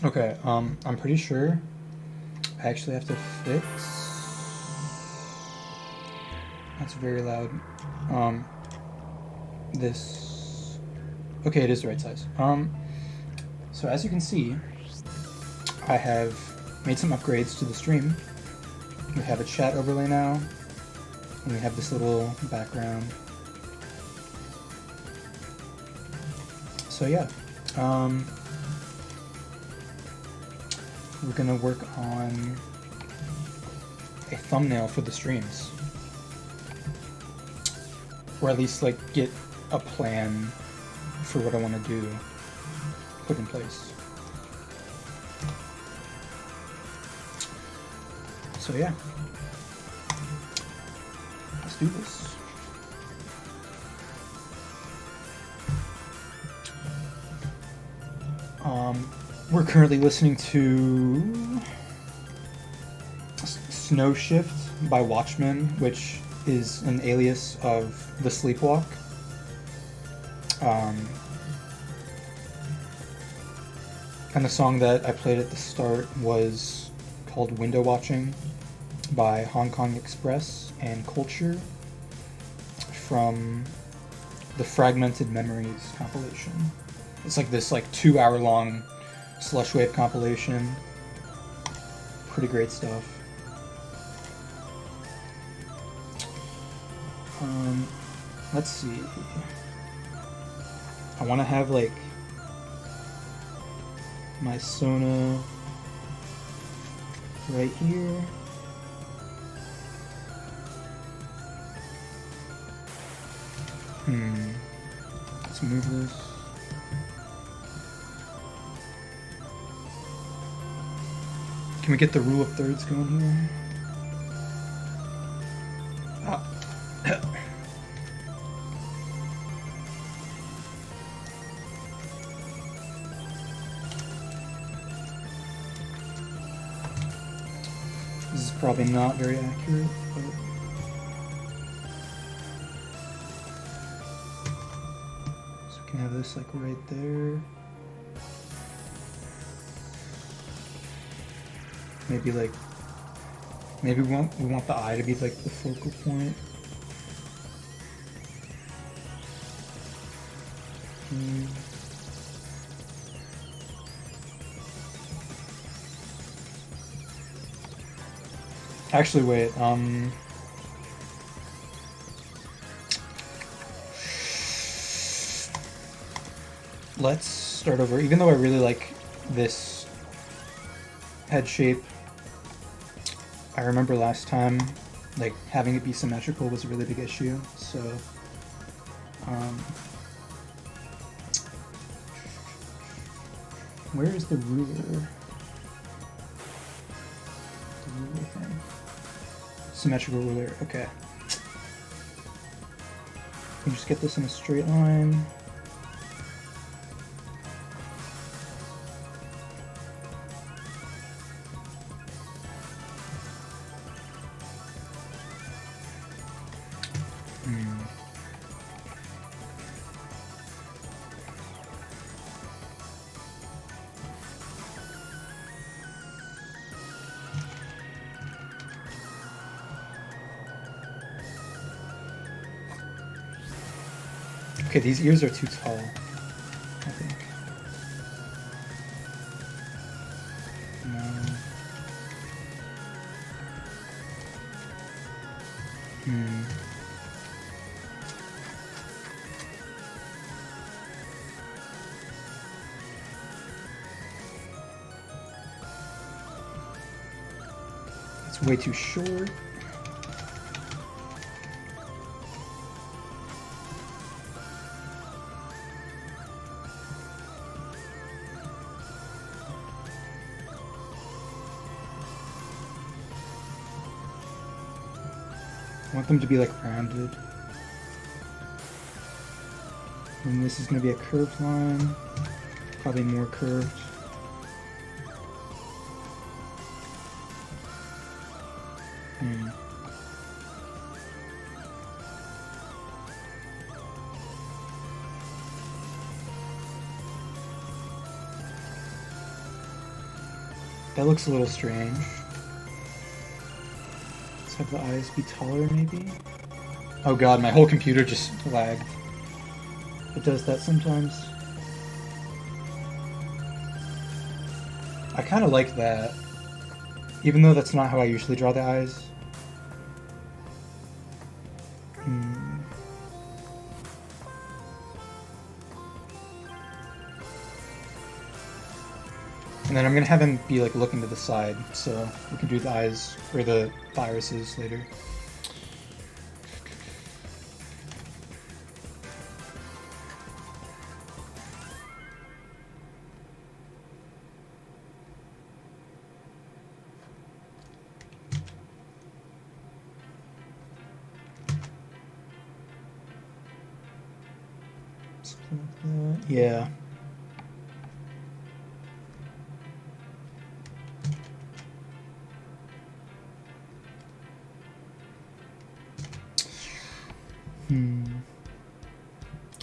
Okay, I'm pretty sure I actually have to fix. That's very loud. Um, this. Okay, it is the right size. So as you can see, I have made some upgrades to the stream. We have a chat overlay now, and we have this little background. So yeah, we're gonna work on a thumbnail for the streams, or at least like get a plan for what I want to do put in place. So yeah, let's do this. We're currently listening to Snow Shift by Watchmen, which is an alias of The Sleepwalk. And the song that I played at the start was called Window Watching by Hong Kong Express and Culture from the Fragmented Memories compilation. It's like this 2-hour long slush wave compilation. Pretty great stuff. Let's see. I want to have like my Sona right here. Let's move this. Can we get the rule of thirds going here? Ah. This is probably not very accurate, but so we can have this like right there. Maybe we want the eye to be like the focal point. Actually, wait. Let's start over. Even though I really like this head shape, I remember last time, like, having it be symmetrical was a really big issue, so, where is the ruler? The ruler thing. Symmetrical ruler, okay. You just get this in a straight line. Okay, these ears are too tall, I think. No. It's way too short. I want them to be like rounded. And this is going to be a curved line, probably more curved. That looks a little strange. Let's have the eyes be taller, maybe? Oh god, my whole computer just lagged. It does that sometimes. I kind of like that, even though that's not how I usually draw the eyes. And then I'm gonna have him be like looking to the side, so we can do the eyes or the irises later. Yeah.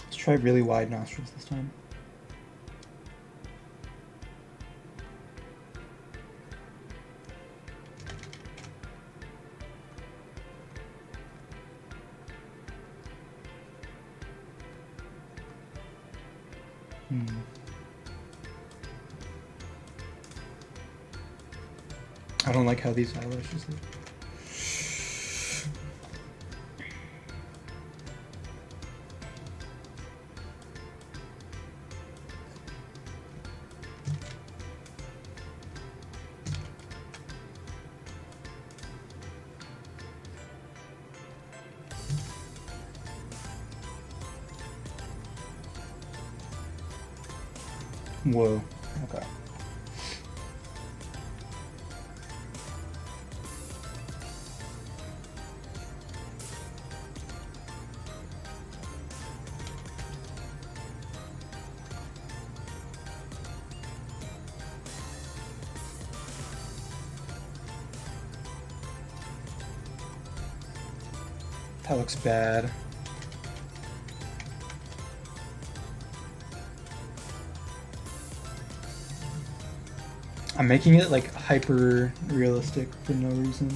Let's try really wide nostrils this time. I don't like how these eyelashes look. Whoa, okay. That looks bad. I'm making it like hyper realistic for no reason.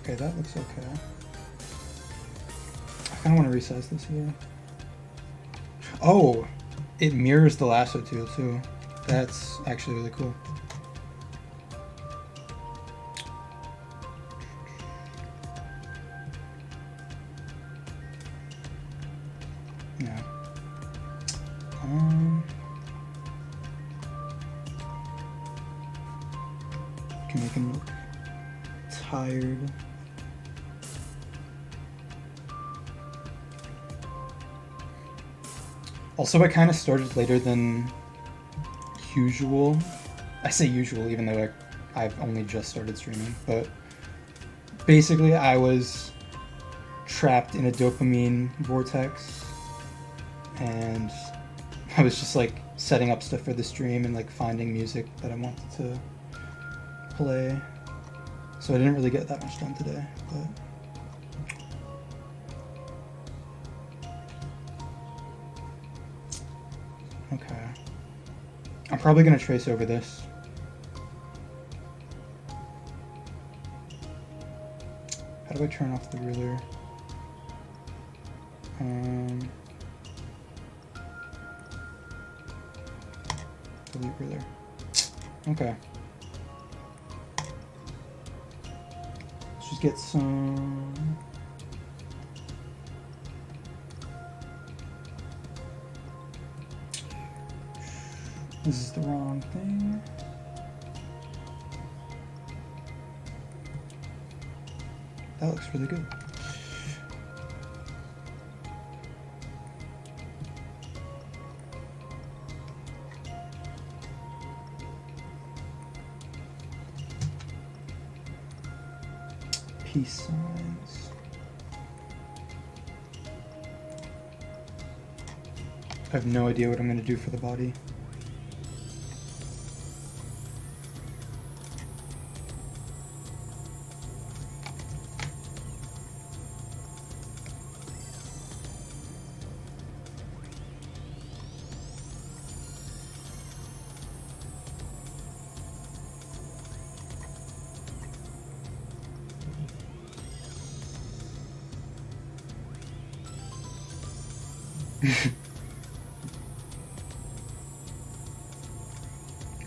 Okay, that looks okay. I kind of want to resize this here. Oh, it mirrors the lasso too, so that's actually really cool. Yeah. Can make him look tired. Also, I kind of started later than usual. I say usual even though I've only just started streaming, but basically I was trapped in a dopamine vortex and I was just like setting up stuff for the stream and like finding music that I wanted to play. So I didn't really get that much done today, but okay. I'm probably gonna trace over this. How do I turn off the ruler? Delete ruler. Okay. Let's just get some. This is the wrong thing. That looks really good. Peace signs. I have no idea what I'm going to do for the body.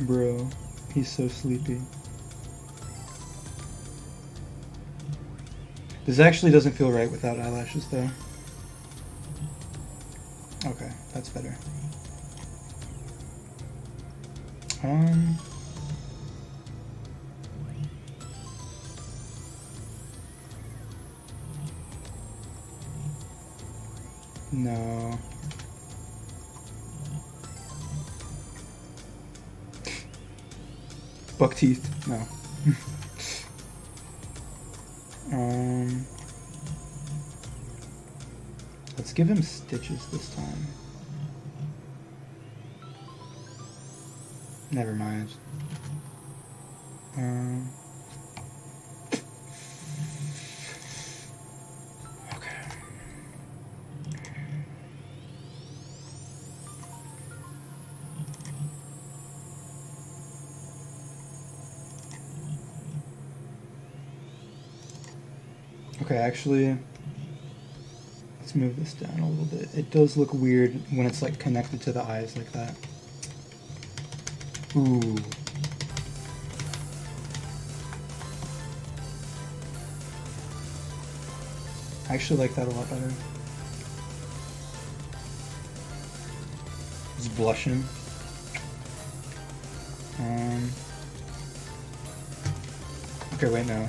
Bro, he's so sleepy. This actually doesn't feel right without eyelashes, though. Okay, that's better. No. Buck teeth. No. Let's give him stitches this time. Never mind. Okay. Okay, actually, let's move this down a little bit. It does look weird when it's like connected to the eyes like that. Ooh. I actually like that a lot better. He's blushing. Okay, wait, no.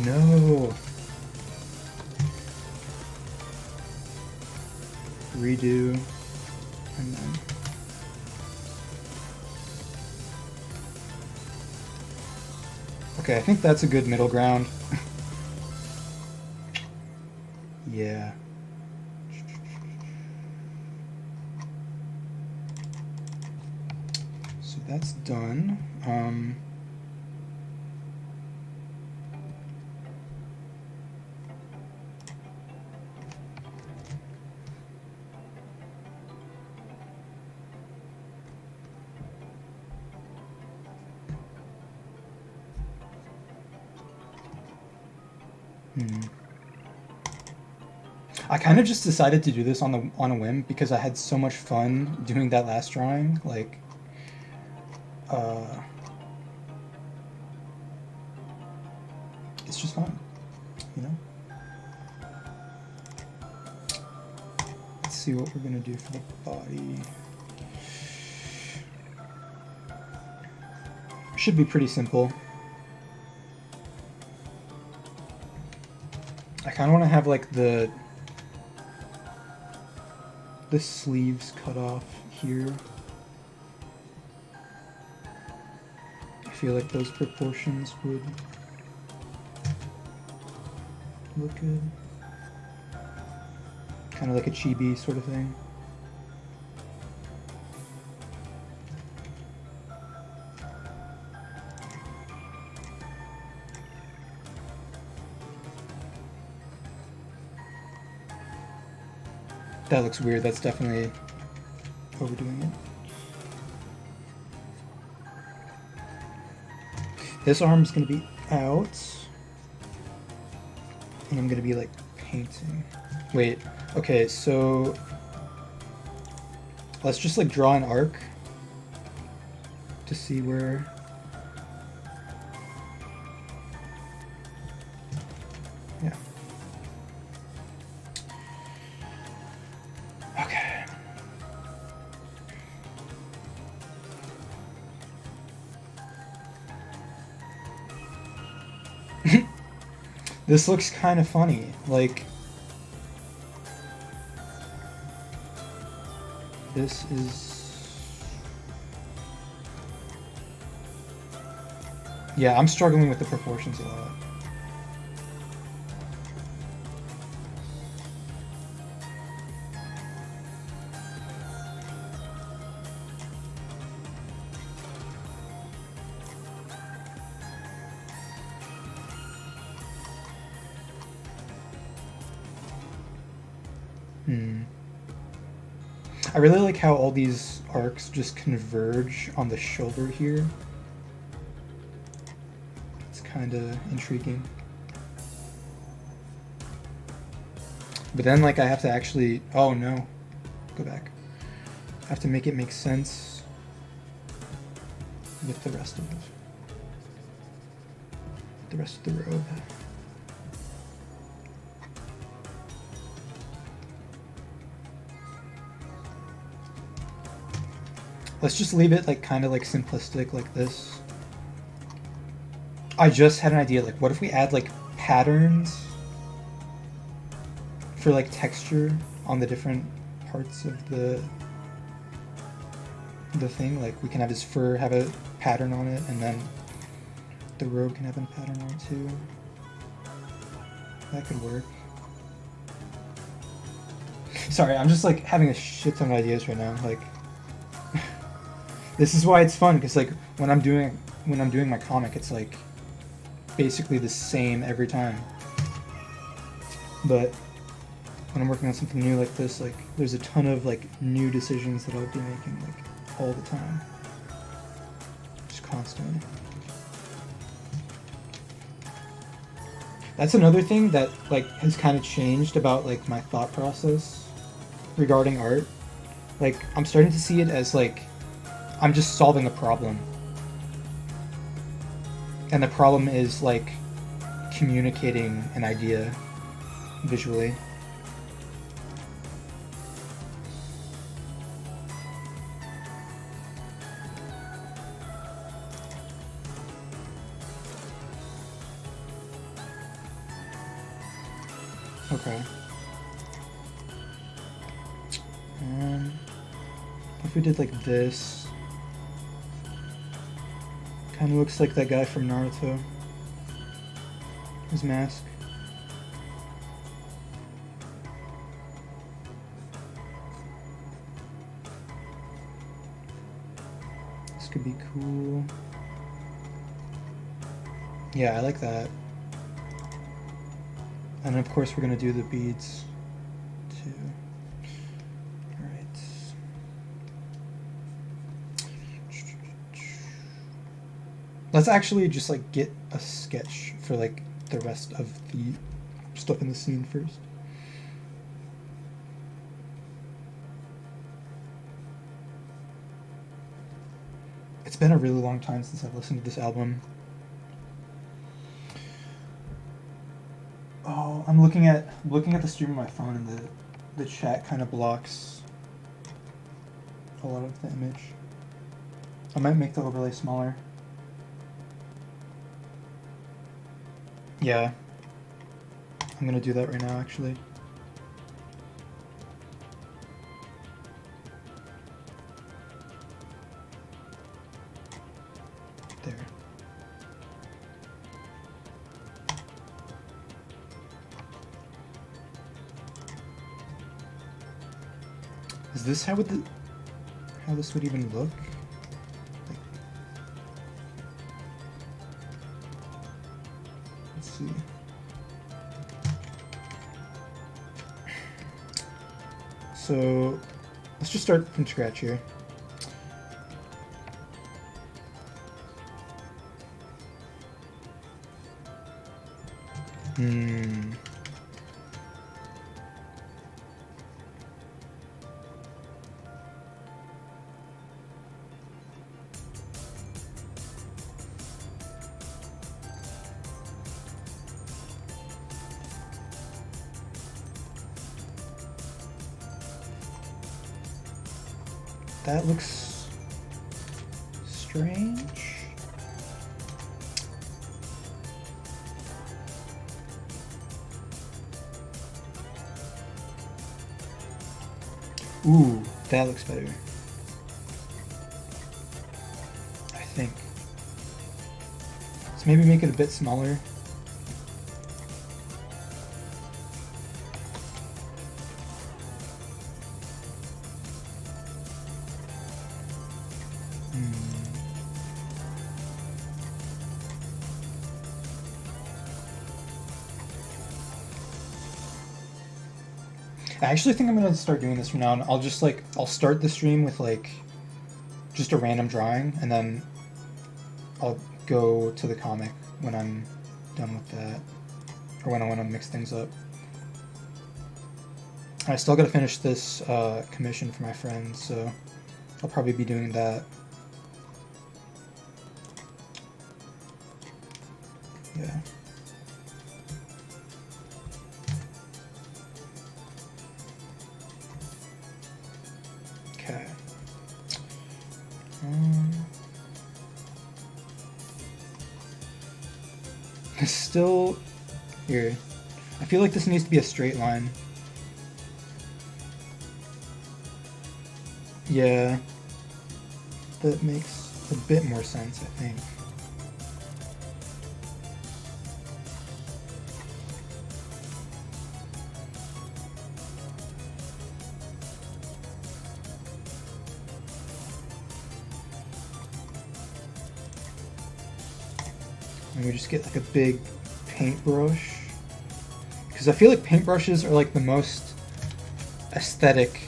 No! Redo. And then... Okay, I think that's a good middle ground. Yeah. So that's done. I kind of just decided to do this on a whim because I had so much fun doing that last drawing. Like, it's just fun, you know? Let's see what we're gonna do for the body. Should be pretty simple. I kind of want to have like the sleeves cut off here. I feel like those proportions would look good. Kind of like a chibi sort of thing. That looks weird. That's definitely overdoing it. This arm's gonna be out. And I'm gonna be like painting. Wait, okay, so let's just like draw an arc to see where... Yeah. Okay. This looks kind of funny, like... This is... Yeah, I'm struggling with the proportions a lot. I really like how all these arcs just converge on the shoulder here. It's kind of intriguing. But then like I have to actually, oh no, go back. I have to make it make sense with the rest of the robe. Let's just leave it like kind of like simplistic like this. I just had an idea, like what if we add like patterns for like texture on the different parts of the thing? Like we can have his fur have a pattern on it, and then the robe can have a pattern on it too. That could work. Sorry, I'm just like having a shit ton of ideas right now. Like this is why it's fun, because like when I'm doing my comic, it's like basically the same every time. But when I'm working on something new like this, like there's a ton of like new decisions that I'll be making like all the time, just constantly. That's another thing that like has kind of changed about like my thought process regarding art. Like I'm starting to see it as like I'm just solving a problem, and the problem is like communicating an idea visually. Okay. If we did like this, kind of looks like that guy from Naruto. His mask. This could be cool. Yeah, I like that. And of course we're gonna do the beads too. Alright. Let's actually just like get a sketch for like the rest of the stuff in the scene first. It's been a really long time since I've listened to this album. Oh, I'm looking at the stream on my phone, and the chat kind of blocks a lot of the image. I might make the overlay smaller. Yeah. I'm gonna do that right now, actually. There. Is this how this would even look? Like, let's see. So let's just start from scratch here. That looks strange. Ooh, that looks better. I think. Let's maybe make it a bit smaller. I actually think I'm gonna start doing this from now on. I'll start the stream with like just a random drawing, and then I'll go to the comic when I'm done with that, or when I want to mix things up. I still gotta finish this commission for my friend, so I'll probably be doing that. Yeah. Okay. Still here. I feel like this needs to be a straight line. Yeah. That makes a bit more sense, I think. And we just get like a big paintbrush. Because I feel like paintbrushes are like the most aesthetic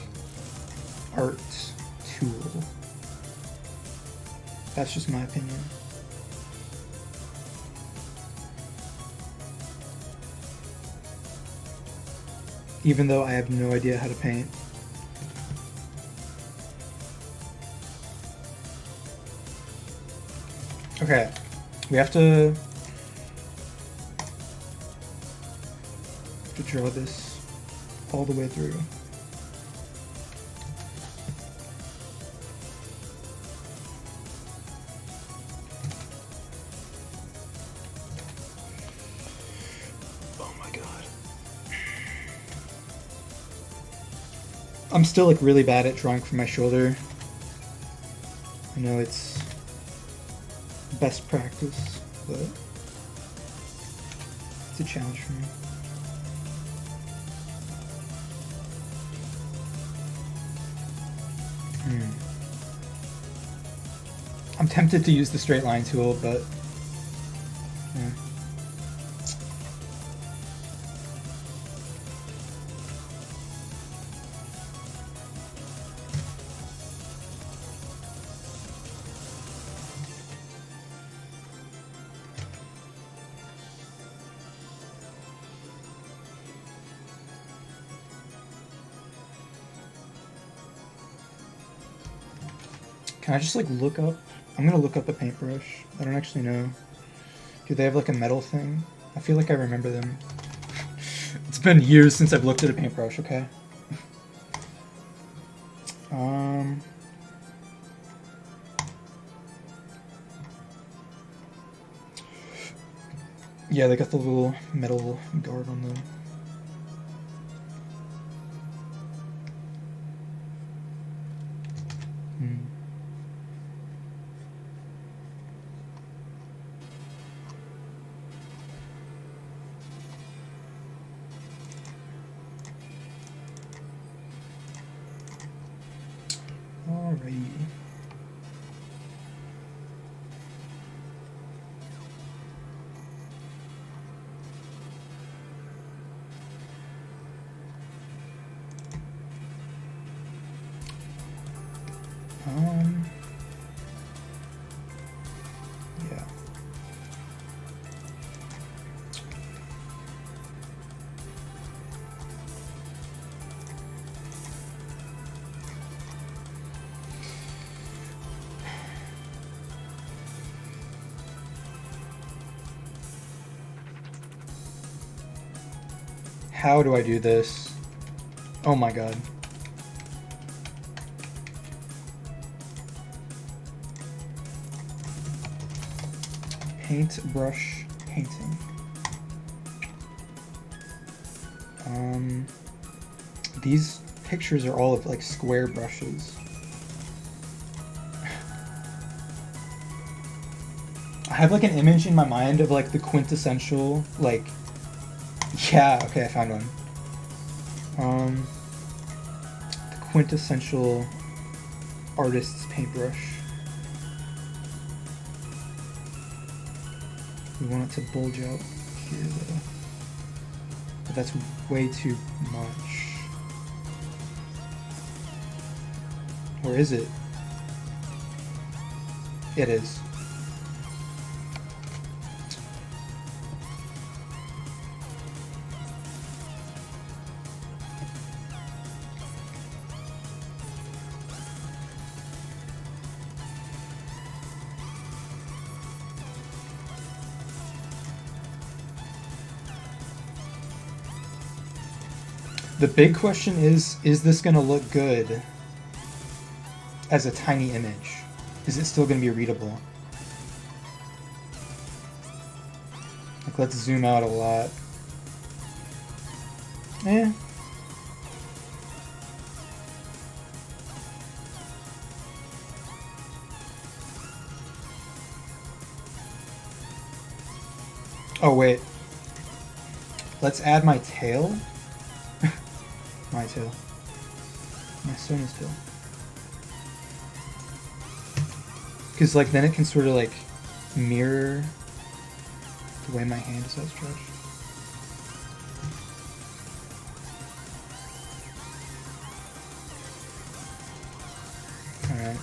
art tool. That's just my opinion. Even though I have no idea how to paint. Okay, we have to draw this all the way through. Oh my god. I'm still like really bad at drawing from my shoulder. I know it's best practice, but it's a challenge for me. I'm tempted to use the straight line tool, but yeah. Can I just like look up? I'm gonna look up a paintbrush. I don't actually know. Do they have like a metal thing? I feel like I remember them. It's been years since I've looked at a paintbrush, okay? Yeah, they got the little metal guard on them. Alrighty. Yeah. How do I do this? Oh my god. Paintbrush painting. These pictures are all of like square brushes. I have like an image in my mind of like the quintessential like, yeah, okay, I found one. The quintessential artist's paintbrush. We want it to bulge out here though. But that's way too much. Or is it? It is. The big question is this going to look good as a tiny image? Is it still going to be readable? Like, let's zoom out a lot. Eh. Oh, wait. Let's add my tail. My tail. My Sona's tail. Because, like, then it can sort of, like, mirror the way my hand is outstretched. Alright.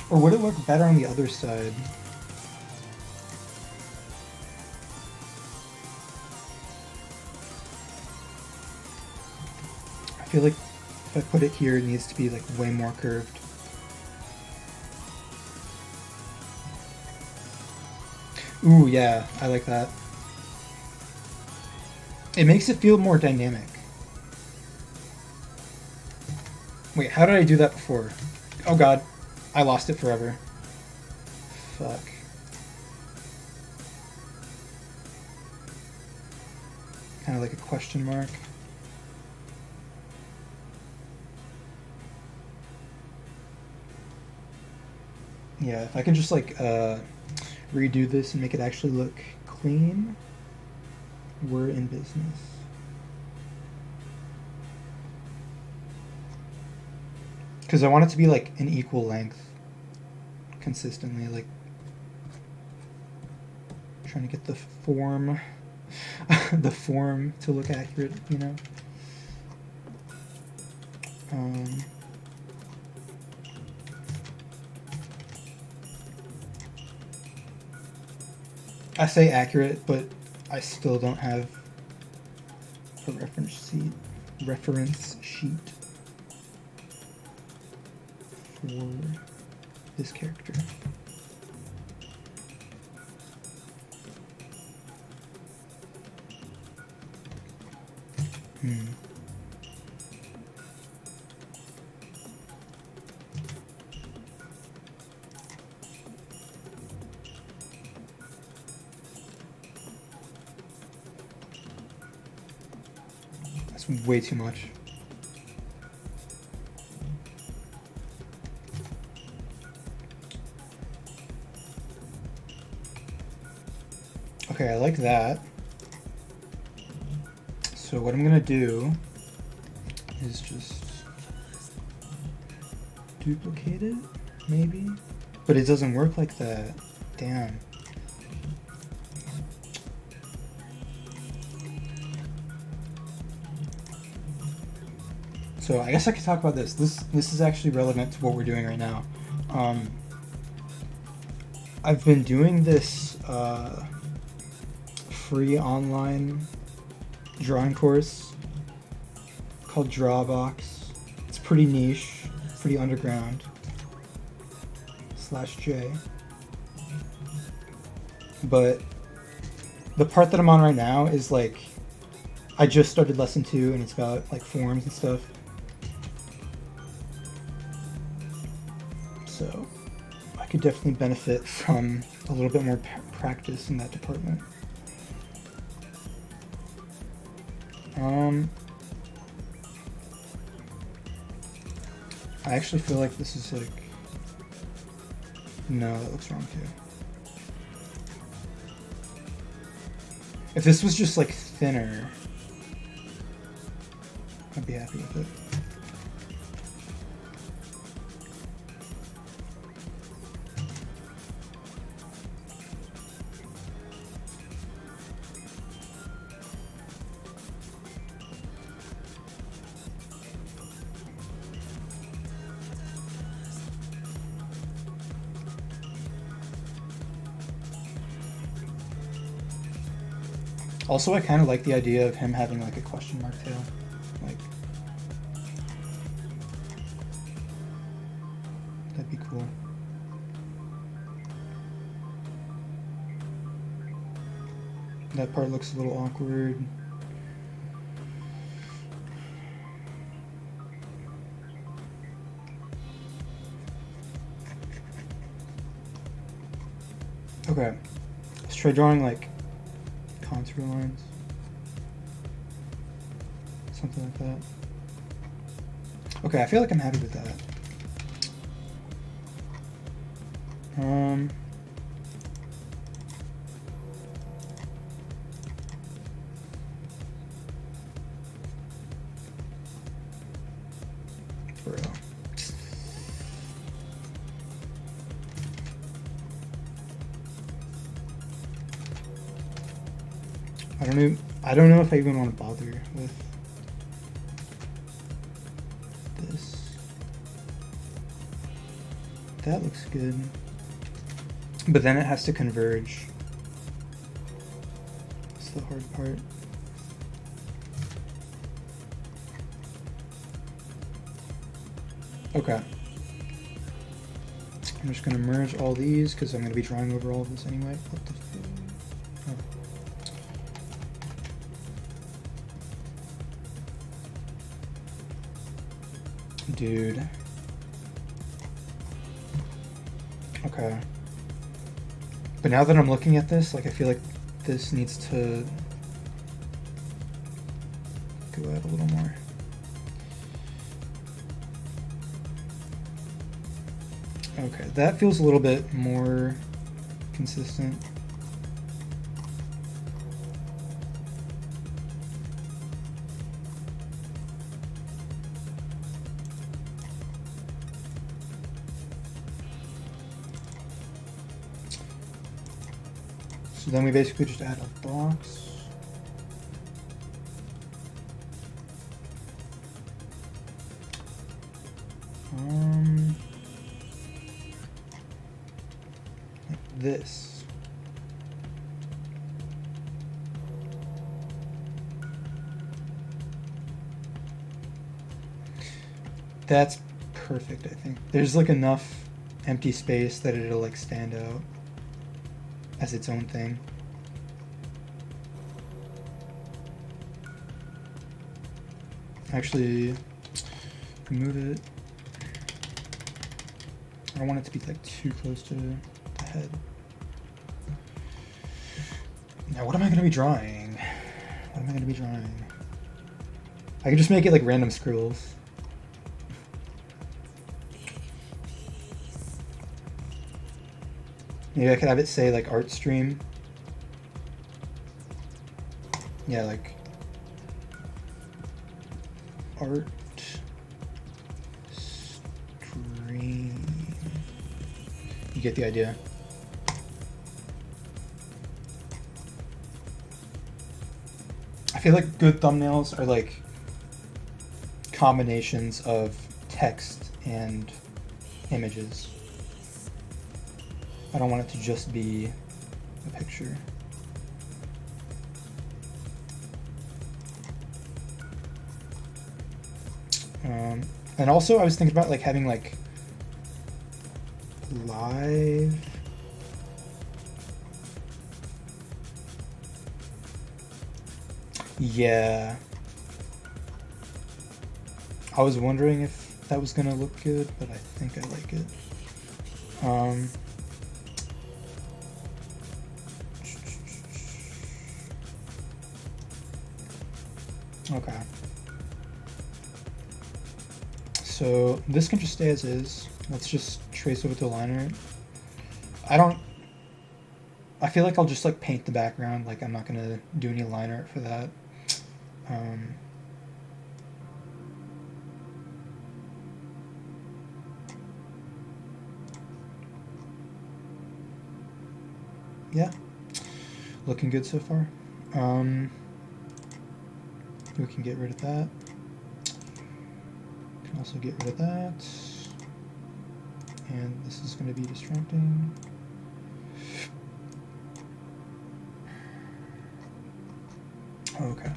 Or would it look better on the other side? I feel like if I put it here, it needs to be like way more curved. Ooh, yeah, I like that. It makes it feel more dynamic. Wait, how did I do that before? Oh god. I lost it forever. Fuck. Kind of like a question mark. Yeah, if I can just like redo this and make it actually look clean, we're in business. Because I want it to be like an equal length consistently, like trying to get the form the form to look accurate, you know. I say accurate, but I still don't have a reference sheet for this character. That's way too much. Okay, I like that. So what I'm gonna do is just duplicate it, maybe? But it doesn't work like that. Damn. So I guess I could talk about this. This is actually relevant to what we're doing right now. I've been doing this free online drawing course called Drawbox. It's pretty niche, pretty underground. /J. But the part that I'm on right now is like, I just started lesson 2 and it's about like forms and stuff. So I could definitely benefit from a little bit more practice in that department. I actually feel like this is like, no, that looks wrong too. If this was just like thinner, I'd be happy with it. Also, I kind of like the idea of him having like a question mark tail. Like, that'd be That part looks a little awkward. Okay, let's try drawing like contour lines. Something like that. Okay, I feel like I'm happy with that. Bro. I don't know if I even want to bother with this. That looks good. But then it has to converge. That's the hard part. Okay. I'm just going to merge all these because I'm going to be drawing over all of this anyway. What the oh. Dude. Okay. But now that I'm looking at this, like I feel like this needs to go out a little more. Okay, that feels a little bit more consistent. So then we basically just add a box. Like this. That's perfect, I think. There's like enough empty space that it'll like stand out as its own thing. Actually, move it. I don't want it to be like too close to the head. Now, what am I going to be drawing? What am I going to be drawing? I could just make it like random scribbles. Maybe I could have it say like art stream. Yeah, like art stream. You get the idea. I feel like good thumbnails are like combinations of text and images. I don't want it to just be a picture. And also I was thinking about like having like live yeah. I was wondering if that was gonna look good, but I think I like it. Okay. So this can just stay as is. Let's just trace it with the liner. I feel like I'll just like paint the background. Like I'm not gonna do any line art for that. Yeah, looking good so far. We can get rid of that. We can also get rid of that. And this is going to be distracting. Okay.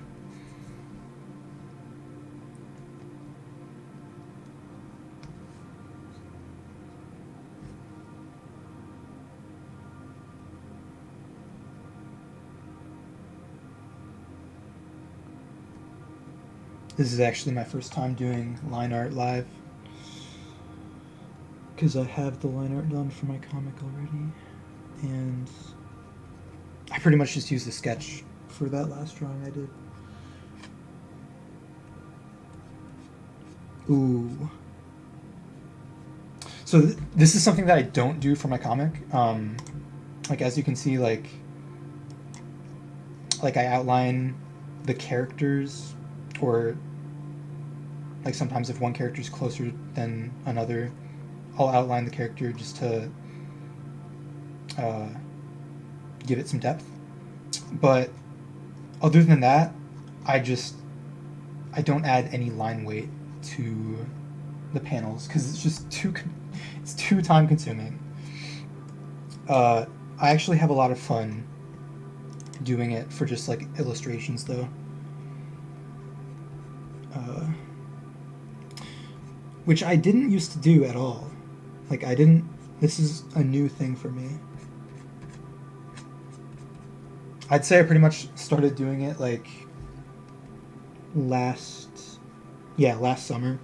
This is actually my first time doing line art live, because I have the line art done for my comic already, and I pretty much just used the sketch for that last drawing I did. Ooh. So this is something that I don't do for my comic. Like, as you can see, like I outline the characters, or like sometimes if one character is closer than another, I'll outline the character just to give it some depth. But other than that, I don't add any line weight to the panels because it's just too time consuming. I actually have a lot of fun doing it for just like illustrations though. Which I didn't used to do at all. Like, this is a new thing for me. I'd say I pretty much started doing it like last summer.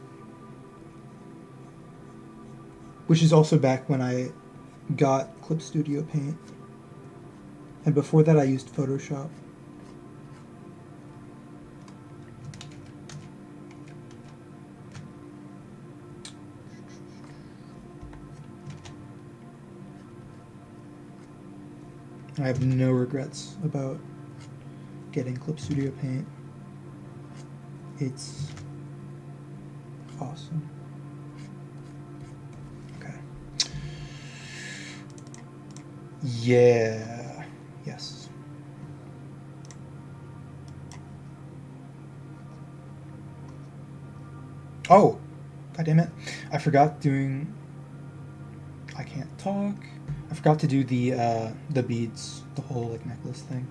Which is also back when I got Clip Studio Paint. And before that I used Photoshop. I have no regrets about getting Clip Studio Paint. It's awesome. Okay. Yeah. Yes. Oh! God damn it. I forgot doing... I can't talk. I forgot to do the beads, the whole like necklace thing.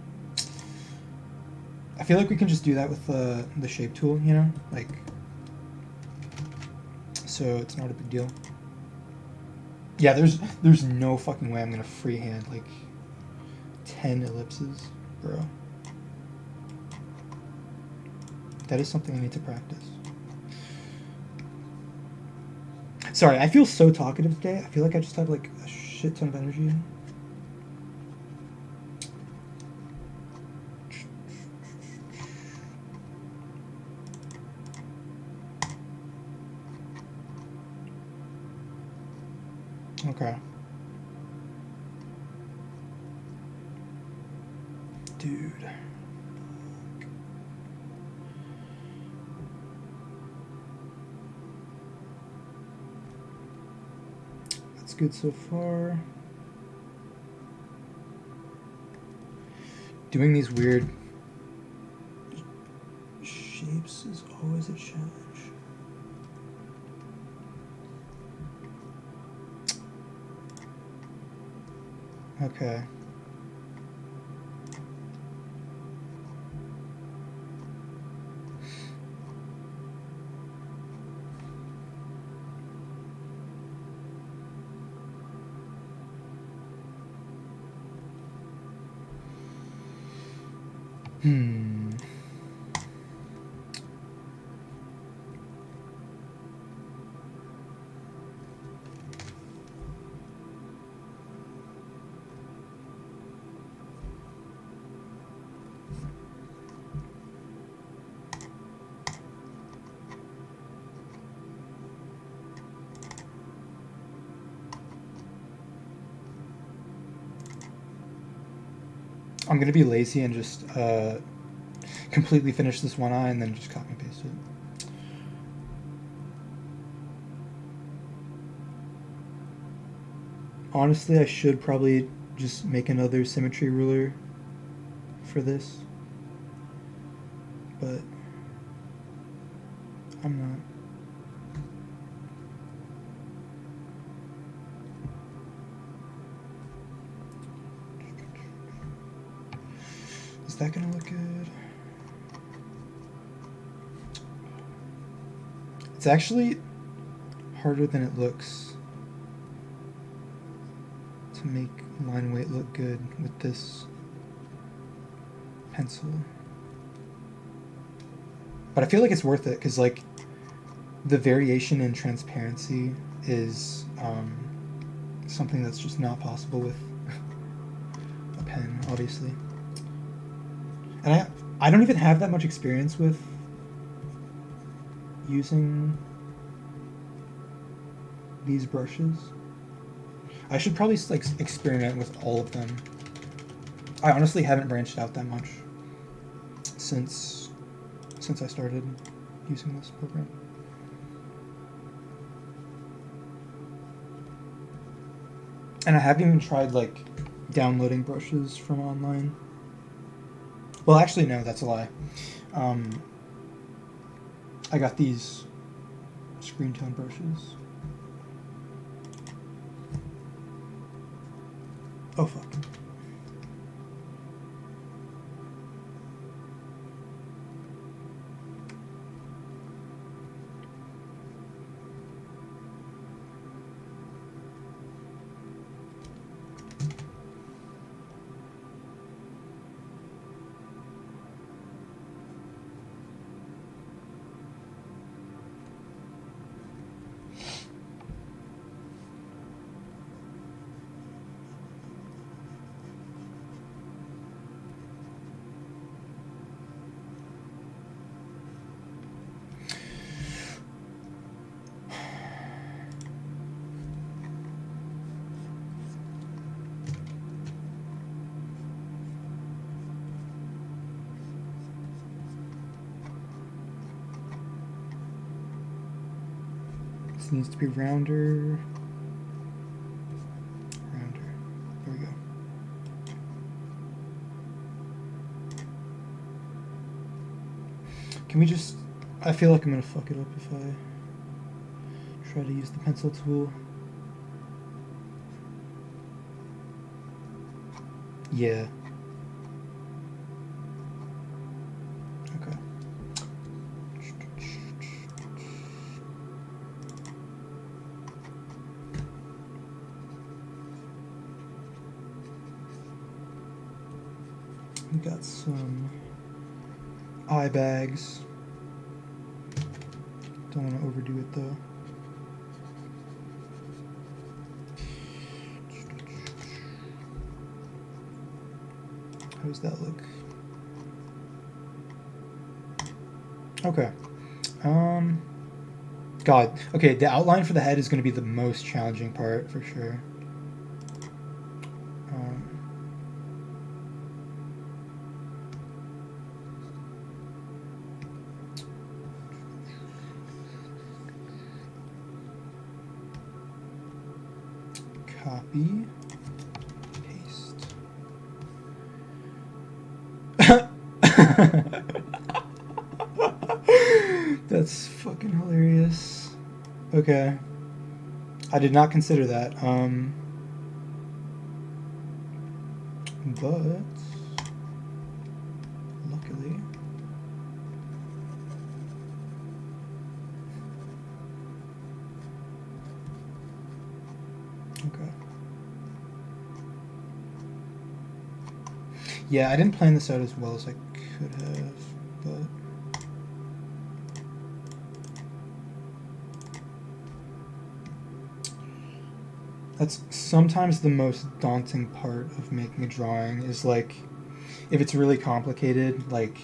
I feel like we can just do that with the shape tool, you know, like, so it's not a big deal. Yeah, there's no fucking way I'm gonna freehand like 10 ellipses, bro. That is something I need to practice. Sorry, I feel so talkative today. I feel like I just have like a shit ton of energy. Okay. Dude. That's good so far. Doing these weird shapes is always a challenge. Okay. I'm gonna be lazy and just completely finish this one eye and then just copy and paste it. Honestly, I should probably just make another symmetry ruler for this, but I'm not. Is that gonna look good? It's actually harder than it looks to make line weight look good with this pencil. But I feel like it's worth it because like the variation in transparency is something that's just not possible with a pen, obviously. And I don't even have that much experience with using these brushes. I should probably like experiment with all of them. I honestly haven't branched out that much since I started using this program. And I haven't even tried like downloading brushes from online. Well, actually, no, that's a lie. I got these screen tone brushes. Oh fuck. This needs to be rounder. Rounder. There we go. Can we just... I feel like I'm gonna fuck it up if I try to use the pencil tool. Yeah. Okay. We got some eye bags. Don't want to overdo it though. How does that look? Okay. God. Okay, the outline for the head is going to be the most challenging part for sure. Copy. Paste. That's fucking hilarious. Okay. I did not consider that. But luckily okay. Yeah, I didn't plan this out as well as I could have, but that's sometimes the most daunting part of making a drawing is like if it's really complicated, like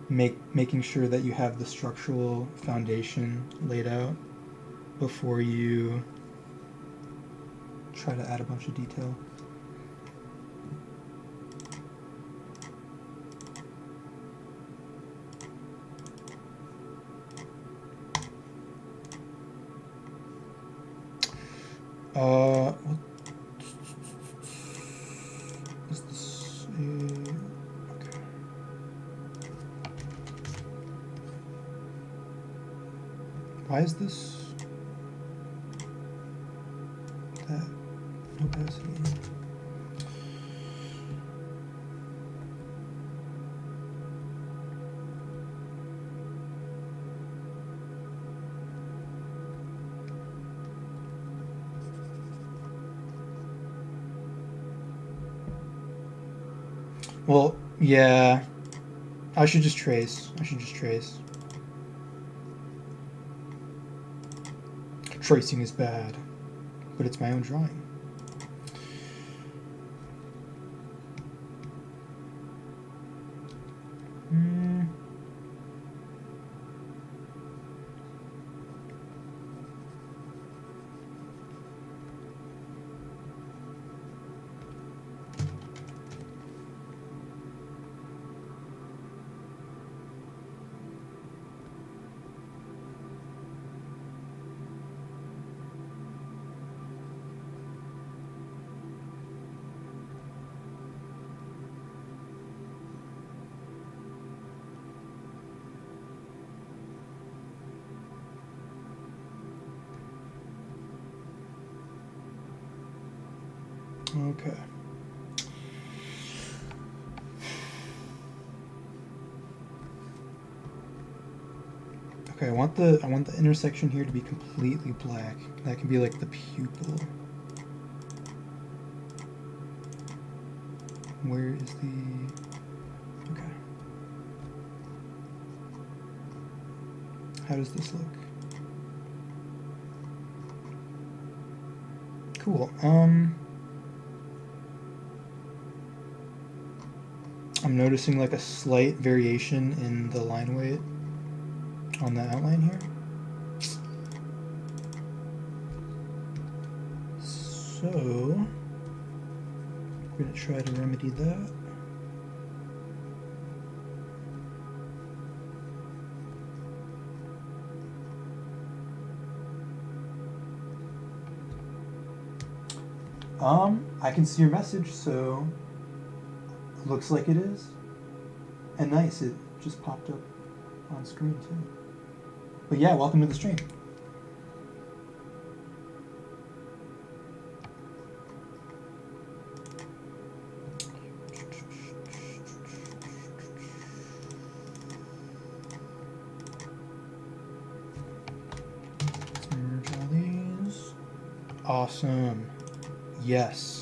making sure that you have the structural foundation laid out before you try to add a bunch of detail. What is this? Okay. Why is this that opacity? Well, yeah. I should just trace. Tracing is bad, but it's my own drawing. Okay. Okay, I want the intersection here to be completely black. That can be like the pupil. Where is the... Okay. How does this look? Cool. I'm noticing like a slight variation in the line weight on the outline here. So we're going to try to remedy that. I can see your message, so looks like it is. And nice, it just popped up on screen too. But yeah, welcome to the stream. Let's merge all these. Awesome. Yes.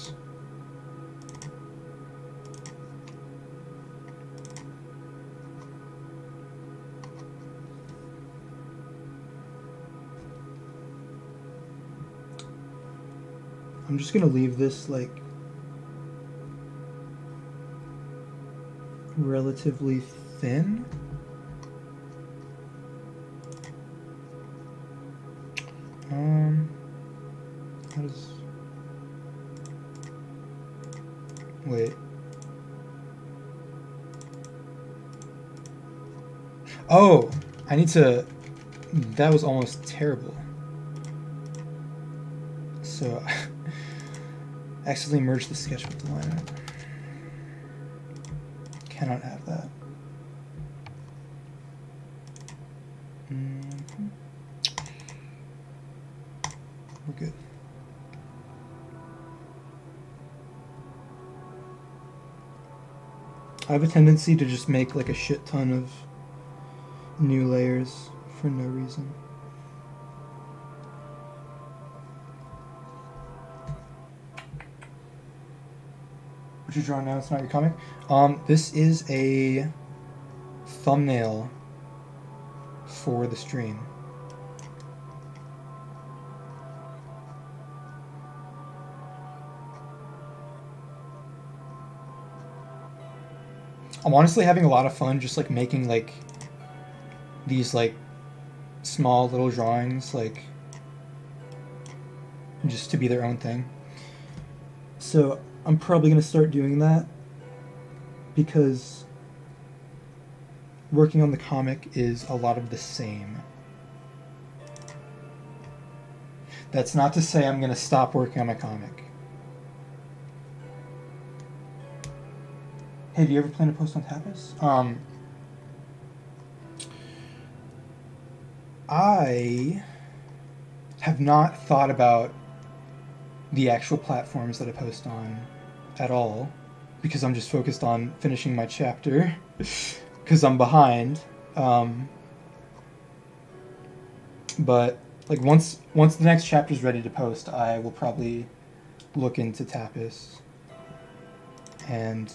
I'm just gonna leave this like relatively thin. How does... Wait. Oh, I need to... That was almost terrible. So, I accidentally merged the sketch with the line art. Cannot have that. We're good. I have a tendency to just make like a shit ton of new layers for no reason. What you're drawing now, it's not your comic. This is a thumbnail for the stream. I'm honestly having a lot of fun just like making like these like small little drawings, like just to be their own thing. So I'm probably gonna start doing that because working on the comic is a lot of the same. That's not to say I'm gonna stop working on my comic. Hey, do you ever plan to post on Tapas? I have not thought about the actual platforms that I post on at all because I'm just focused on finishing my chapter because I'm behind. But like once the next chapter is ready to post, I will probably look into Tapas and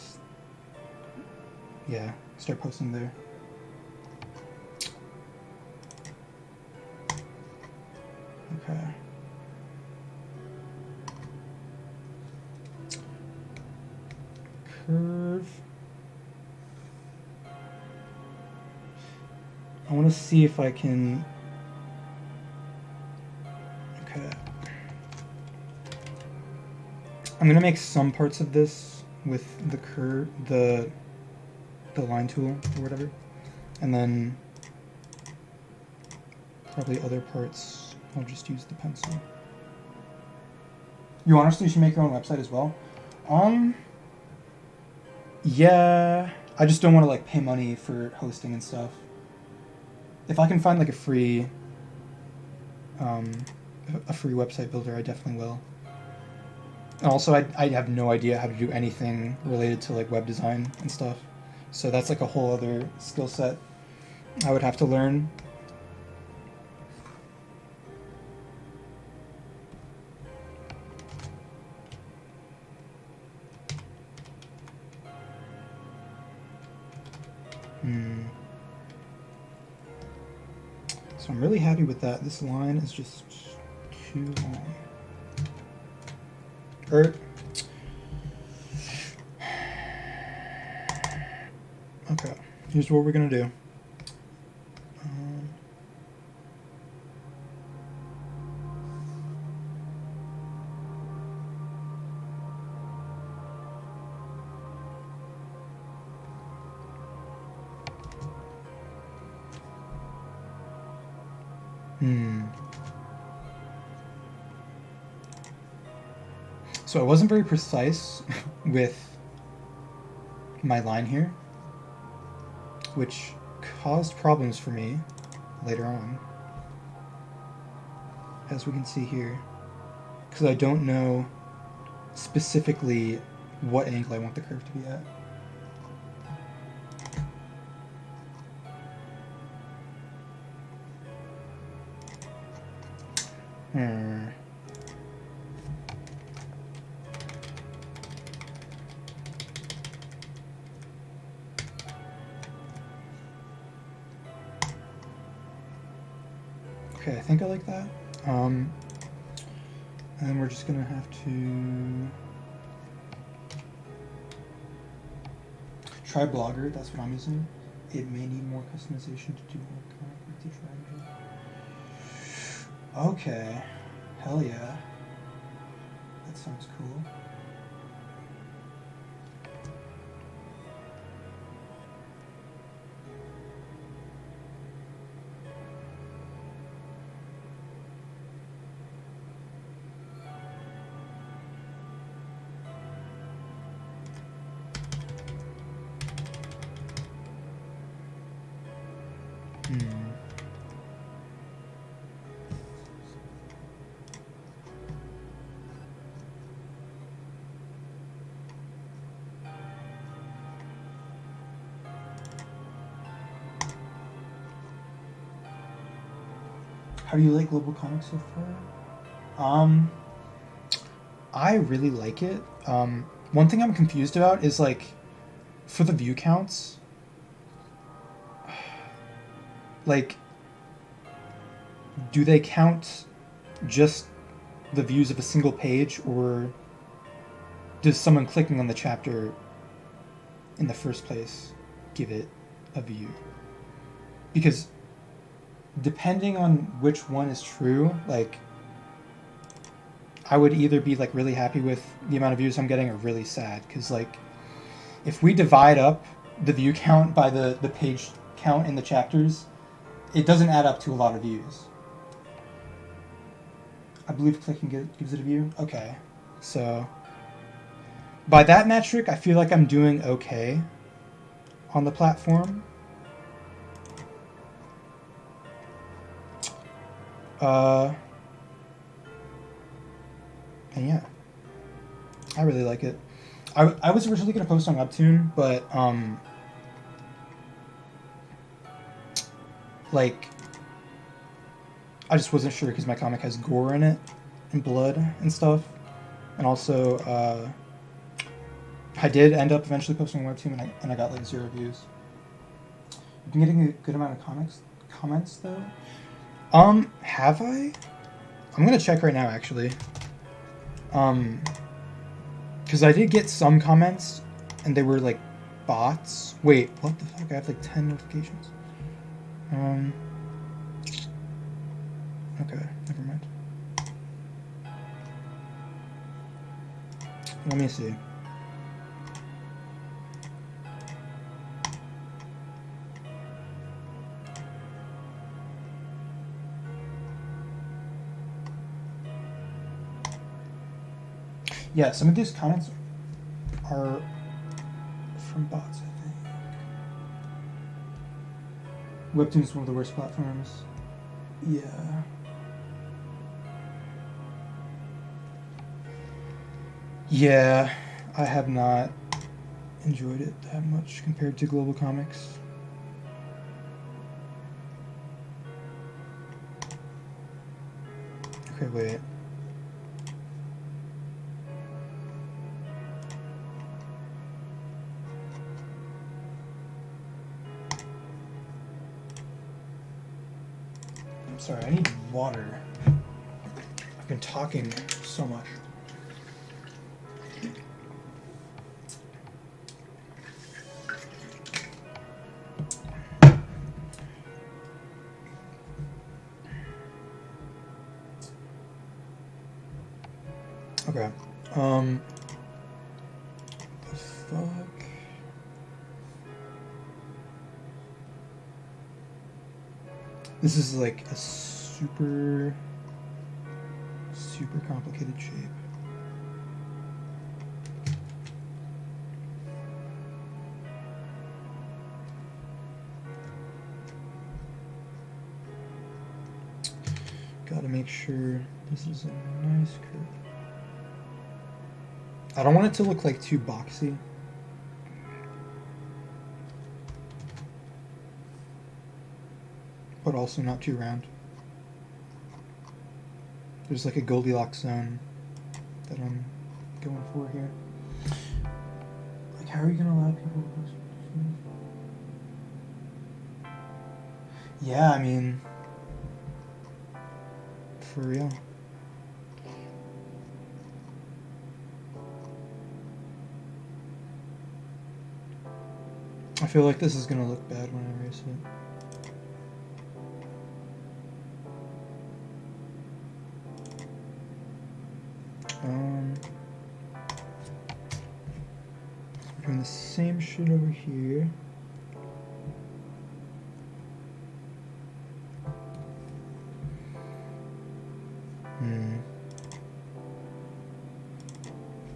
yeah, start posting there. Okay. Curve. I want to see if I can. Okay. I'm gonna make some parts of this with the curve, the line tool or whatever, and then probably other parts I'll just use the pencil. You honestly should make your own website as well. Yeah, I just don't want to like pay money for hosting and stuff. If I can find like a free website builder, I definitely will. And also, I have no idea how to do anything related to like web design and stuff. So that's like a whole other skill set I would have to learn. So I'm really happy with that. This line is just too long. Okay, here's what we're gonna do. So I wasn't very precise with my line here, which caused problems for me later on, as we can see here, because I don't know specifically what angle I want the curve to be at. Okay, I think I like that. And then we're just gonna have to try Blogger. That's what I'm using. It may need more customization to do more with the triangle. Okay, hell yeah. That sounds cool. How do you like Global Comics so far? I really like it. One thing I'm confused about is like, for the view counts, like, do they count just the views of a single page, or does someone clicking on the chapter in the first place give it a view? Because depending on which one is true, like, I would either be like really happy with the amount of views I'm getting or really sad, because like, if we divide up the view count by the page count in the chapters, it doesn't add up to a lot of views. I believe clicking gives it a view. Okay, so by that metric, I feel like I'm doing okay on the platform. And yeah, I really like it. I was originally going to post on Webtoon, but like, I just wasn't sure because my comic has gore in it and blood and stuff, and also I did end up eventually posting on Webtoon, and I got like 0 views. You've been getting a good amount of comments though. Have I? I'm gonna check right now actually. Because I did get some comments, and they were like bots. Wait, what the fuck? I have like 10 notifications. Okay, never mind. Let me see. Yeah, some of these comments are from bots, I think. Webtoon is one of the worst platforms. Yeah. Yeah, I have not enjoyed it that much compared to Global Comics. Okay, wait. I'm sorry, I need water. I've been talking so much. Okay. The fuck? This is like a super complicated shape. Gotta make sure this is a nice curve. I don't want it to look like too boxy. But also not too round. There's like a Goldilocks zone that I'm going for here. Like, how are you gonna allow people to post? Yeah, I mean, for real. I feel like this is gonna look bad when I erase it. We're doing the same shit over here.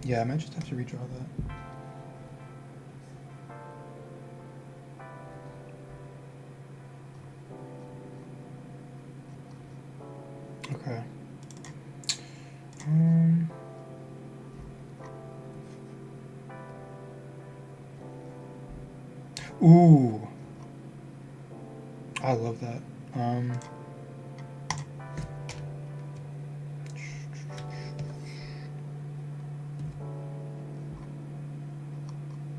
Yeah, I might just have to redraw that. Okay. Ooh. I love that.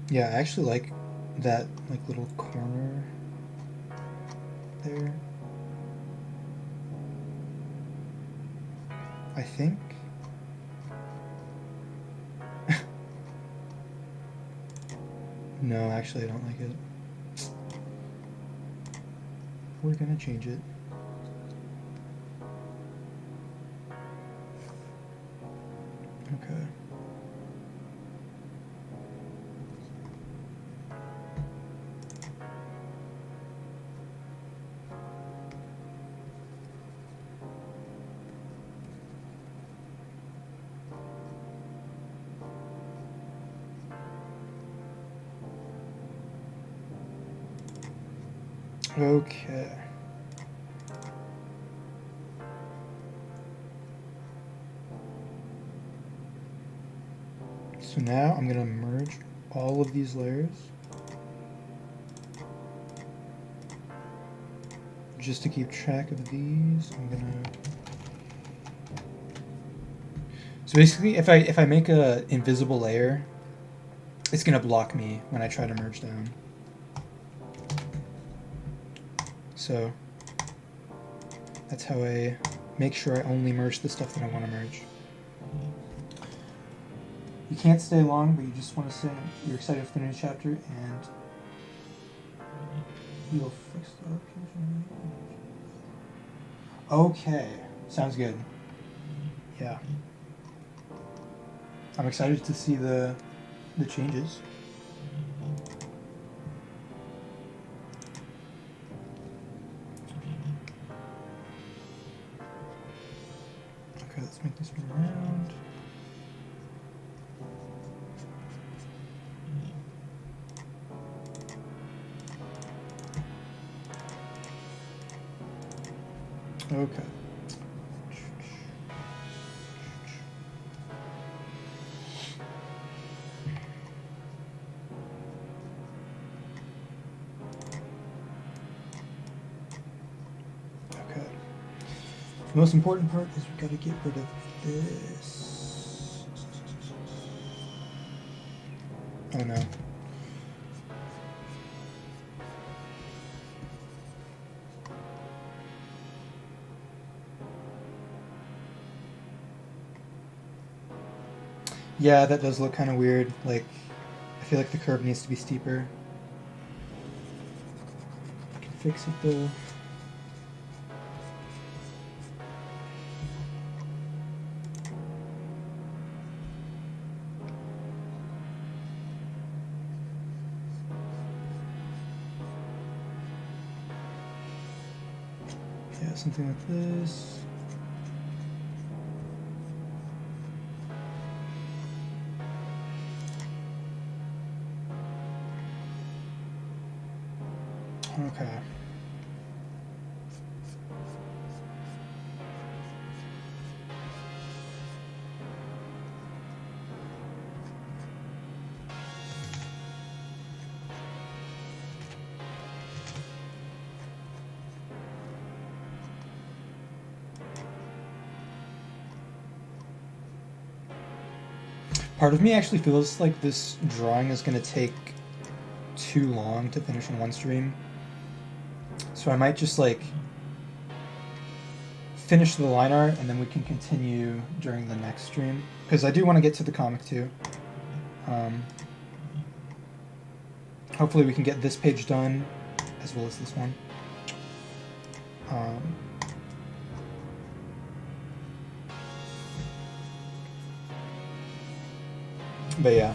Yeah, I actually like that like little corner there. I think. No, actually I don't like it. We're gonna change it. Okay. Okay. So now I'm gonna merge all of these layers just to keep track of these. I'm gonna. So basically, if I make a invisible layer, it's gonna block me when I try to merge down. So that's how I make sure I only merge the stuff that I want to merge. You can't stay long, but you just want to say you're excited for the new chapter, and you'll fix the location. Okay, sounds good. Yeah, I'm excited to see the changes. Okay, let's make this one around. Okay. Okay. The most important part is we've got to get rid of this. Oh no. Yeah, that does look kind of weird. Like, I feel like the curve needs to be steeper. I can fix it though. Yeah, something like this. Okay. Part of me actually feels like this drawing is going to take too long to finish in one stream. So I might just like finish the line art and then we can continue during the next stream. Because I do want to get to the comic too. Hopefully we can get this page done as well as this one. But yeah.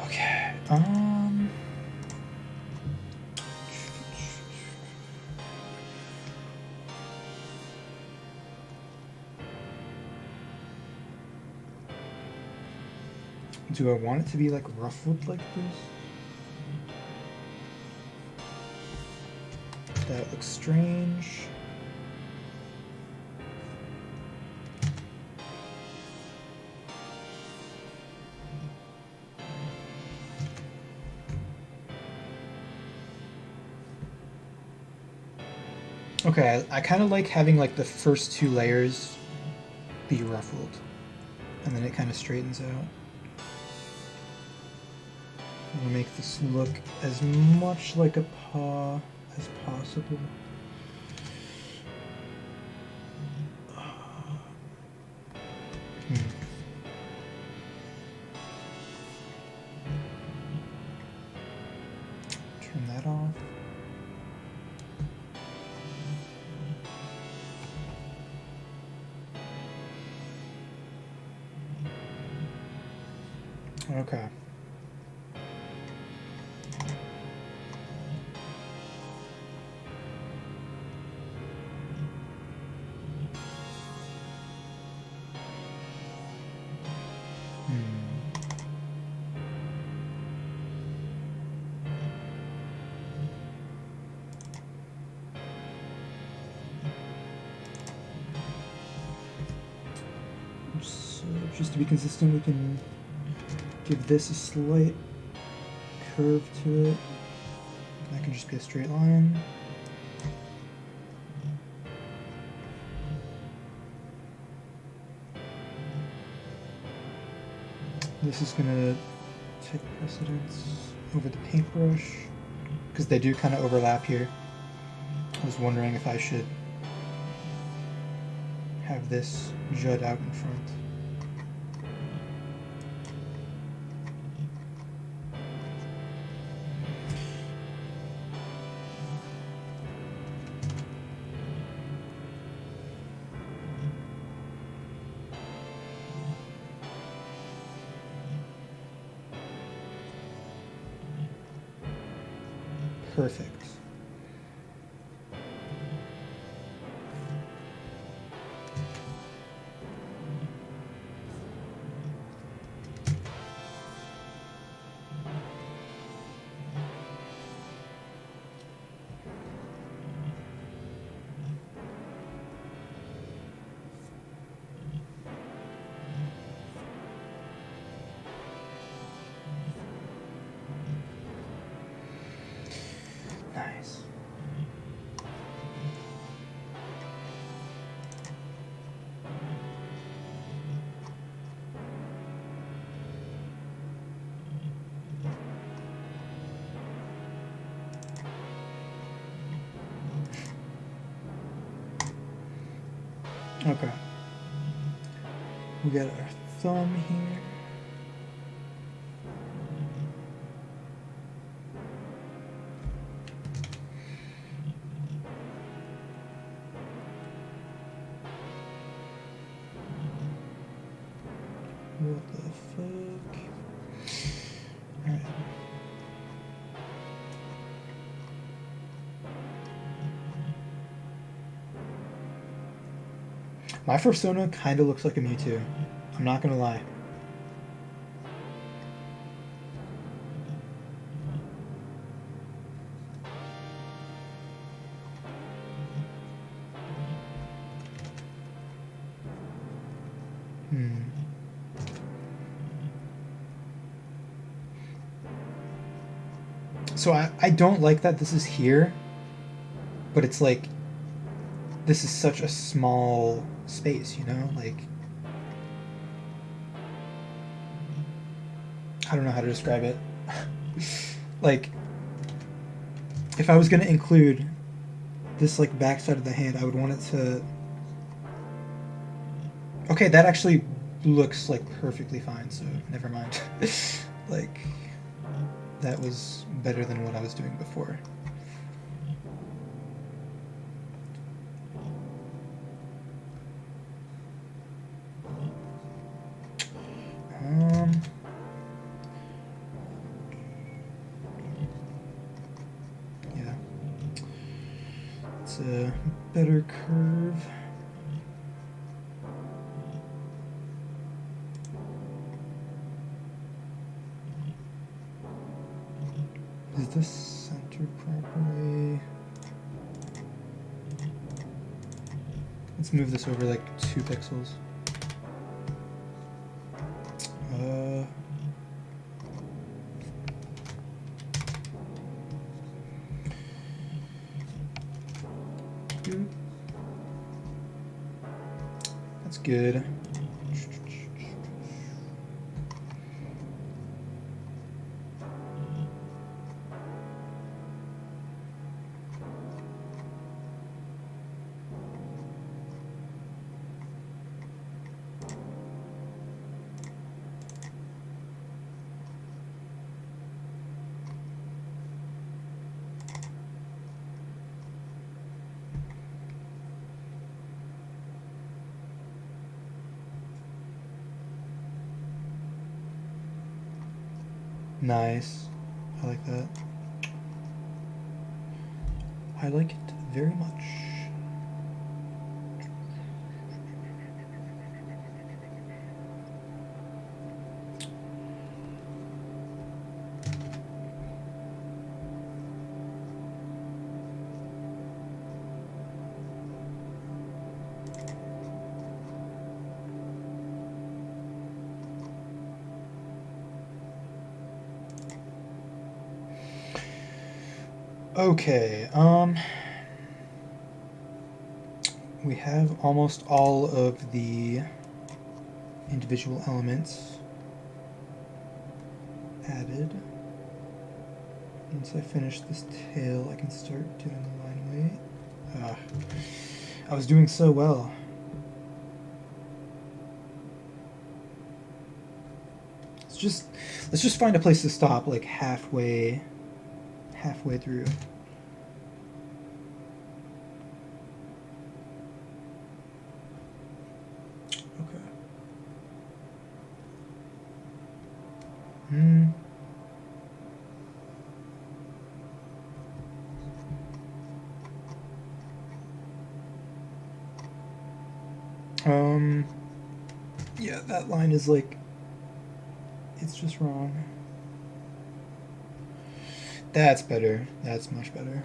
Okay. Do I want it to be like ruffled like this? That looks strange. Okay, I kind of like having like the first two layers be ruffled, and then it kind of straightens out. I'm gonna make this look as much like a paw as possible. Turn that off. Okay. So just to be consistent, we can give this a slight curve to it. That can just be a straight line. This is gonna take precedence over the paintbrush because they do kind of overlap here. I was wondering if I should have this jut out in front. Perfect. Nice. Okay. We got our thumb here. What the fuck? Alright. My persona kind of looks like a Mewtwo. I'm not gonna lie. So I don't like that this is here, but it's like, this is such a small space, you know? Like, I don't know how to describe it. Like, if I was going to include this, like, backside of the hand, I would want it to... Okay, that actually looks, like, perfectly fine, so never mind. Like, that was better than what I was doing before. Yeah. It's a better curve. Is this centered properly? Let's move this over like 2 pixels. That's good. Nice. I like that. I like it very much. Okay, we have almost all of the individual elements added. Once I finish this tail, I can start doing the line weight. Ah, I was doing so well. Let's just find a place to stop, like halfway through. Okay. Hmm. Yeah, that line is like, it's just wrong. That's better. That's much better.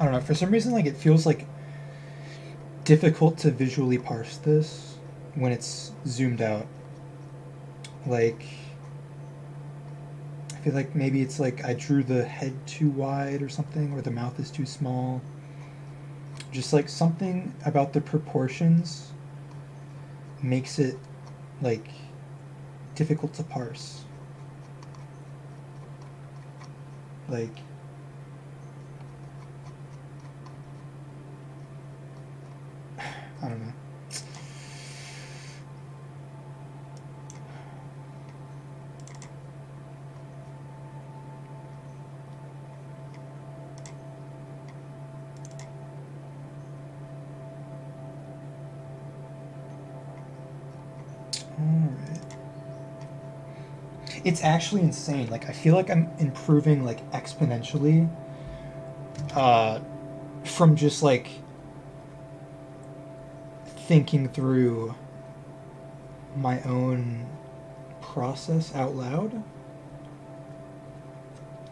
I don't know, for some reason, like, it feels like difficult to visually parse this when it's zoomed out. Like, I feel like maybe it's like I drew the head too wide or something, or the mouth is too small. Just like something about the proportions makes it like difficult to parse. Like, I don't know. Alright. It's actually insane. Like, I feel like I'm improving like exponentially uh, from just like thinking through my own process out loud.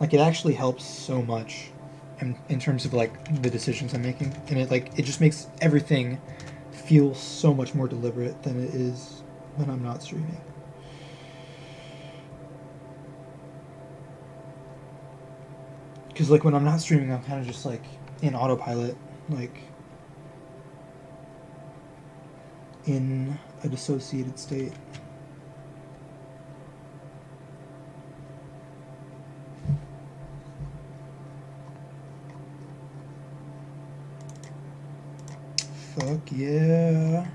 Like, it actually helps so much in terms of like the decisions I'm making, and it just makes everything feel so much more deliberate than it is when I'm not streaming. Because like when I'm not streaming, I'm kind of just like in autopilot, like in a dissociated state. Fuck yeah.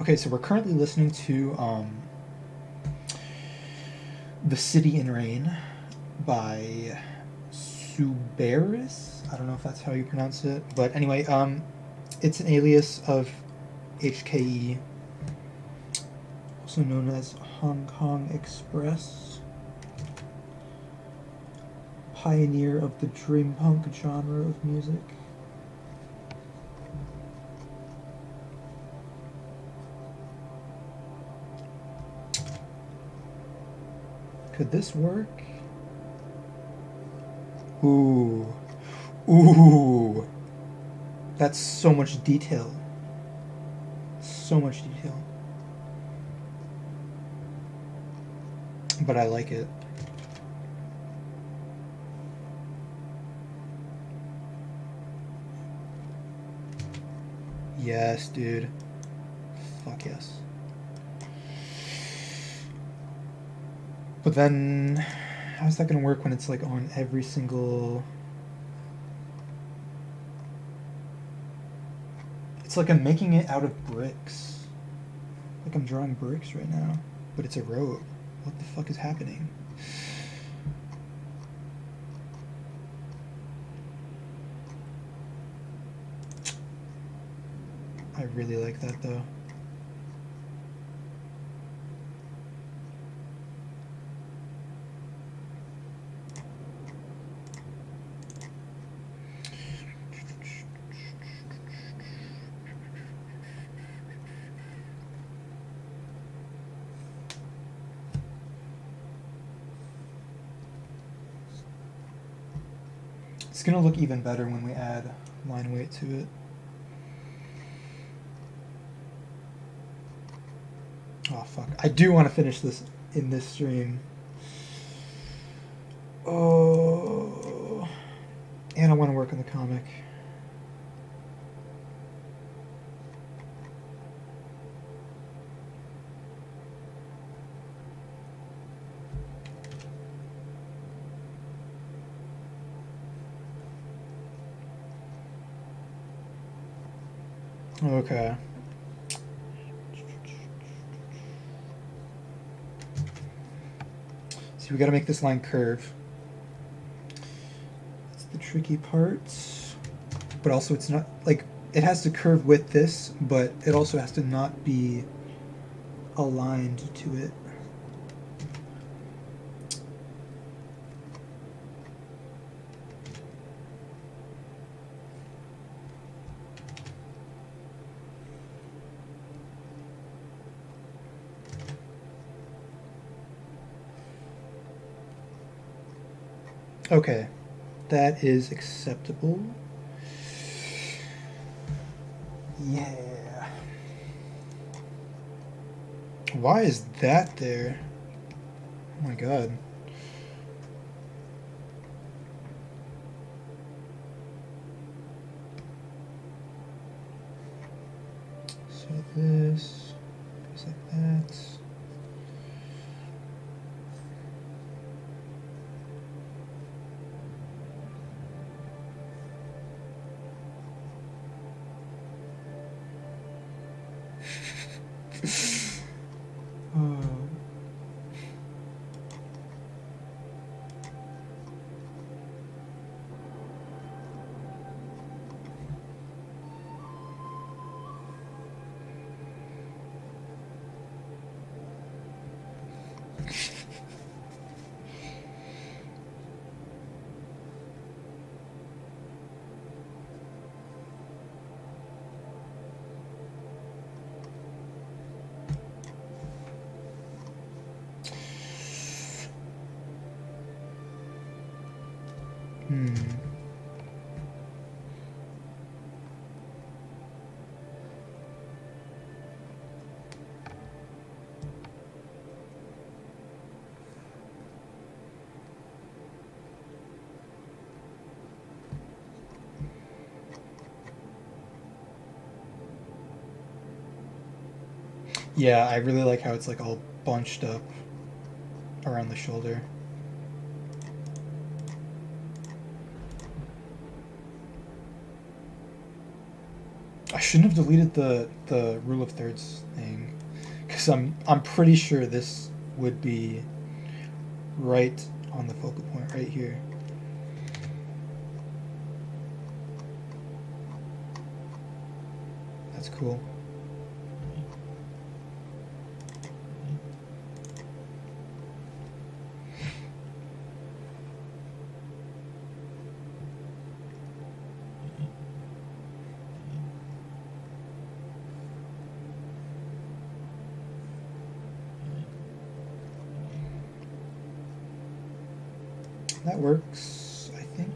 Okay, so we're currently listening to The City in Rain by Subaris. I don't know if that's how you pronounce it, but anyway, it's an alias of HKE, also known as Hong Kong Express, pioneer of the dream punk genre of music. Could this work? Ooh. Ooh. That's so much detail. So much detail. But I like it. Yes, dude. Fuck yes. But then, how's that gonna work when it's like on every single... It's like I'm making it out of bricks. Like I'm drawing bricks right now. But it's a road. What the fuck is happening? I really like that though. It's gonna look even better when we add line weight to it. Oh fuck, I do want to finish this in this stream. Oh, and I want to work on the comic. Okay. See, we got to make this line curve. That's the tricky part. But also it's not, like, it has to curve with this, but it also has to not be aligned to it. Okay, that is acceptable. Yeah. Why is that there? Oh my god. So this goes like that. Yeah, I really like how it's like all bunched up around the shoulder. I shouldn't have deleted the rule of thirds thing, because I'm pretty sure this would be right on the focal point right here. That's cool. That works, I think.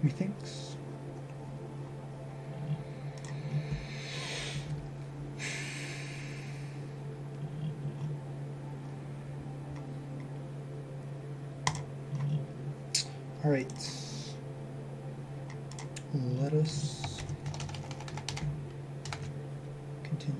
Methinks. All right. Let us continue.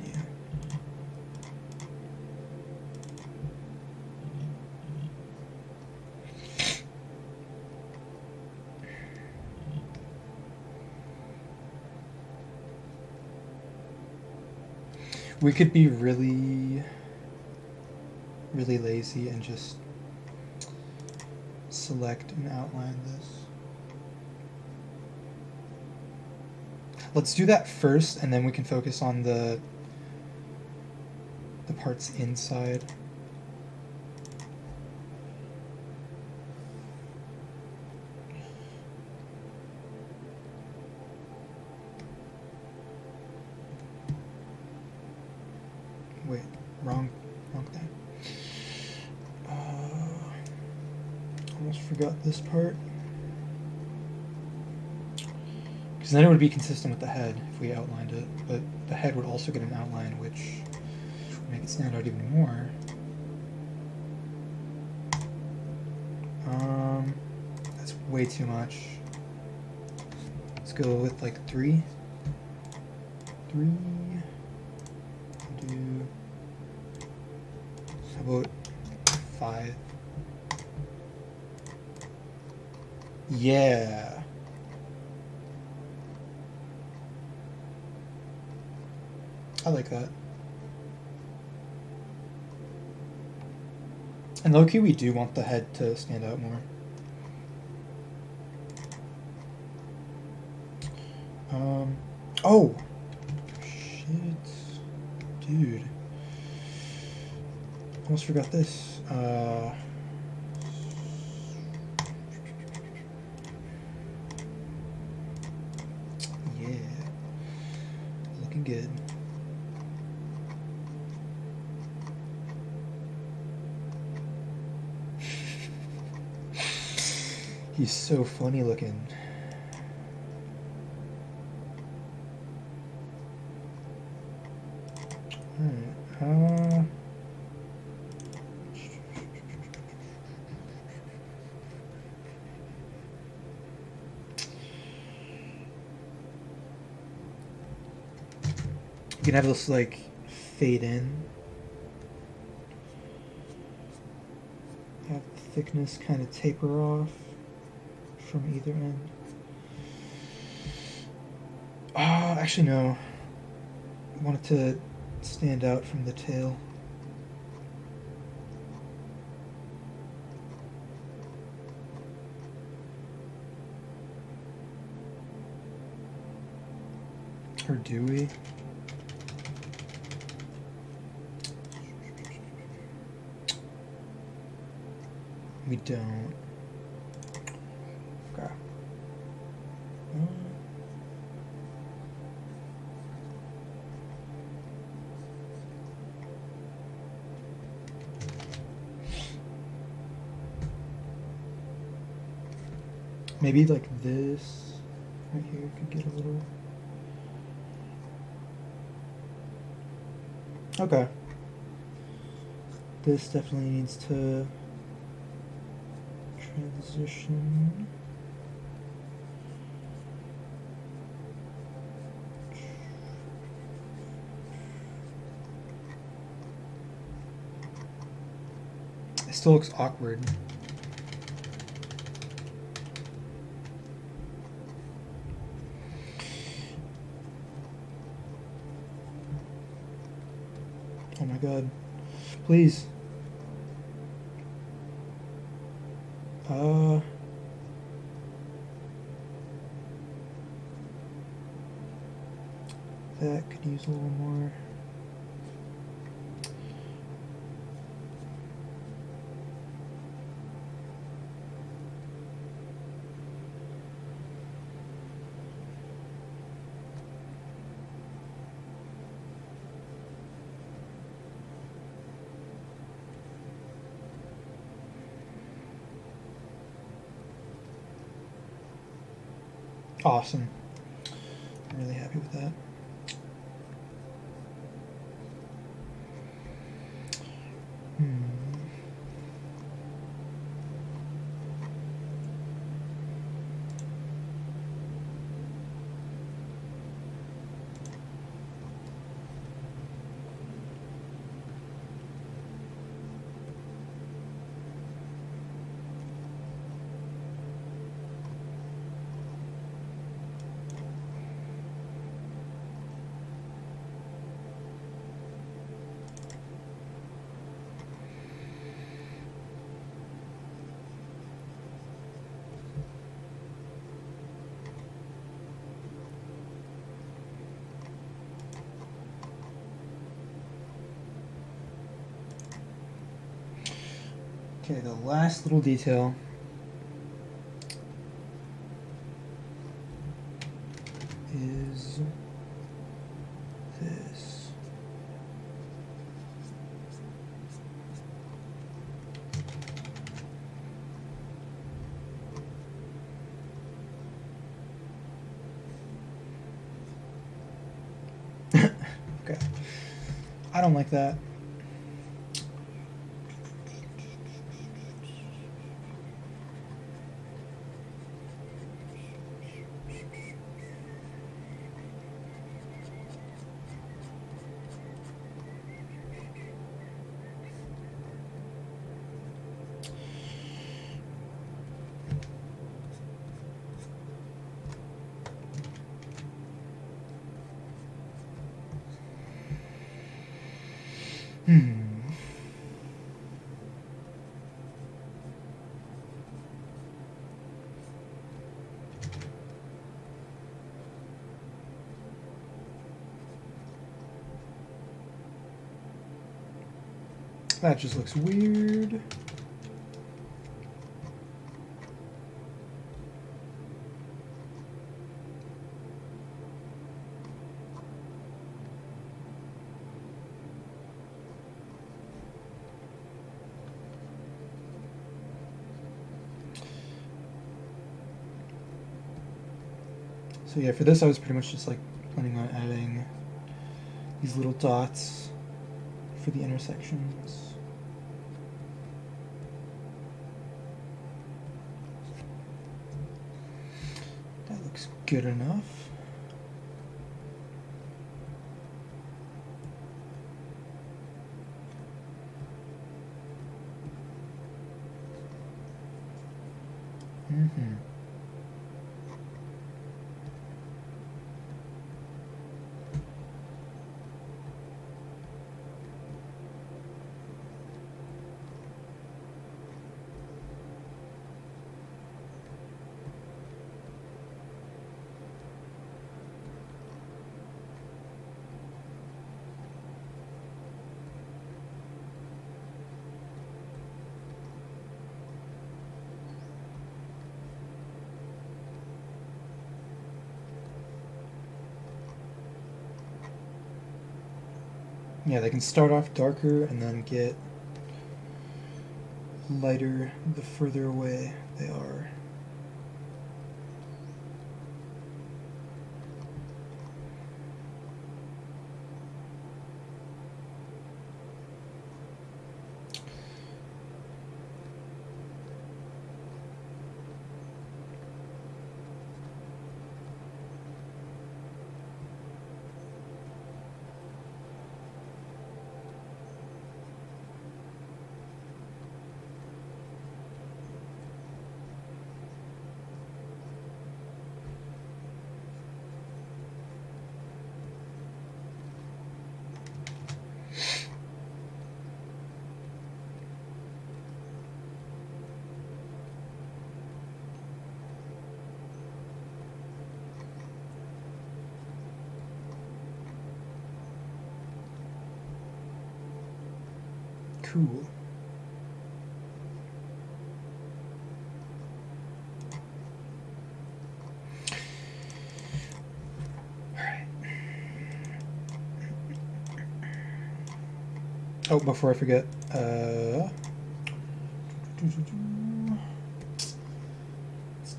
We could be really lazy and just select and outline this. Let's do that first, and then we can focus on the parts inside. Wait, wrong thing. Almost forgot this part. Because then it would be consistent with the head if we outlined it, but the head would also get an outline, which would make it stand out even more. That's way too much. Let's go with like 3. 3. Do. How about 5? Yeah. I like that. And low-key, we do want the head to stand out more. Oh! Shit. Dude. Almost forgot this. Yeah. Looking good. He's so funny looking. Alright, you can have this like fade in. Have the thickness kind of taper off from either end. Actually no. I want it to stand out from the tail. Or do we? We don't. Okay. Maybe like this right here could get a little. Okay. This definitely needs to transition. It still looks awkward. Oh my god. Please. That could use a little more. Awesome. I'm really happy with that. Okay, the last little detail is this. Okay. I don't like that. That just looks weird. So yeah, for this I was pretty much just like planning on adding these little dots for the intersections. That looks good enough. Mm-hmm. Yeah, they can start off darker and then get lighter the further away they are. Cool. Alright. Oh, before I forget, let's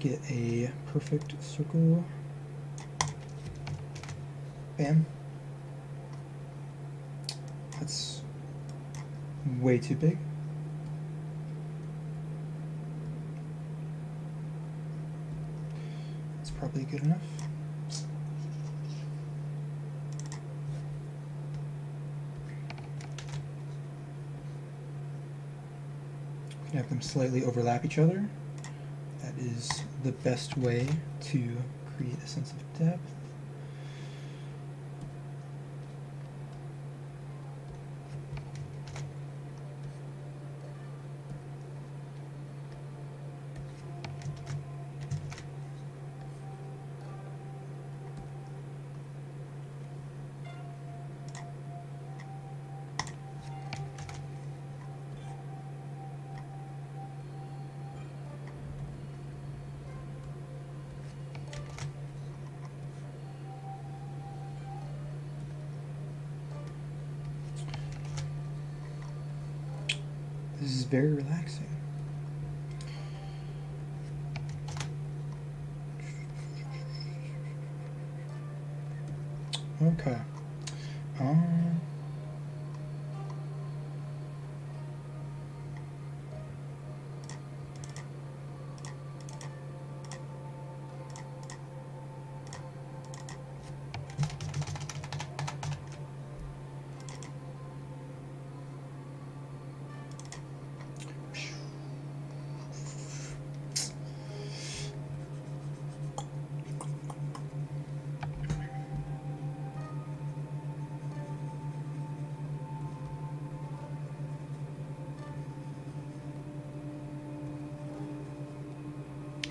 get a perfect circle. Bam. That's way too big. It's probably good enough. You can have them slightly overlap each other. That is the best way to create a sense of depth. This is very relaxing. Okay. Um,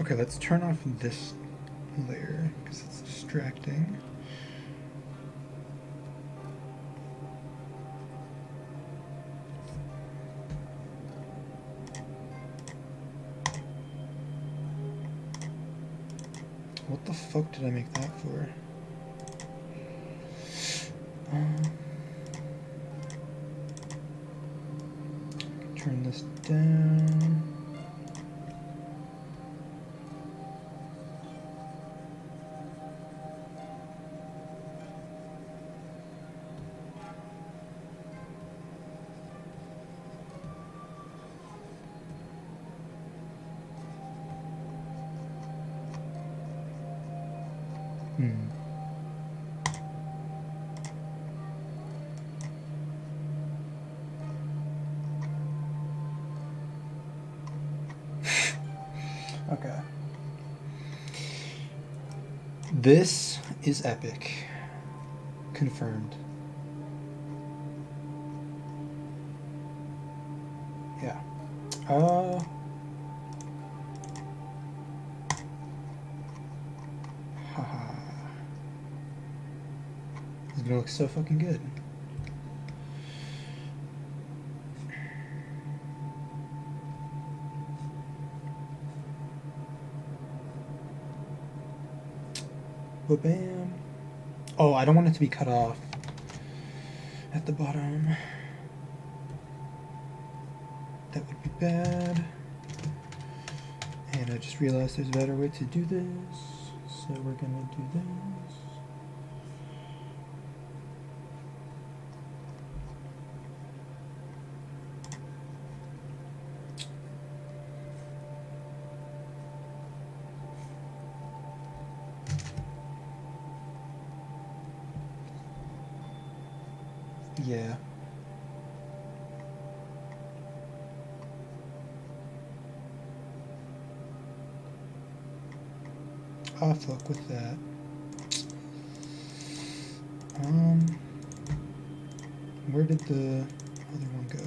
okay, let's turn off this layer because it's distracting. What the fuck did I make that for? Turn this down. Okay. This is epic. Confirmed. Yeah. Haha. This is gonna look so fucking good. Bam. Oh, I don't want it to be cut off at the bottom. That would be bad. And I just realized there's a better way to do this. So we're gonna do this. Yeah. I'll fuck with that. Where did the other one go?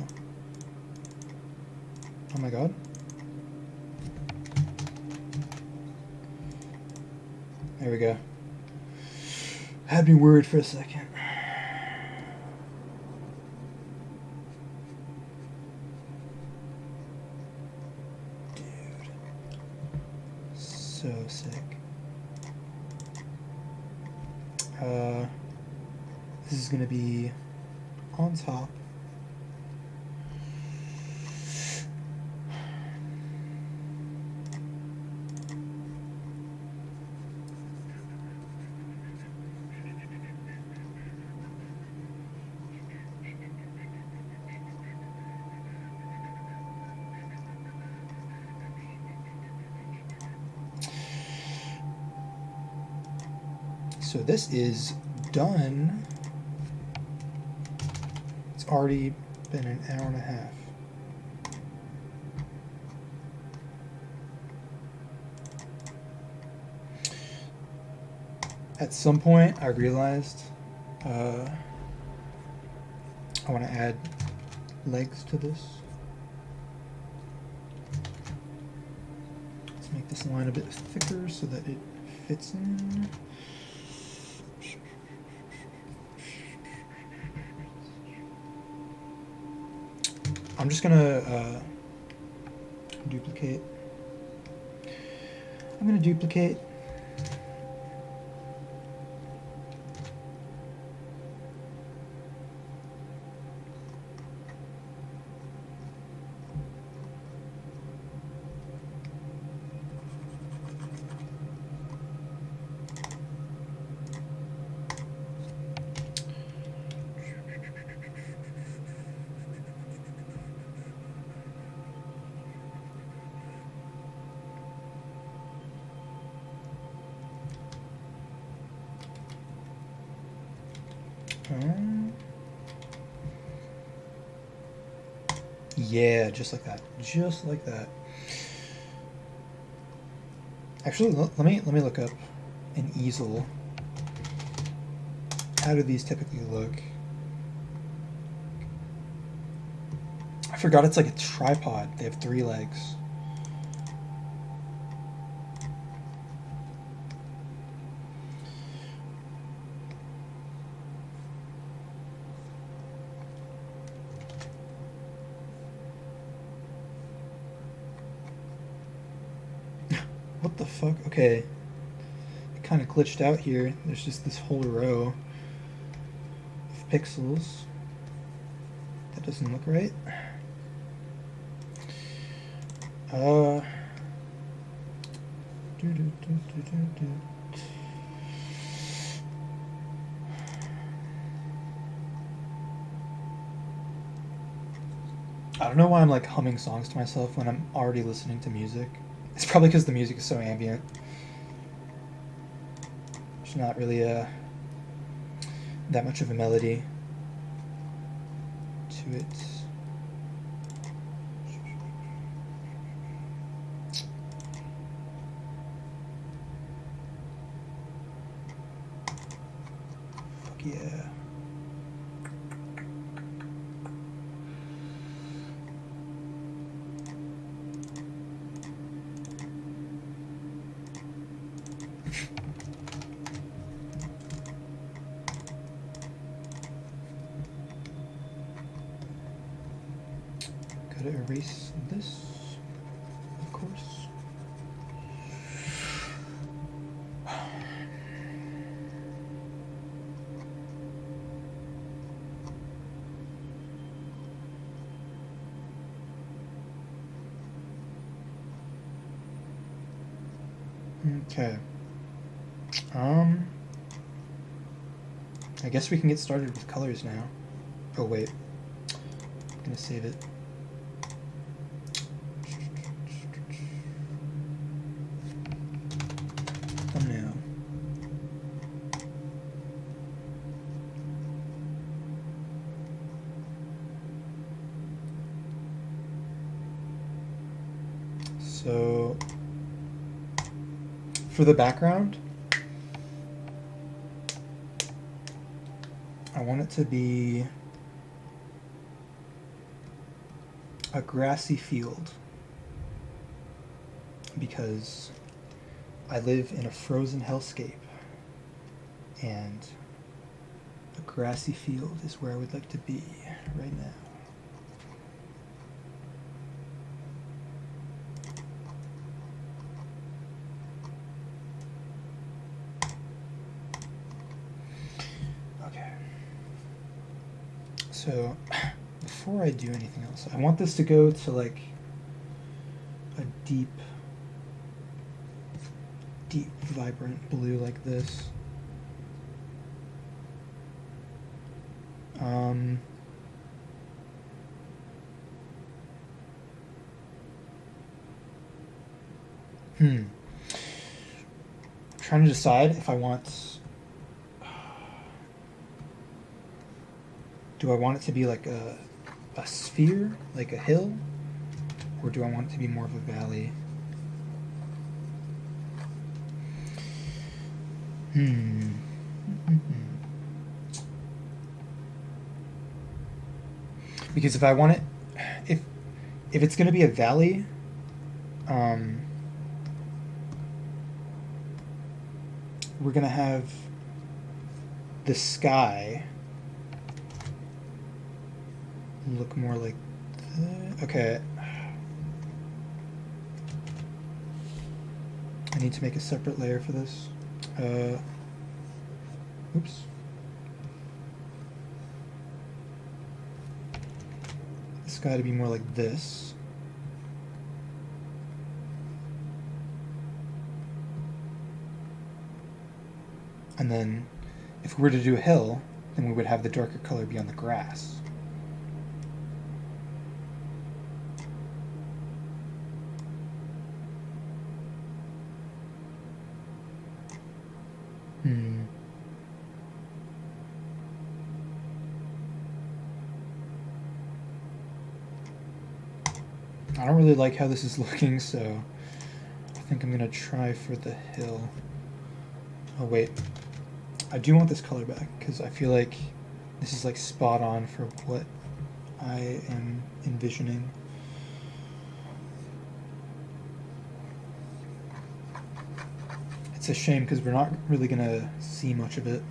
Oh my god. There we go. Had me worried for a second. Dude. So sick. This is gonna be on top. So this is done. It's already been an hour and a half. At some point, I realized I want to add legs to this. Let's make this line a bit thicker so that it fits in. I'm just gonna duplicate. I'm gonna duplicate. Yeah, just like that. Just like that. Actually, let me look up an easel. How do these typically look? I forgot it's like a tripod. They have 3 legs. What the fuck? Okay. It kind of glitched out here. There's just this whole row of pixels. That doesn't look right. I don't know why I'm like humming songs to myself when I'm already listening to music. It's probably because the music is so ambient. There's not really that much of a melody to it. Fuck yeah. Gotta erase this, of course. Okay. I guess we can get started with colors now. Oh wait. I'm gonna save it. Thumbnail. So for the background, I want it to be a grassy field because I live in a frozen hellscape and a grassy field is where I would like to be right now. So before I do anything else, I want this to go to like a deep, vibrant blue like this. Trying to decide if I want. Do I want it to be like a sphere, like a hill, or do I want it to be more of a valley? Because if I want it, if it's going to be a valley, we're going to have the sky look more like that. Okay. I need to make a separate layer for this. Oops. It's got to be more like this. And then if we were to do a hill, then we would have the darker color be on the grass. I don't really like how this is looking, so I think I'm gonna try for the hill. Oh wait, I do want this color back because I feel like this is like spot on for what I am envisioning. It's a shame because we're not really gonna see much of it.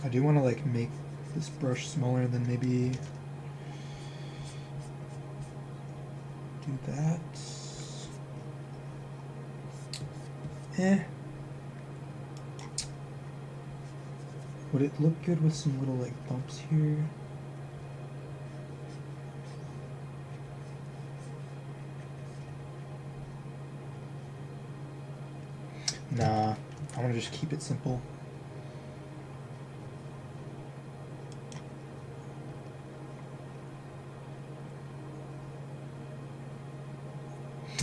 I do want to like make this brush smaller, than maybe do that. Would it look good with some little like bumps here? Nah, I want to just keep it simple.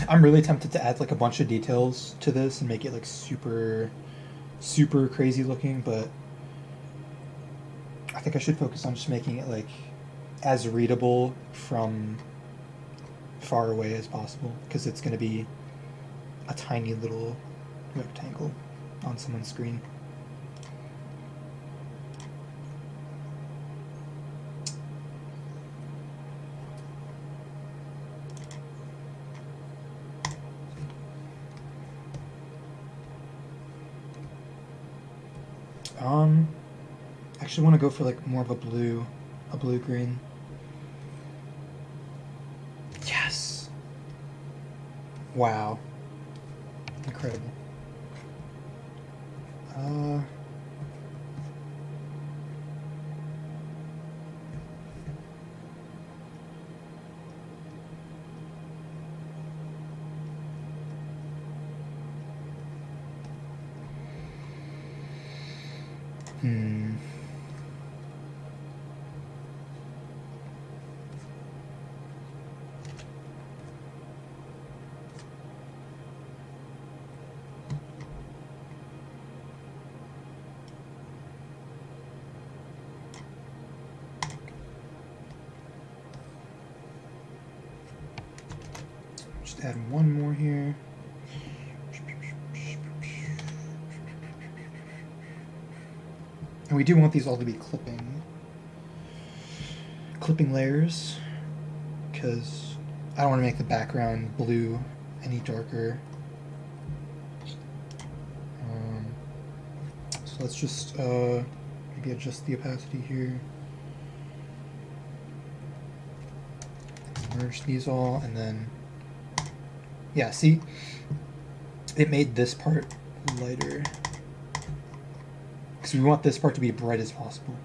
I'm really tempted to add like a bunch of details to this and make it like super crazy looking, but I think I should focus on just making it like as readable from far away as possible, because it's going to be a tiny little rectangle on someone's screen. I actually want to go for like more of a blue green. Yes. Wow. Incredible. Just add one more here. And we do want these all to be clipping layers, because I don't want to make the background blue any darker. So let's just maybe adjust the opacity here. Merge these all, and then yeah, see, it made this part lighter because we want this part to be as bright as possible,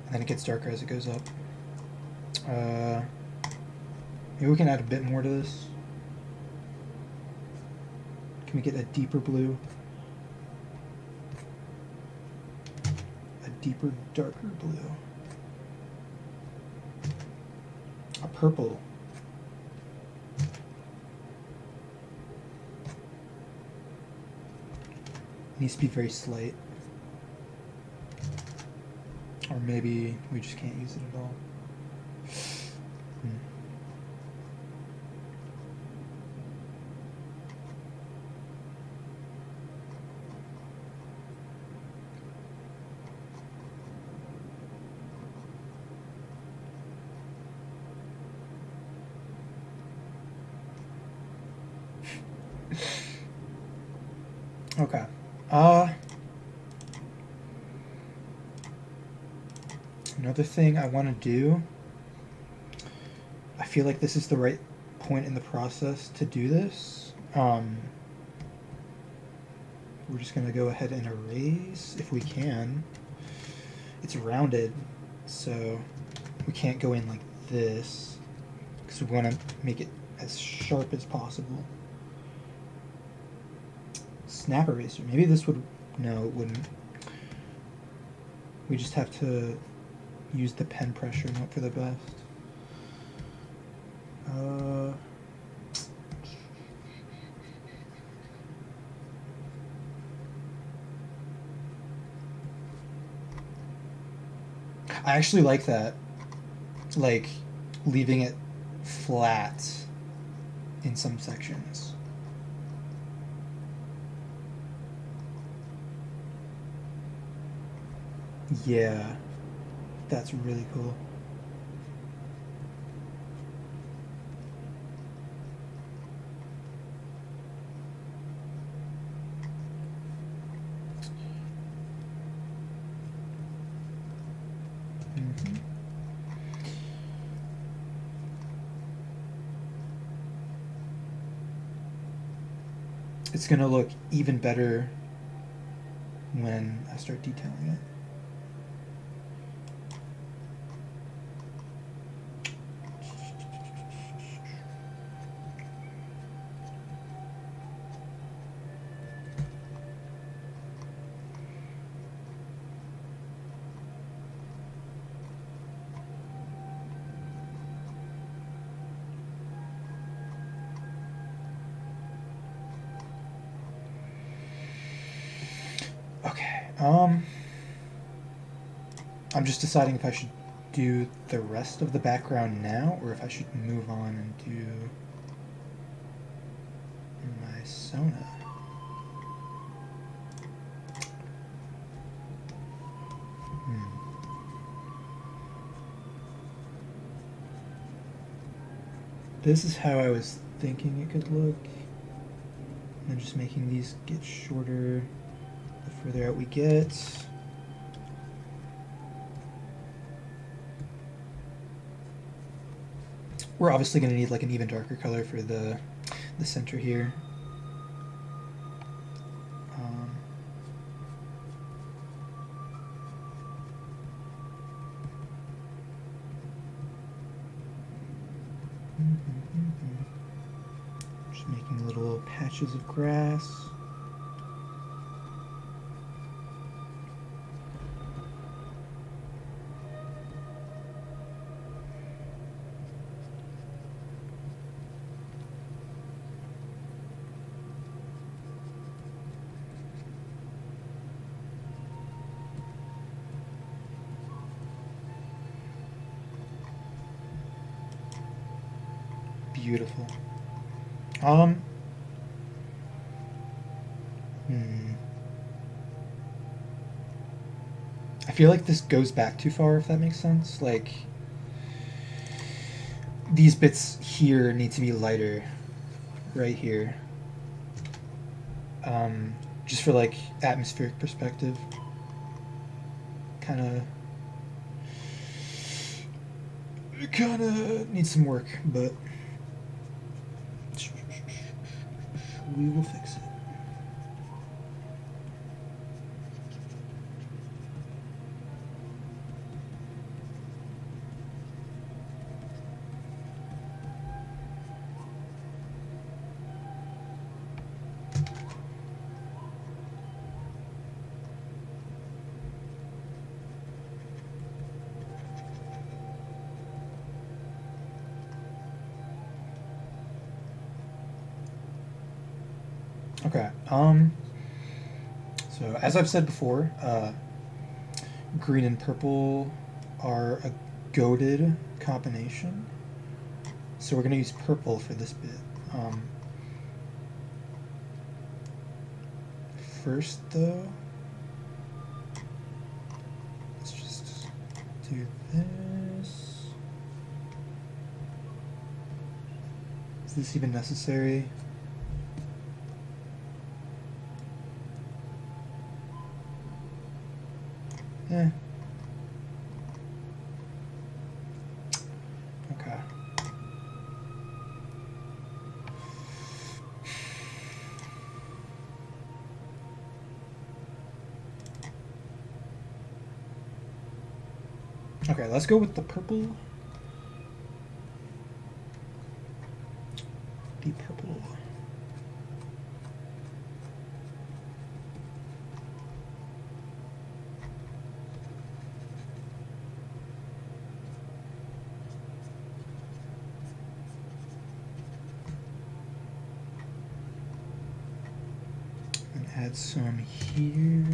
and then it gets darker as it goes up. Maybe we can add a bit more to this. Can we get a deeper blue? A deeper, darker blue. A purple. It needs to be very slight. Or maybe we just can't use it at all. Okay. Another thing I want to do, I feel like this is the right point in the process to do this. We're just going to go ahead and erase if we can. It's rounded, So we can't go in like this because we want to make it as sharp as possible. Snap eraser. Maybe this would... No, it wouldn't. We just have to use the pen pressure and hope for the best. I actually like that. Like, leaving it flat in some sections. Yeah, that's really cool. Mhm. It's gonna look even better when I start detailing it. Okay, I'm just deciding if I should do the rest of the background now or if I should move on and do my Sona. This is how I was thinking it could look. And then just making these get shorter the further out we get. We're obviously going to need like an even darker color for the center here. Just making little patches of grass. Beautiful. I feel like this goes back too far, if that makes sense. Like, these bits here need to be lighter, right here. Just for like atmospheric perspective. Kind of needs some work, but we will fix it. Okay. So as I've said before, green and purple are a goated combination. So we're gonna use purple for this bit. First, though, let's just do this. Is this even necessary? Eh. Okay. Okay, let's go with the purple. The purple. And add some here.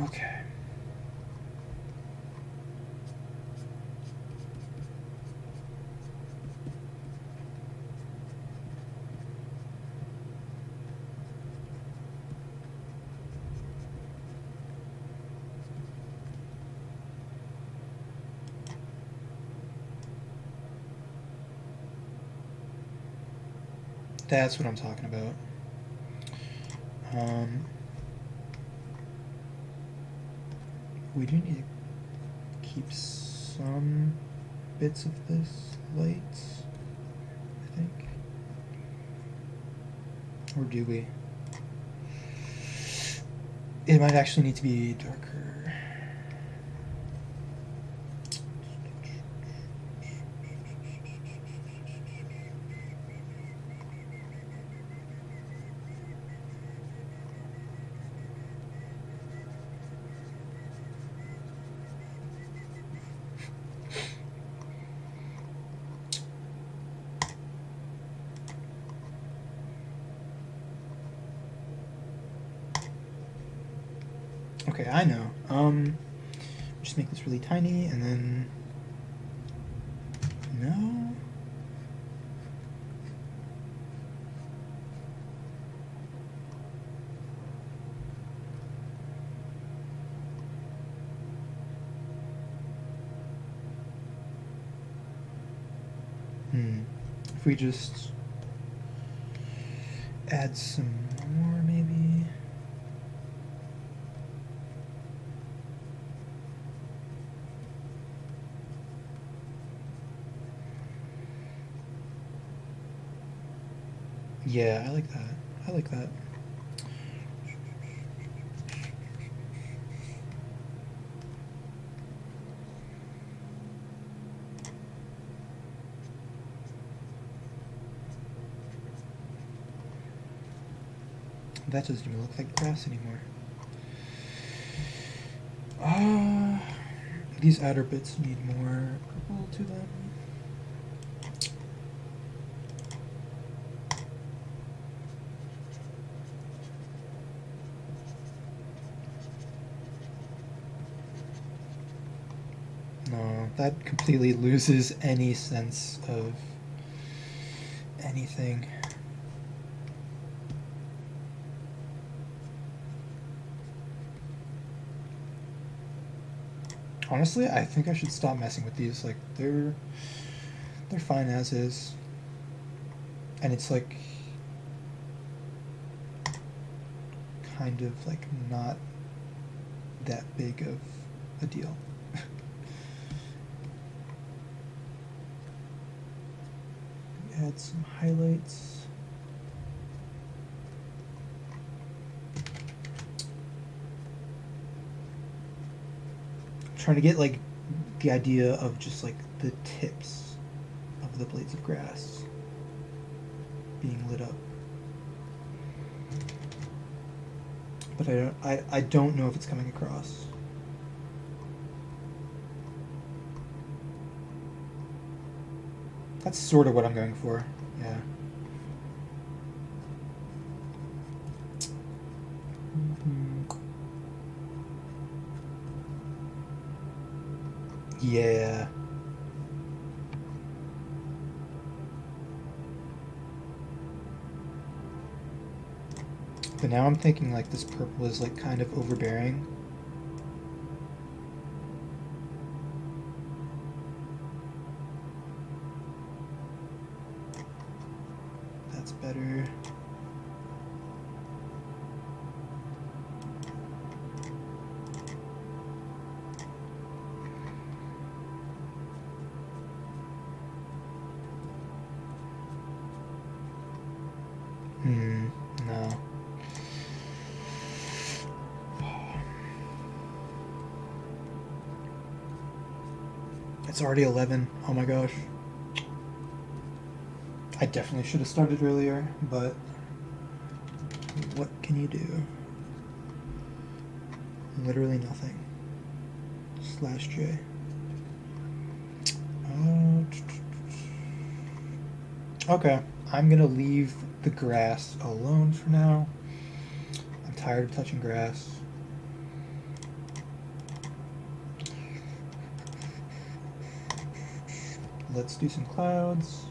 Okay. That's what I'm talking about. We do need to keep some bits of this light, I think. Or do we? It might actually need to be darker. Okay, I know. Just make this really tiny and then no. If we just add some more, maybe. Yeah, I like that. I like that. That doesn't even look like grass anymore. These outer bits need more purple to them. No, that completely loses any sense of anything. Honestly, I think I should stop messing with these. Like they're fine as is. And it's like kind of like not that big of a deal. Add some highlights. Trying to get like the idea of just like the tips of the blades of grass being lit up. But I don't know if it's coming across. That's sort of what I'm going for. Yeah. Yeah. But now I'm thinking like this purple is like kind of overbearing. That's better. No. It's already 11. Oh my gosh. I definitely should have started earlier, but what can you do? Literally nothing. /J. Okay, I'm gonna leave the grass alone for now. I'm tired of touching grass. Let's do some clouds.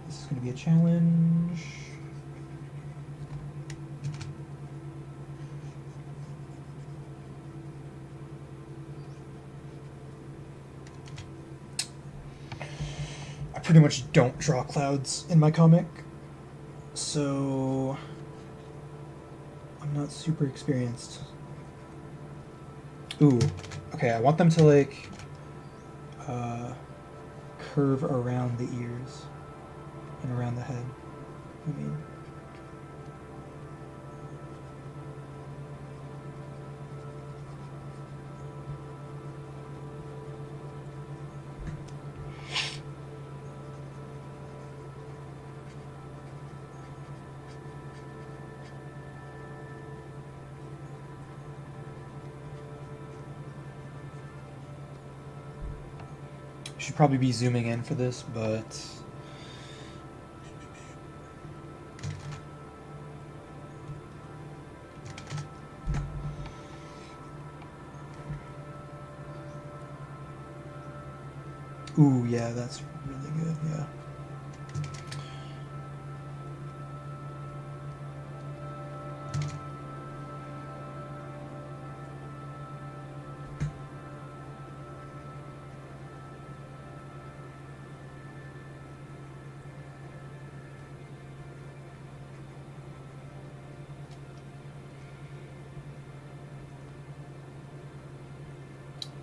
This is gonna be a challenge. I pretty much don't draw clouds in my comic, so I'm not super experienced. Ooh, okay, I want them to like curve around the ears and around the head. I mean, should probably be zooming in for this, but ooh, yeah, that's really good, yeah.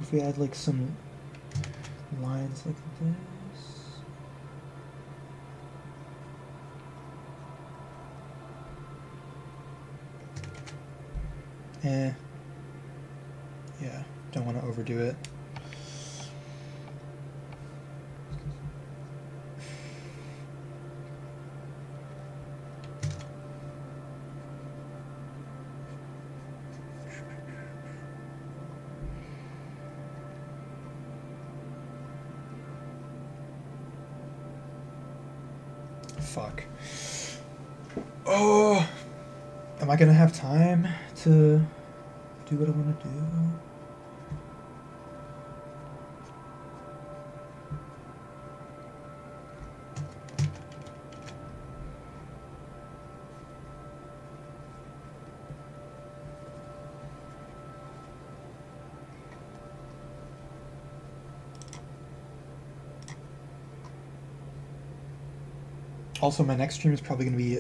If we add like some lines like this. Yeah, don't want to overdo it. Fuck. Oh, am I gonna have time to do what I want to do? Also, my next stream is probably going to be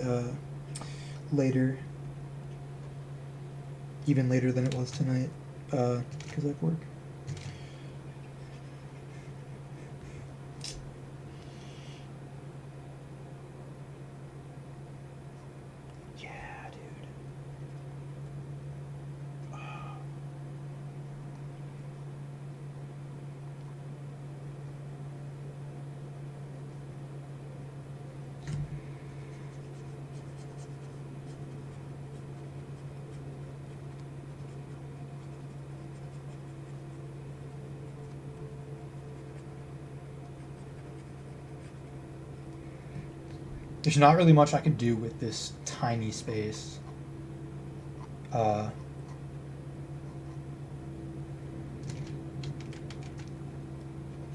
later, even later than it was tonight, because I have work. Yeah, dude. There's not really much I could do with this tiny space.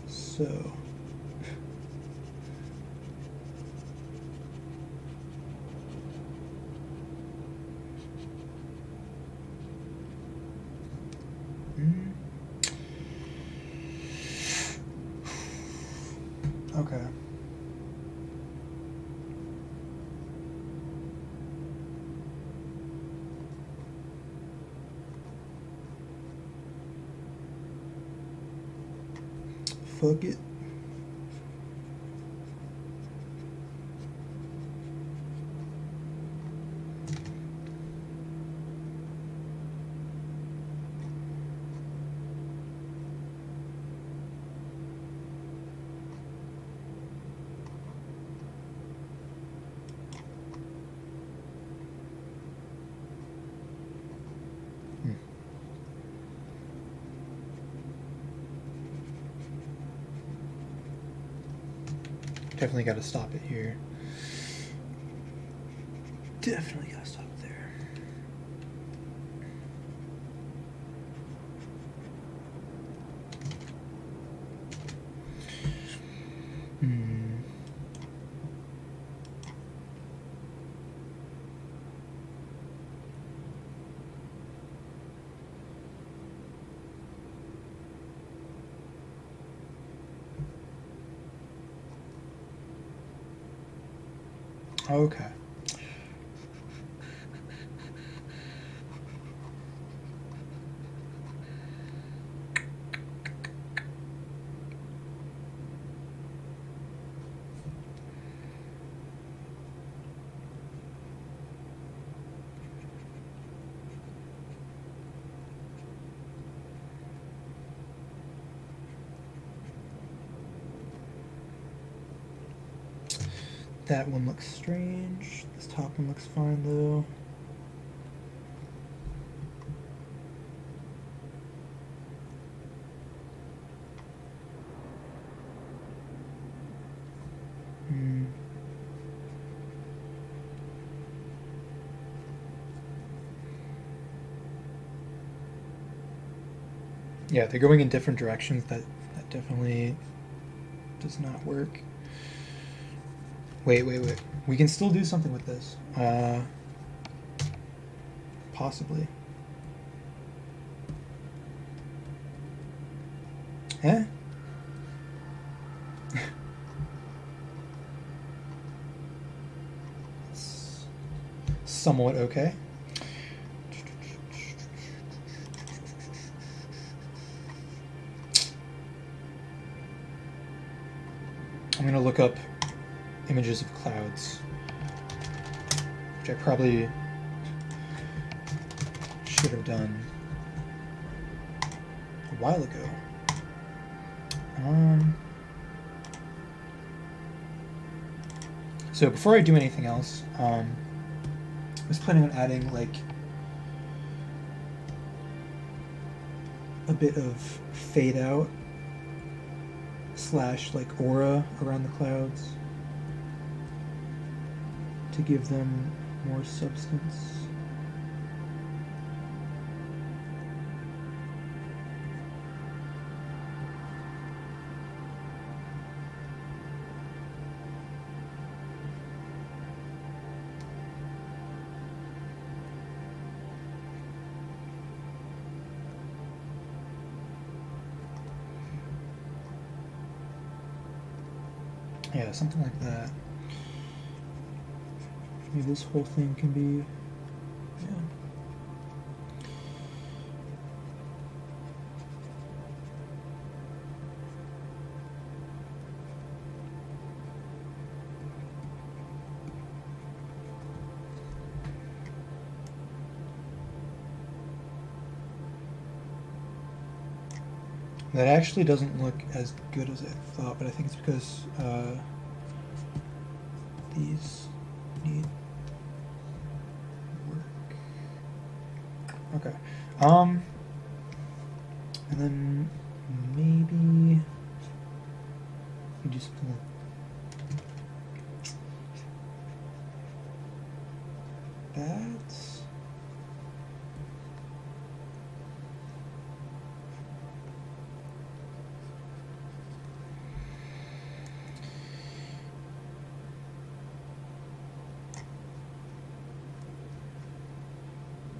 So... fuck it. Definitely got to stop it here. Definitely got to stop it there. Okay. That one looks strange. This top one looks fine though. Yeah, they're going in different directions. That definitely does not work. Wait. We can still do something with this. Possibly. Eh? It's somewhat okay. I'm gonna look up images of clouds, which I probably should have done a while ago. So before I do anything else, I was planning on adding like a bit of fade out / like aura around the clouds to give them more substance. Yeah, something like that. Maybe this whole thing can be, yeah. That actually doesn't look as good as I thought, but I think it's because these need work. Okay. And then maybe we do something like that.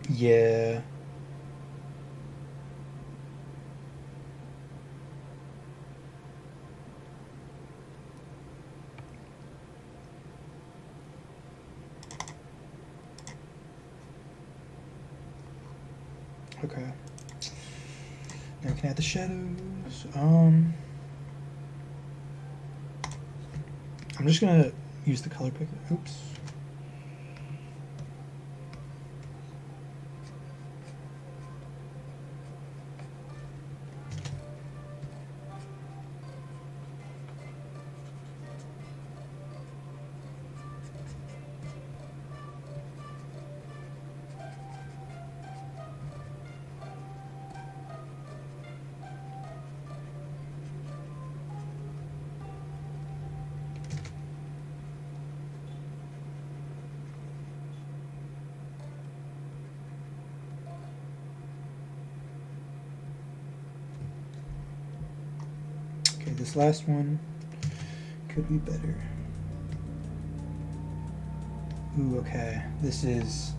Yeah. Okay. Now we can add the shadows. I'm just gonna use the color picker. Oops. Okay, this last one could be better. Ooh, okay. This is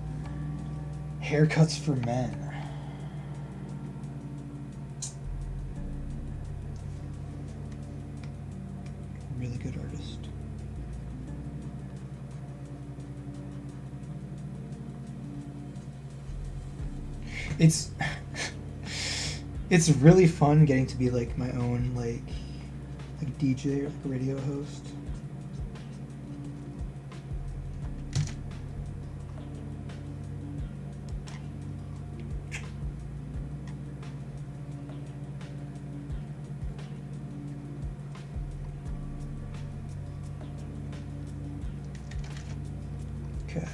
haircuts for men. Really good artist. It's really fun getting to be like my own like DJ or like radio host. Okay.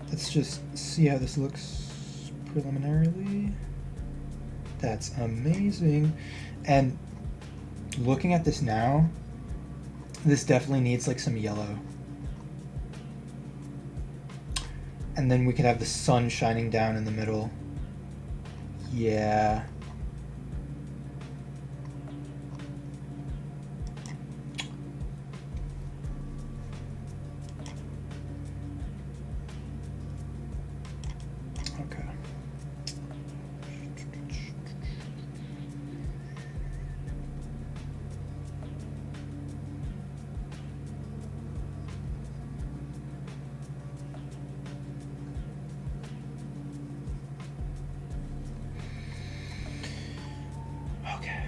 Let's just see how this looks preliminarily. That's amazing. And looking at this now, this definitely needs like some yellow. And then we could have the sun shining down in the middle. Yeah. Okay. Okay.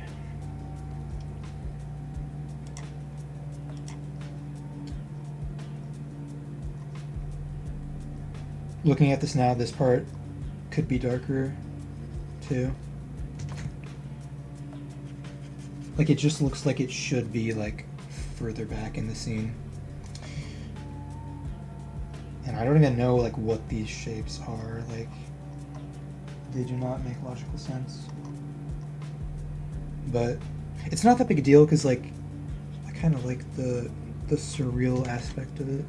Looking at this now, this part could be darker too. Like it just looks like it should be like further back in the scene. And I don't even know like what these shapes are. Like they do not make logical sense. But it's not that big a deal because like I kind of like the surreal aspect of it.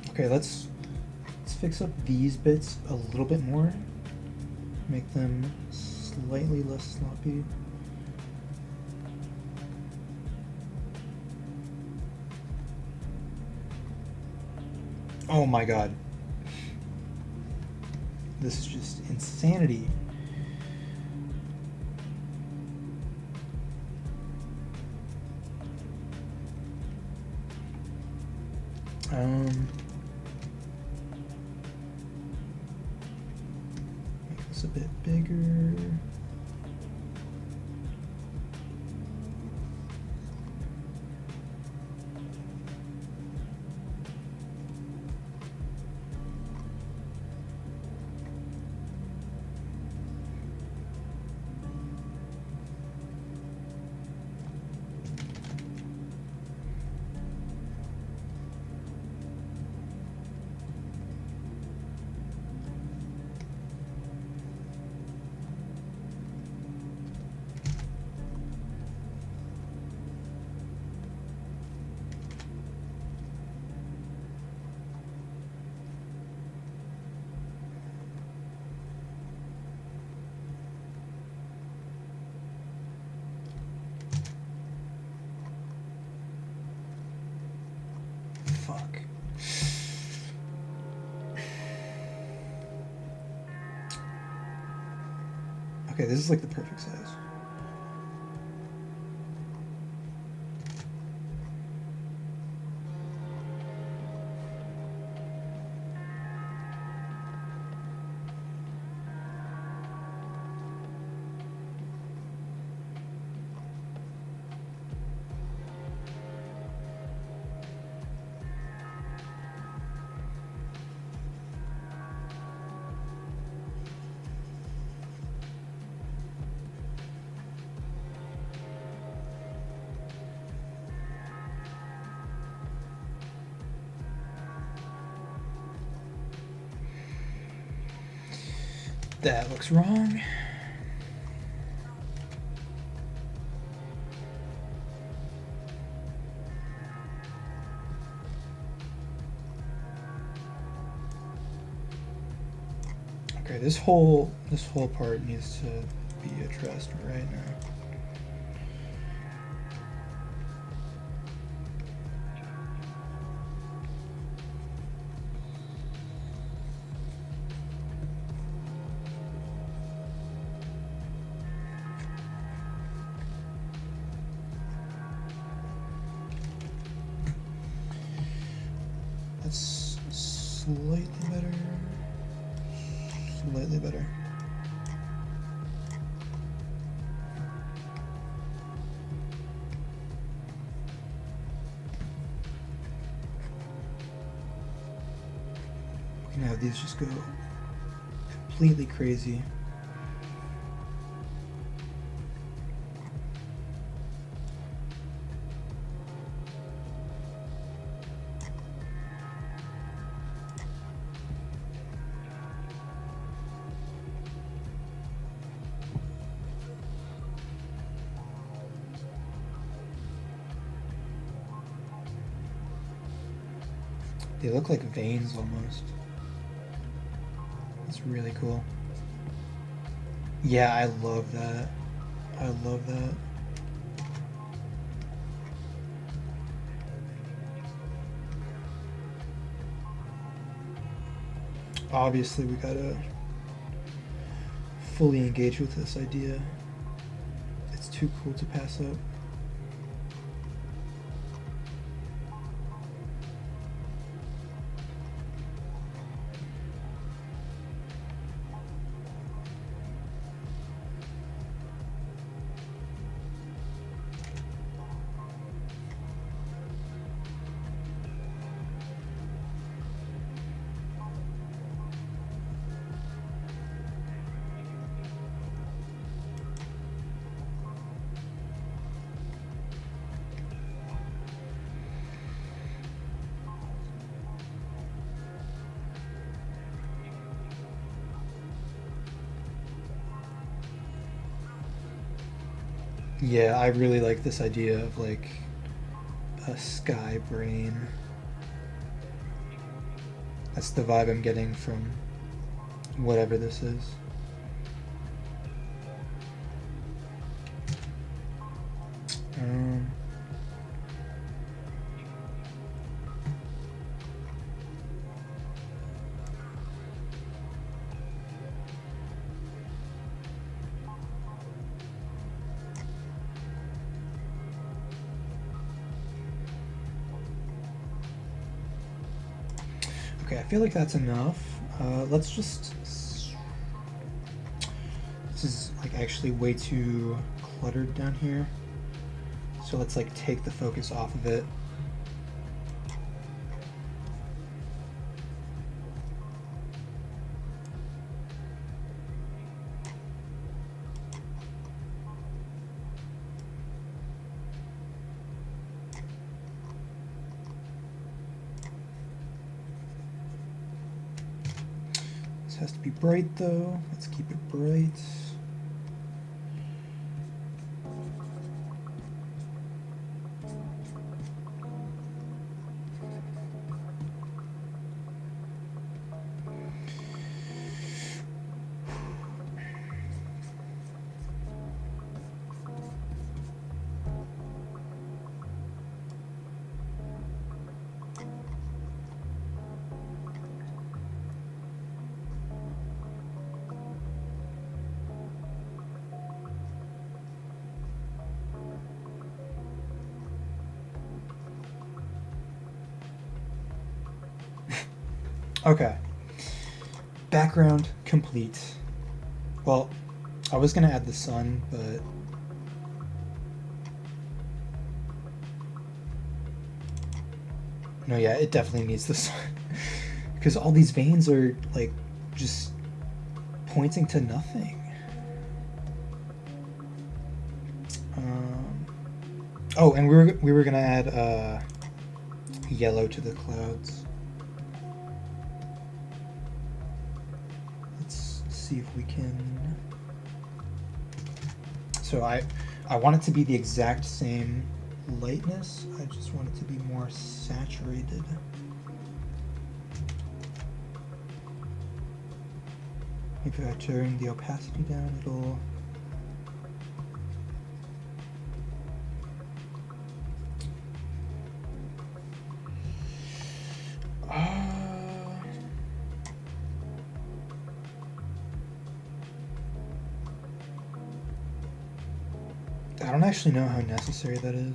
Okay, let's fix up these bits a little bit more. Make them slightly less sloppy. Oh my god. This is just insanity. Make this a bit bigger. Okay, this is like the perfect size. That looks wrong. Okay, this whole part needs to be addressed right now. That's slightly better. Slightly better. We can have these just go completely crazy. They look like veins almost. It's really cool. Yeah, I love that. I love that. Obviously, we gotta fully engage with this idea. It's too cool to pass up. Yeah, I really like this idea of like a sky brain. That's the vibe I'm getting from whatever this is. Um, okay, I feel like that's enough. Let's just... This is like actually way too cluttered down here. So let's like take the focus off of it. This has to be bright though. Let's keep it bright. Okay. Background complete. Well, I was gonna add the sun, but no, yeah, it definitely needs the sun because all these veins are like just pointing to nothing. Oh, and we were gonna add yellow to the clouds. Let's see if we can. So I want it to be the exact same lightness. I just want it to be more saturated. Maybe if I turn the opacity down, it'll. I don't actually know how necessary that is.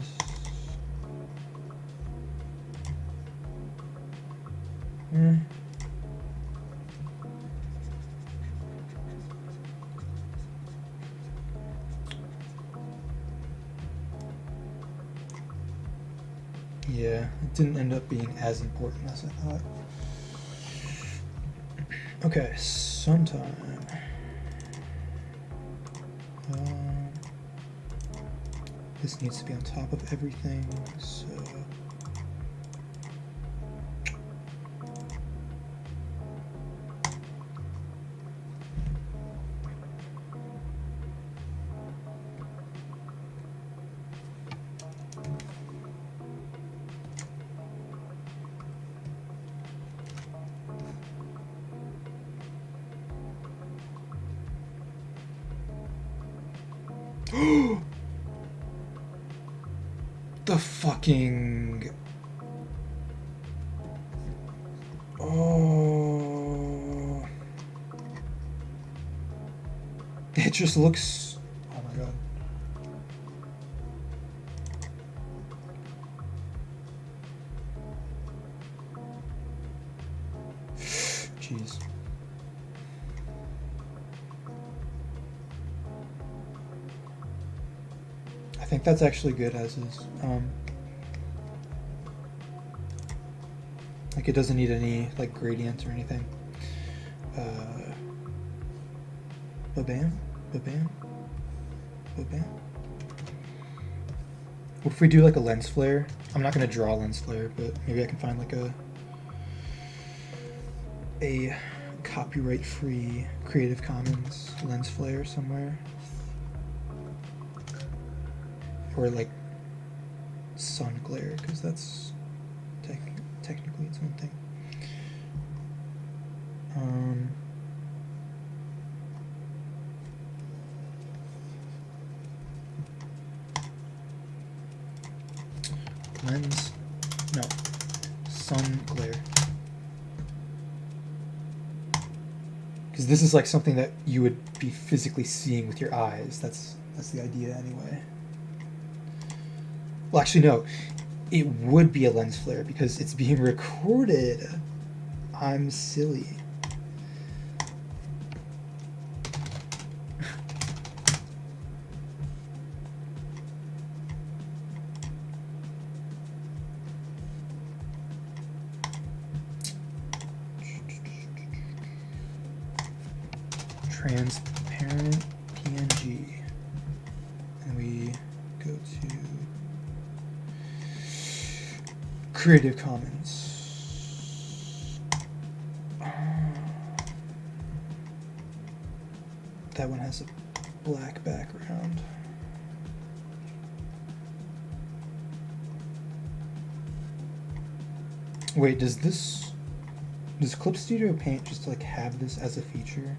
Yeah, it didn't end up being as important as I thought. Okay, sometime. This needs to be on top of everything, so. The fucking. Oh. It just looks. Oh my god. Jeez. I think that's actually good as is. Like it doesn't need any like gradients or anything. Ba-bam, ba-bam, ba-bam. What if we do like a lens flare? I'm not gonna draw a lens flare, but maybe I can find like a copyright-free Creative Commons lens flare somewhere. Or like sun glare, because that's technically its own thing. Lens, no, sun glare. Because this is like something that you would be physically seeing with your eyes. That's the idea anyway. Well, actually, no. It would be a lens flare because it's being recorded. I'm silly. Transparent PNG. And we go to Creative Commons. That one has a black background. Wait, does Clip Studio Paint just like have this as a feature?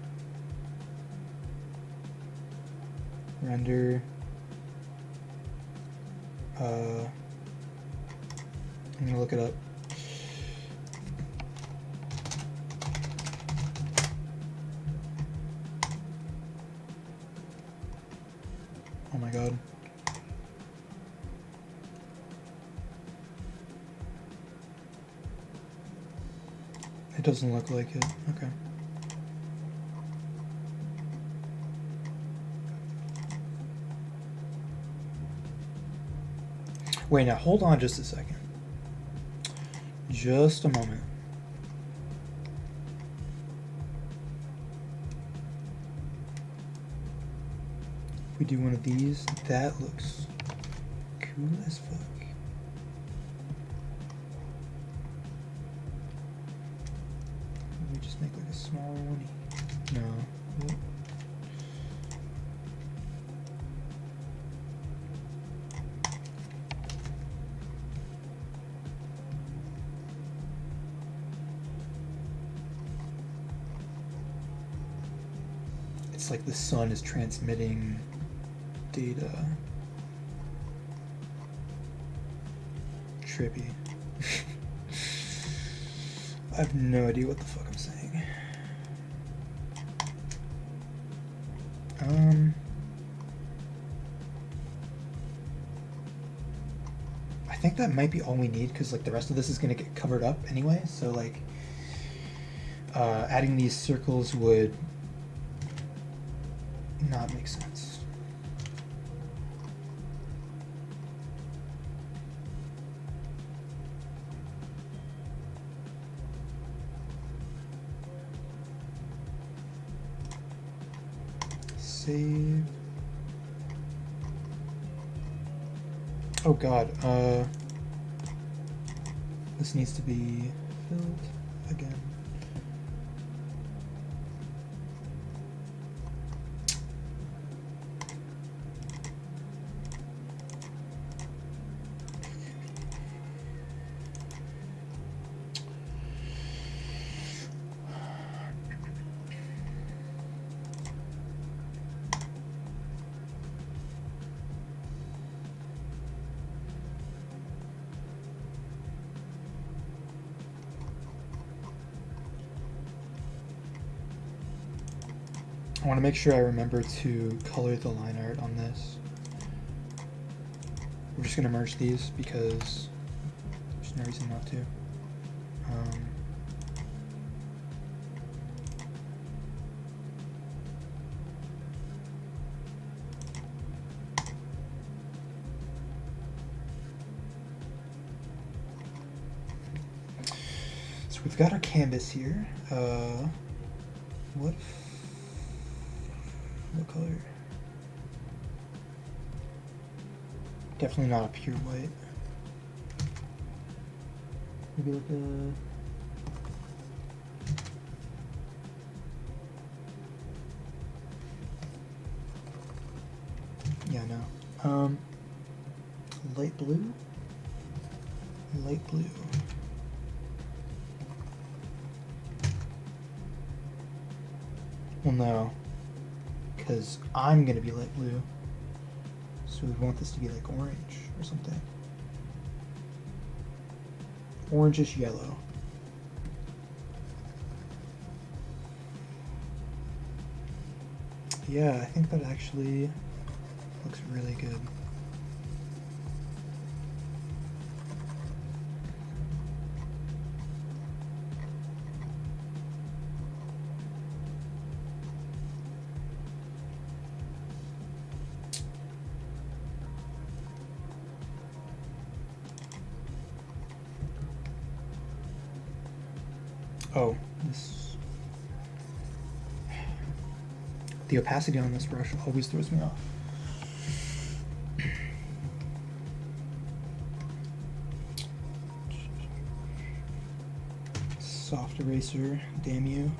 Render. I'm gonna look it up. Oh my god. It doesn't look like it. Okay. Wait, now hold on just a second. Just a moment. If we do one of these, that looks cool as fuck. We just make like a smaller one. No. Yep. It's like the sun is transmitting data. Trippy. I have no idea what the fuck I'm saying. I think that might be all we need because like the rest of this is gonna get covered up anyway. So like adding these circles would not make sense. Save. Oh god, this needs to be filled again. I want to make sure I remember to color the line art on this. We're just going to merge these because there's no reason not to. So we've got our canvas here. What color? Definitely not a pure white. Maybe like a... Yeah, no. Light blue? Light blue. Well, no. Because I'm going to be light blue. So we want this to be like orange or something. Orangish yellow. Yeah, I think that actually looks really good. Oh, this... The opacity on this brush always throws me off. Soft eraser, damn you.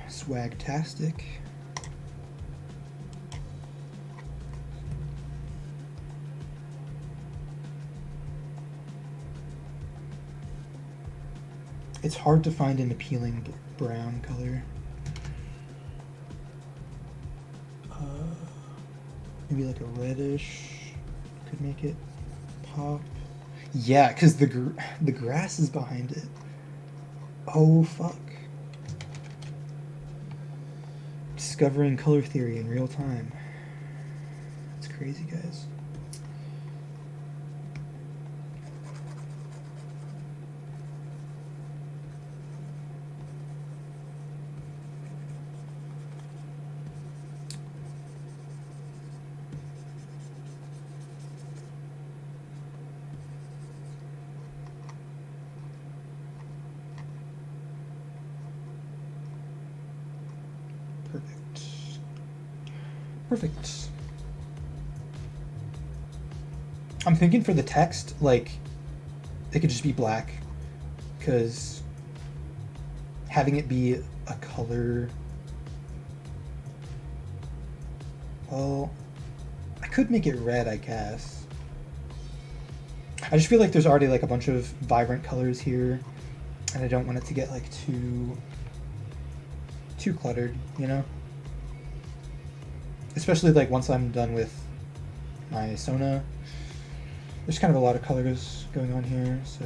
Swagtastic. It's hard to find an appealing brown color. Maybe like a reddish could make it pop. Yeah, because the grass is behind it. Oh, fuck. Discovering color theory in real time. It's crazy, guys. Perfect. I'm thinking for the text, like, it could just be black, because having it be a color, well, I could make it red, I guess. I just feel like there's already like a bunch of vibrant colors here, and I don't want it to get like too cluttered, you know? Especially like once I'm done with my Sona. There's kind of a lot of colors going on here, so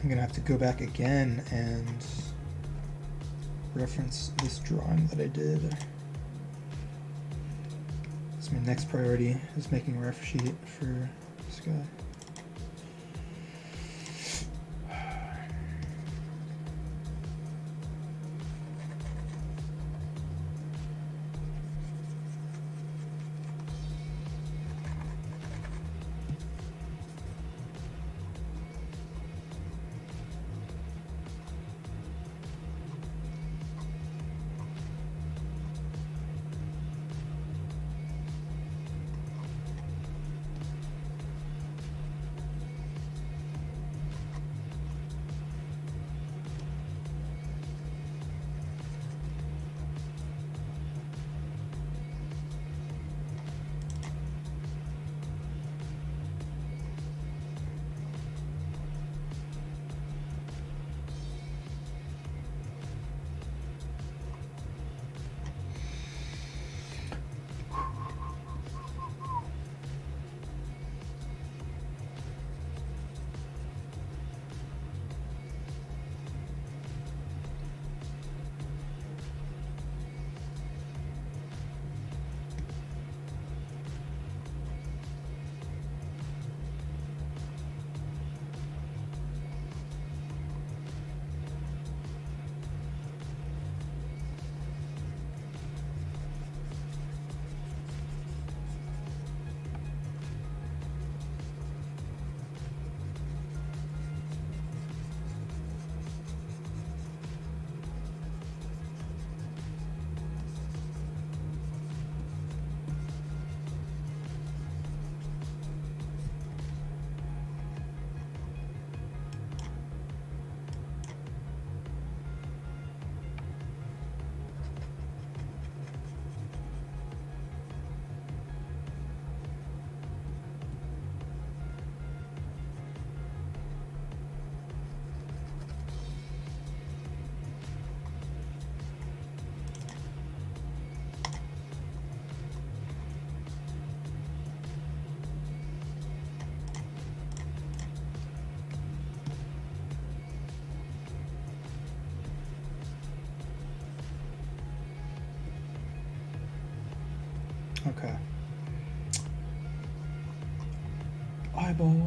I'm gonna have to go back again and reference this drawing that I did. It's my next priority, is making a ref sheet for this guy. Okay. Eyeballs.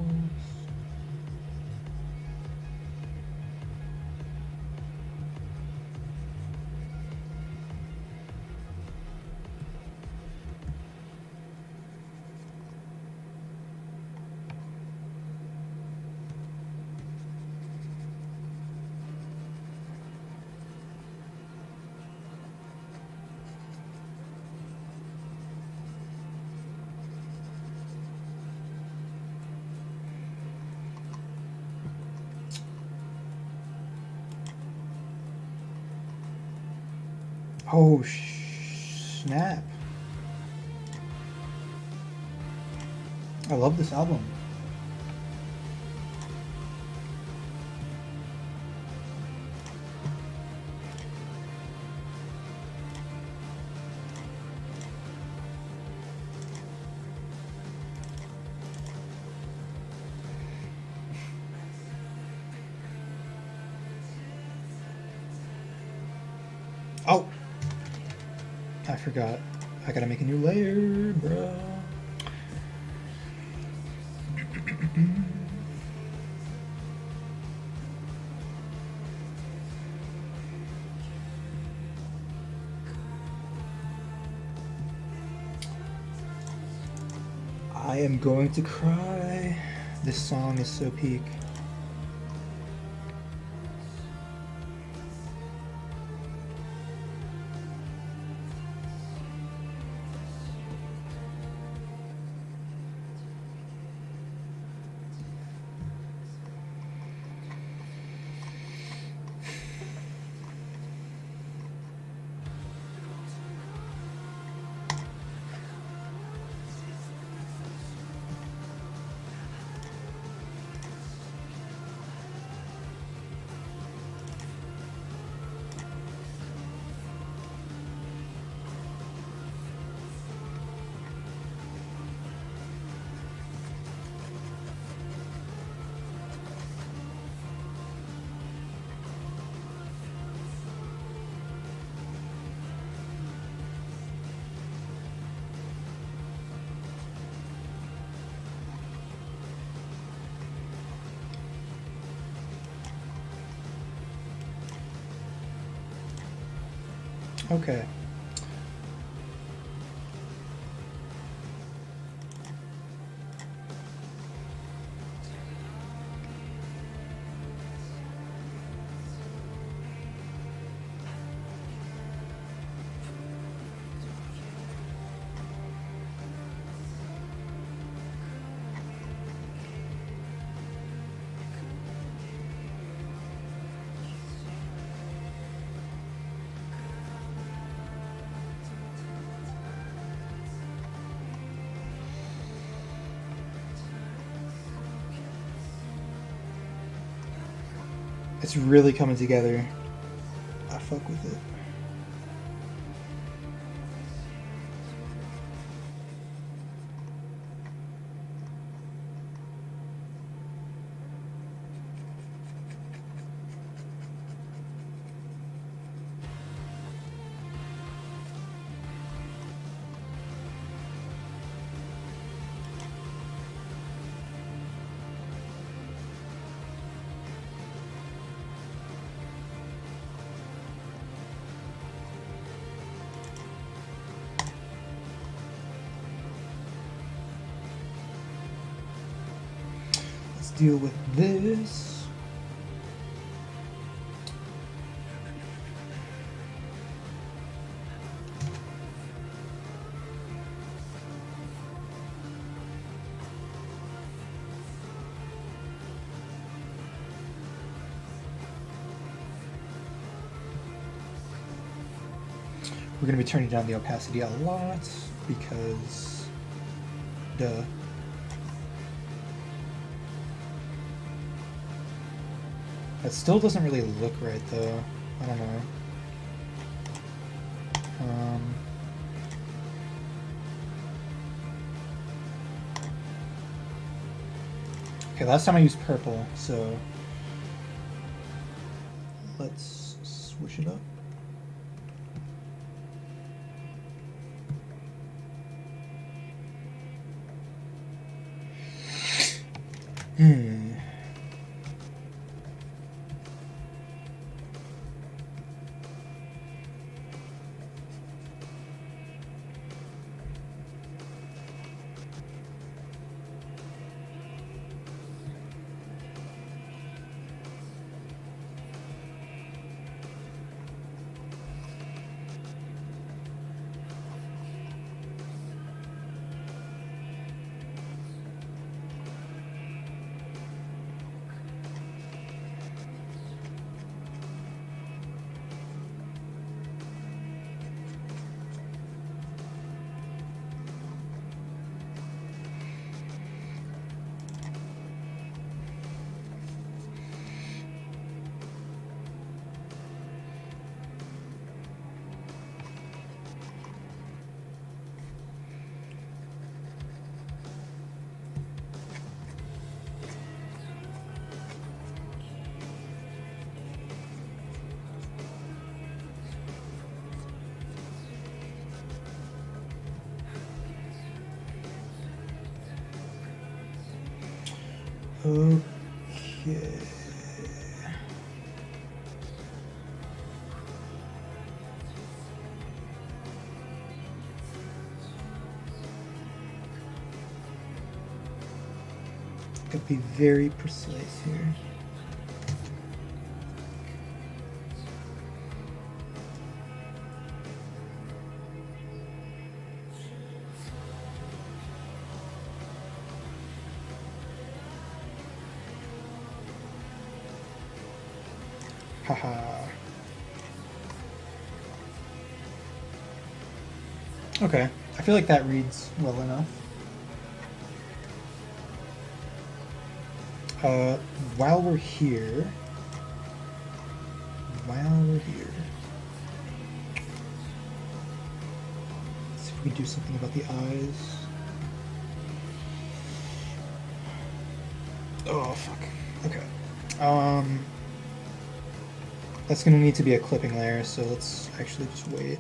Oh, snap. I love this album. Oh! I forgot. I gotta make a new layer, bro. I am going to cry. This song is so peak. Okay. It's really coming together. I fuck with it. Deal with this. We're going to be turning down the opacity a lot because duh. That still doesn't really look right, though. I don't know. Okay, last time I used purple, so let's switch it up. Okay. Gotta be very precise here. Haha. Okay, I feel like that reads well enough. While we're here, let's see if we can do something about the eyes. Oh, fuck. Okay. That's gonna need to be a clipping layer, so let's actually just wait.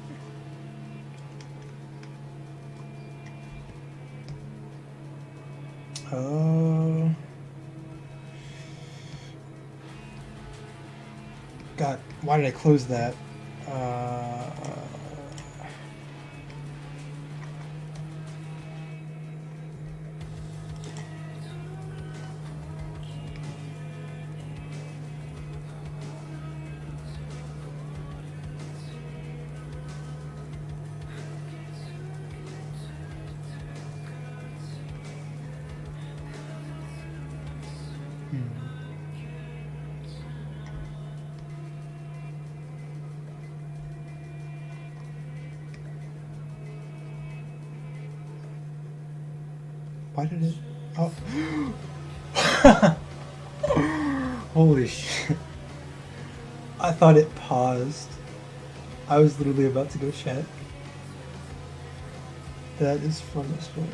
God, why did I close that? Why did it? Oh. Holy shit. I thought it paused. I was literally about to go check. That is fun as fuck.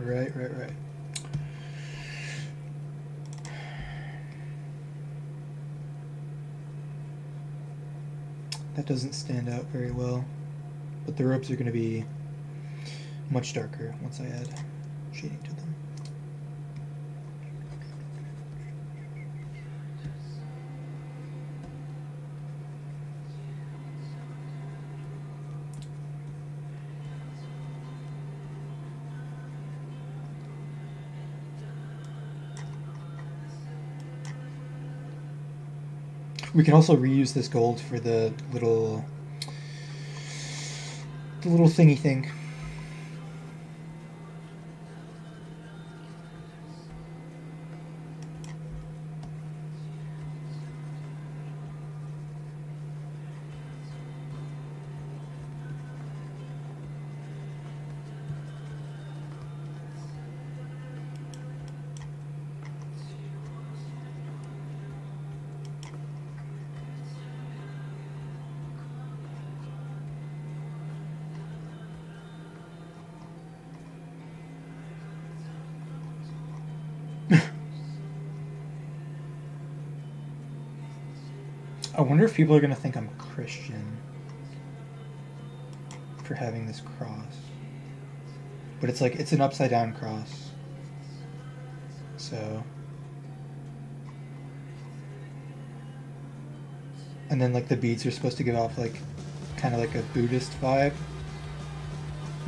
Right. That doesn't stand out very well, but the ropes are going to be much darker once I add shading to them. We can also reuse this gold for the little thingy thing. I wonder if people are going to think I'm Christian for having this cross. But it's like, it's an upside down cross. So. And then like the beads are supposed to give off like, kind of like a Buddhist vibe.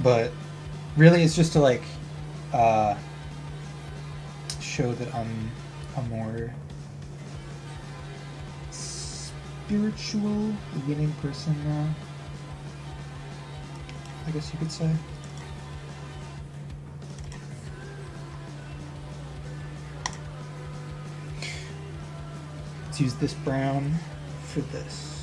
But really it's just to like, show that I'm a more spiritual, winning person now, I guess you could say. Let's use this brown for this.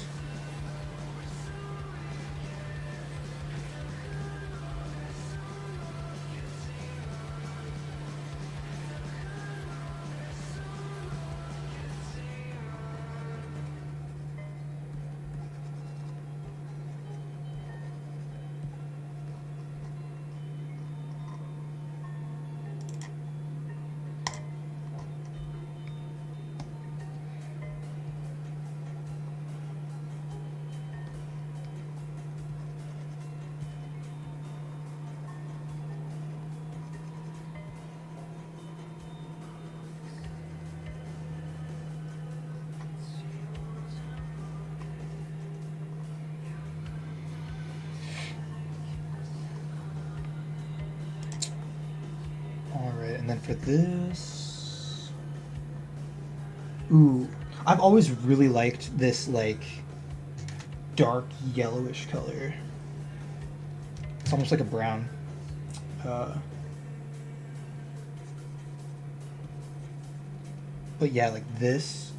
and then for this... Ooh, I've always really liked this, like, dark yellowish color. It's almost like a brown. But yeah, like this,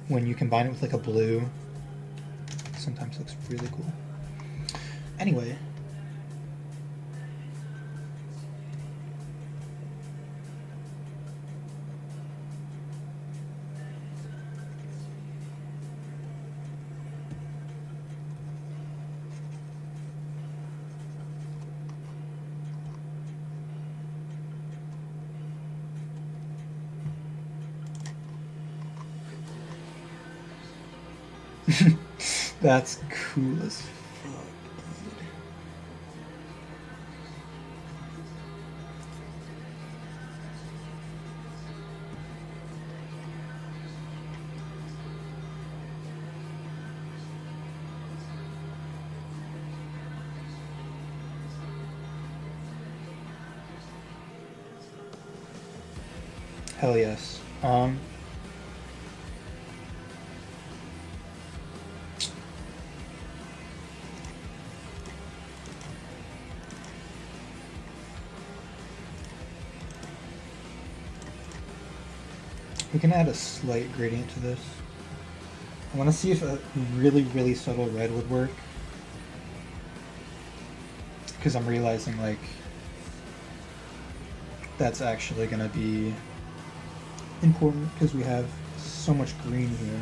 when you combine it with like a blue, sometimes looks really cool. Anyway. That's cool as fuck, dude. Hell yes. We can add a slight gradient to this. I want to see if a really, really subtle red would work. Because I'm realizing, like, that's actually going to be important because we have so much green here.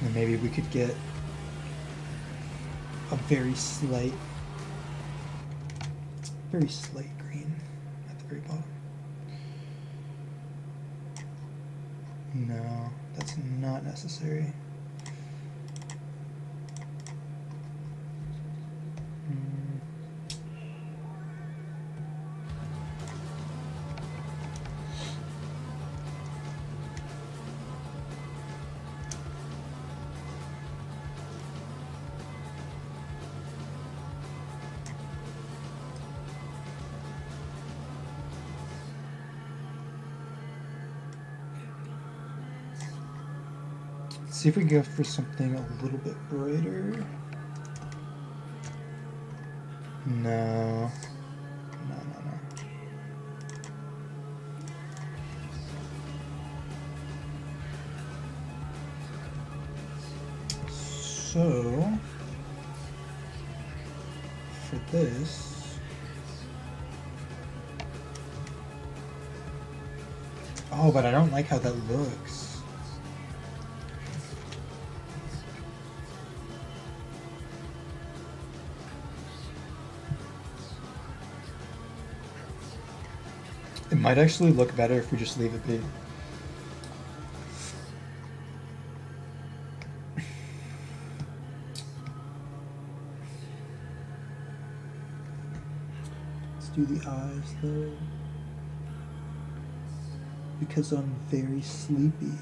And maybe we could get a very slight green at the very bottom. No, that's not necessary. See if we can go for something a little bit brighter. No. So, for this, oh, but I don't like how that looks. It might actually look better if we just leave it be. Let's do the eyes though, because I'm very sleepy.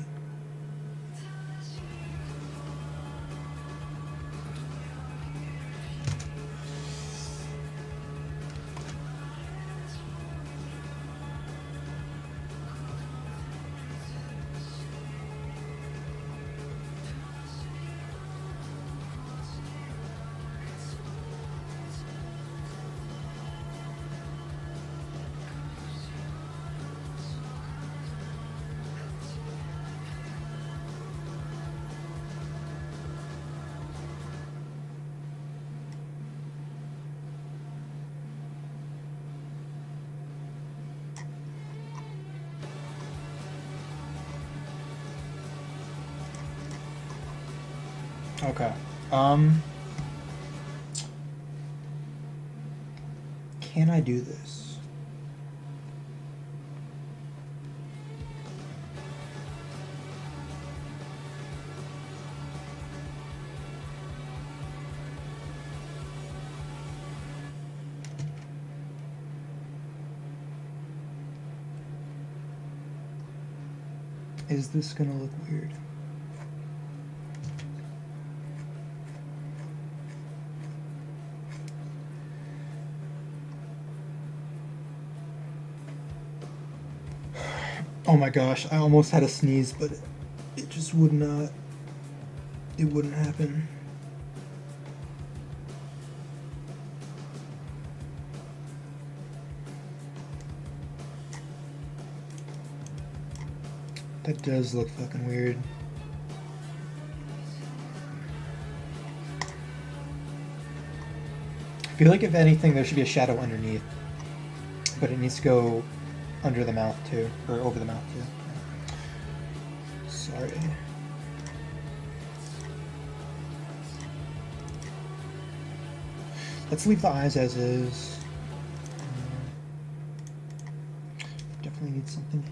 Okay. Can I do this? Is this gonna look weird? Oh my gosh, I almost had a sneeze, but it just would not. It wouldn't happen. That does look fucking weird. I feel like if anything, there should be a shadow underneath, but it needs to go under the mouth too, or over the mouth too. Sorry. Let's leave the eyes as is. Definitely need something here.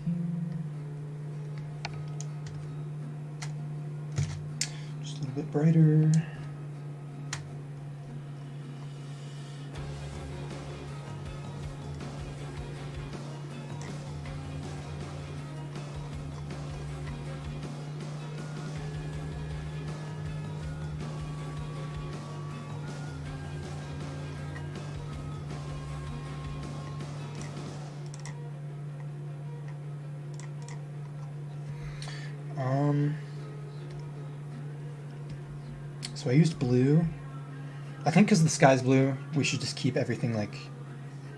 Just a little bit brighter. So I used blue. I think because the sky's blue, we should just keep everything like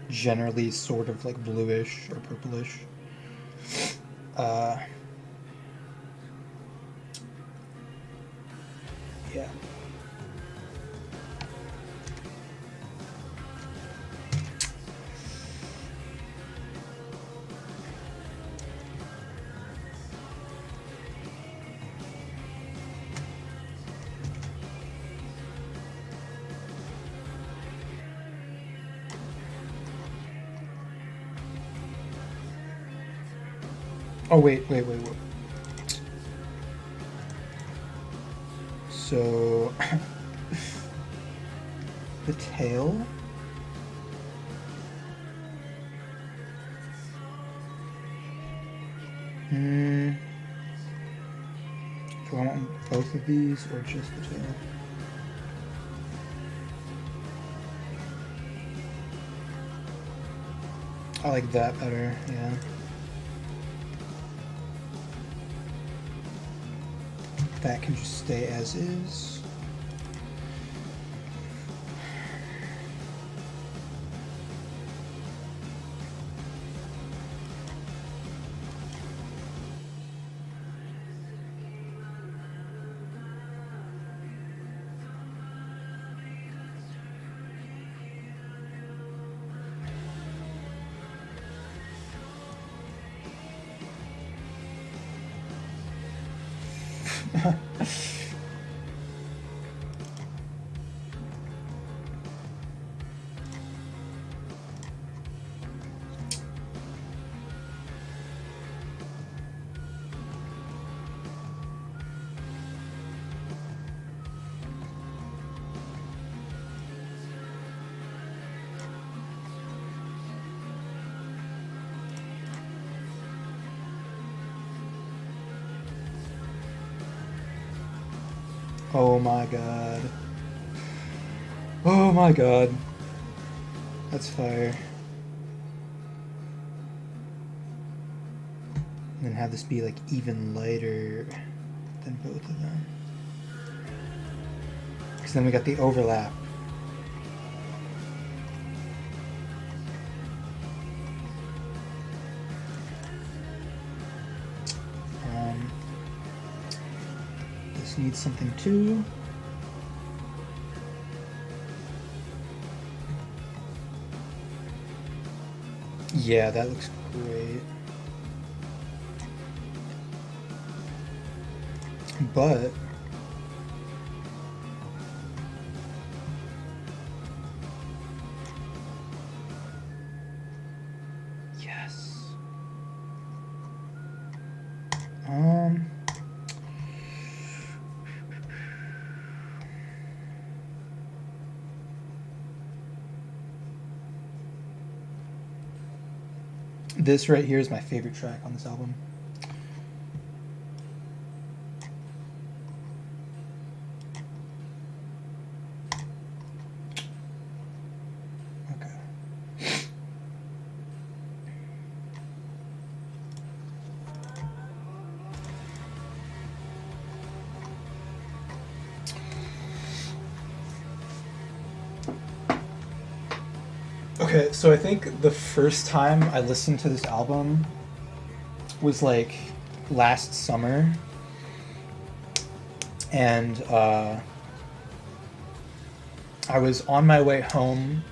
generally sort of like bluish or purplish. Yeah. Oh, wait. So, the tail? Do I want both of these or just the tail? I like that better, yeah. That can just stay as is. Oh my god. Oh my god. That's fire. And then have this be like even lighter than both of them. Because then we got the overlap. This needs something too. Yeah, that looks great. But yes. This right here is my favorite track on this album. Okay, so I think the first time I listened to this album was like last summer, and I was on my way home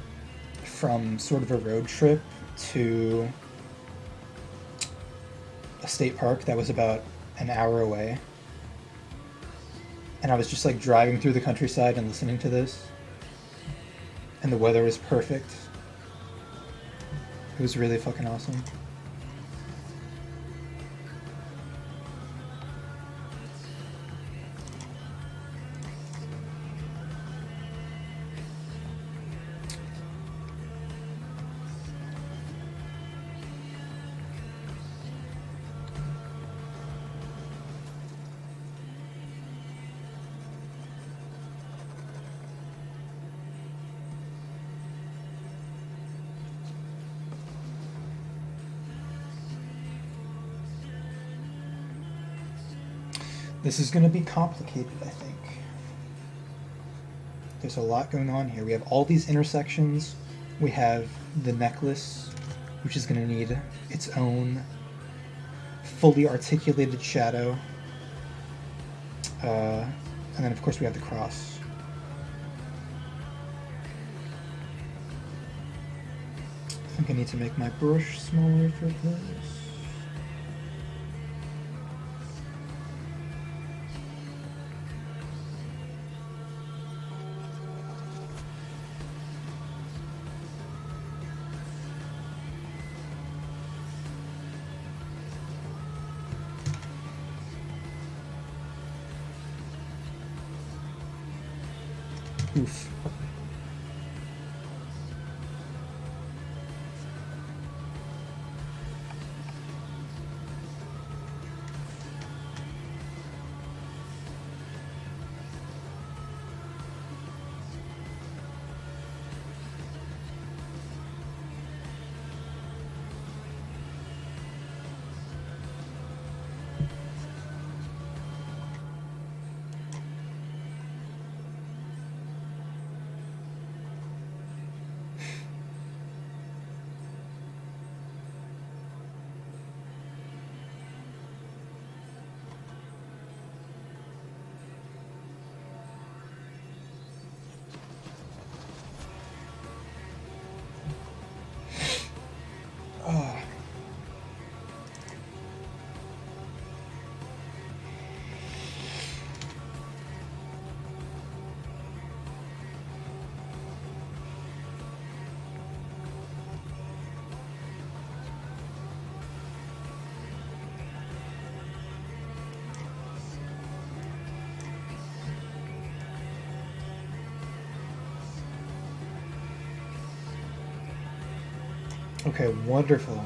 from sort of a road trip to a state park that was about an hour away. And I was just like driving through the countryside and listening to this. And the weather was perfect. It was really fucking awesome. This is going to be complicated, I think. There's a lot going on here. We have all these intersections. We have the necklace, which is going to need its own fully articulated shadow. And then, of course, we have the cross. I think I need to make my brush smaller for this. Oof. Oh. Okay, wonderful.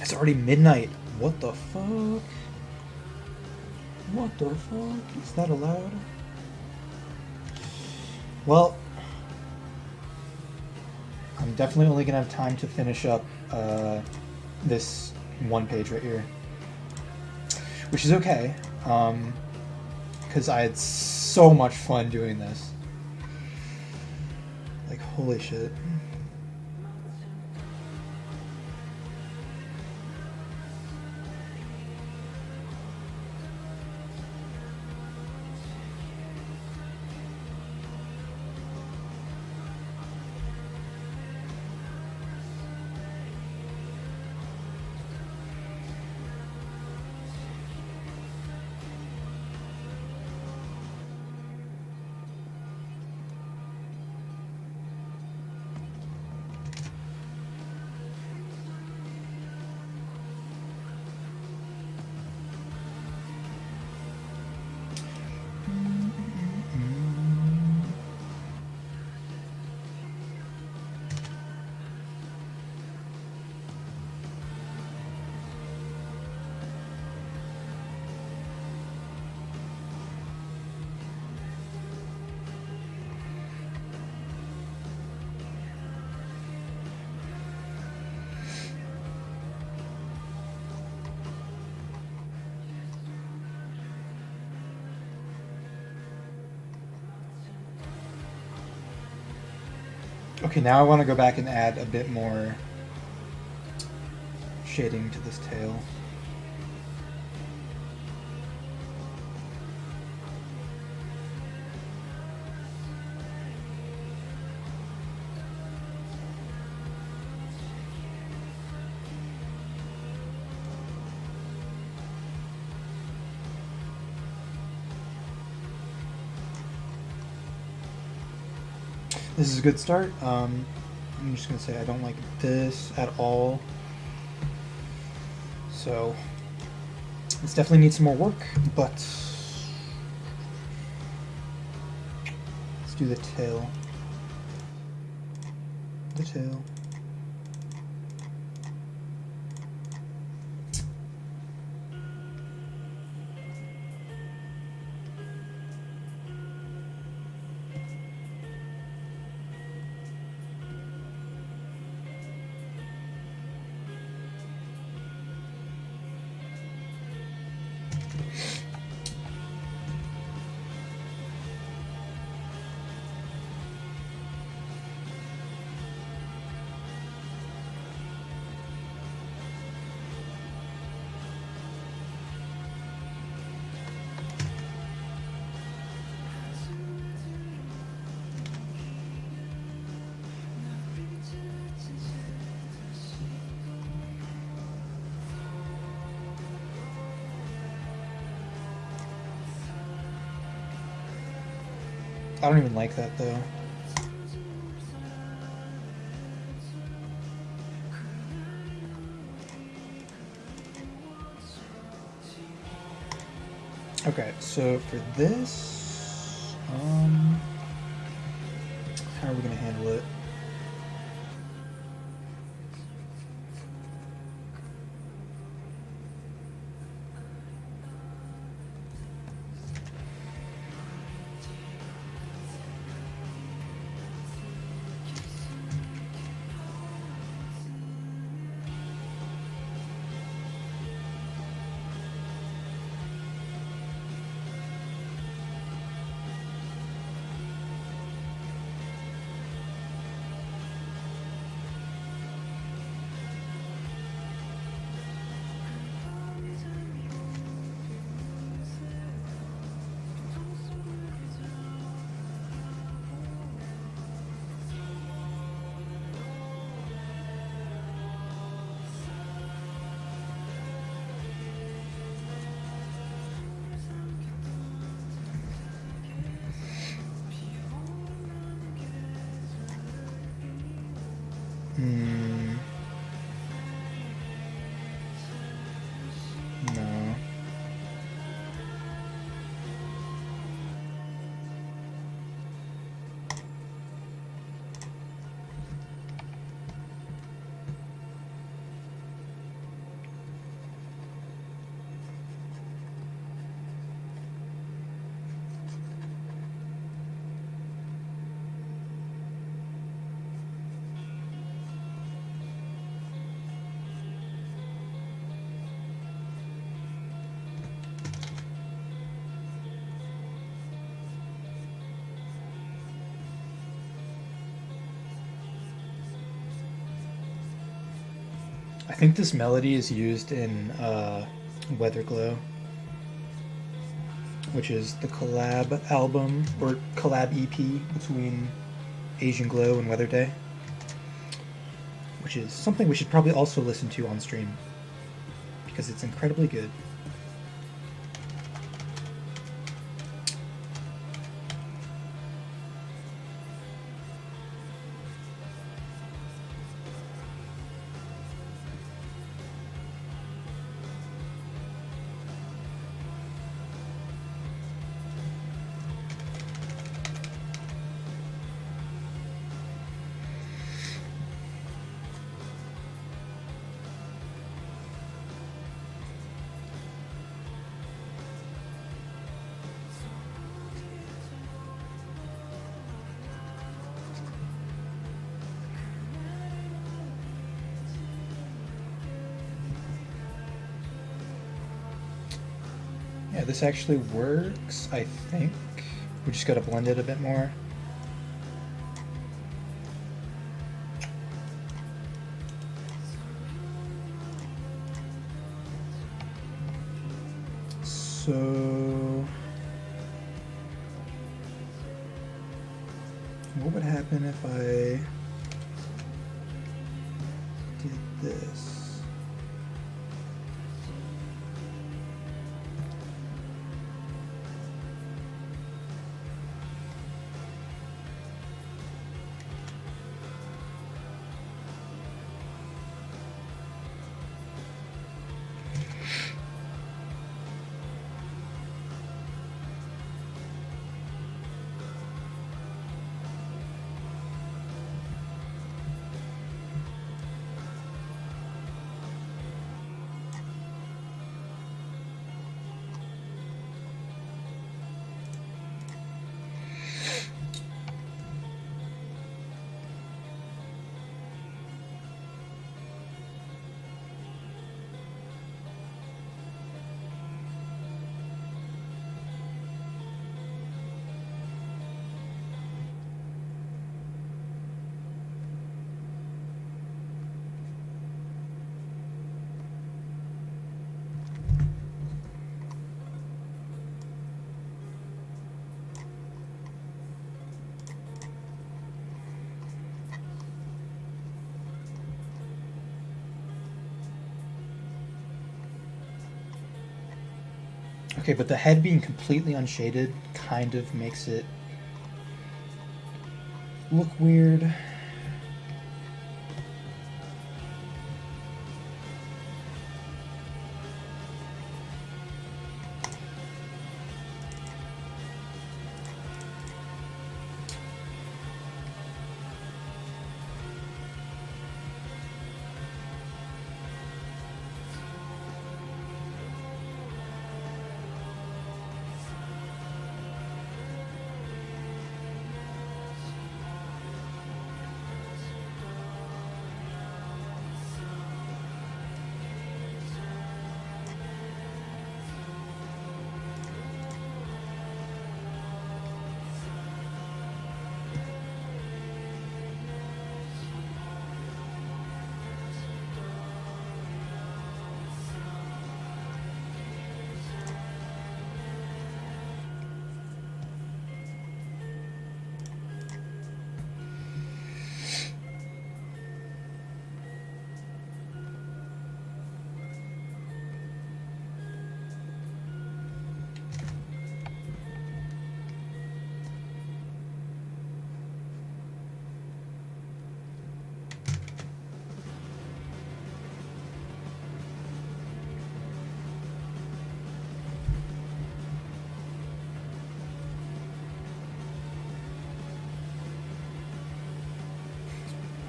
It's already midnight. What the fuck? What the fuck? Is that allowed? Well, I'm definitely only gonna have time to finish up this one page right here, which is okay, because I had so much fun doing this. Like, holy shit. Okay, now I want to go back and add a bit more shading to this tail. This is a good start. I'm just going to say I don't like this at all. So this definitely needs some more work, but let's do the tail. The tail. I don't even like that though. Okay, so for this, how are we gonna handle it? No. I think this melody is used in Weatherglow, which is the collab album or collab EP between Asian Glow and Weather Day, which is something we should probably also listen to on stream because it's incredibly good. Yeah, this actually works, I think. We just gotta blend it a bit more. So what would happen if I did this? Okay, but the head being completely unshaded kind of makes it look weird.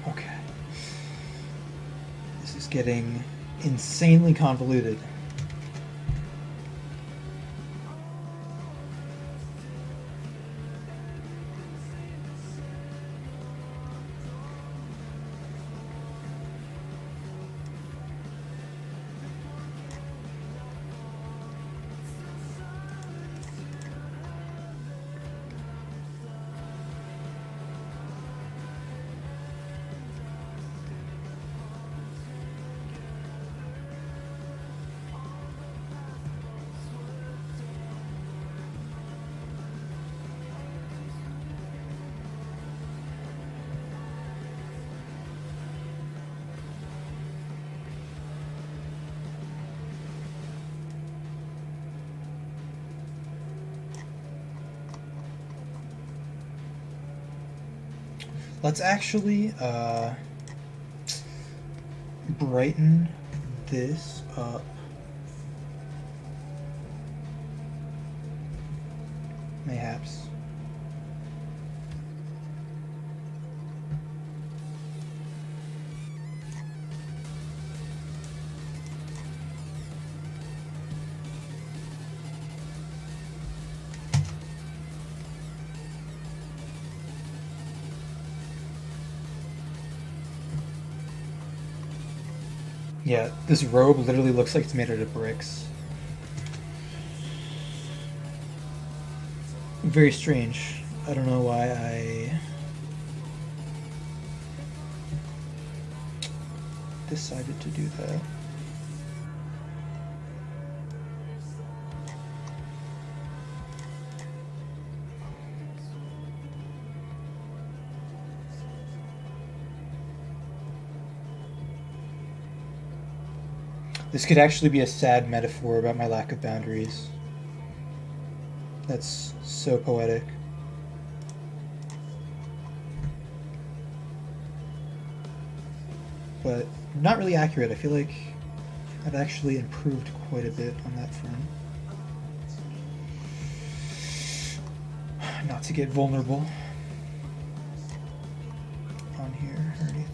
Okay. This is getting insanely convoluted. Let's actually brighten this up. Mayhaps. Yeah, this robe literally looks like it's made out of bricks. Very strange. I don't know why I decided to do that. This could actually be a sad metaphor about my lack of boundaries. That's so poetic. But not really accurate. I feel like I've actually improved quite a bit on that front. Not to get vulnerable on here or anything.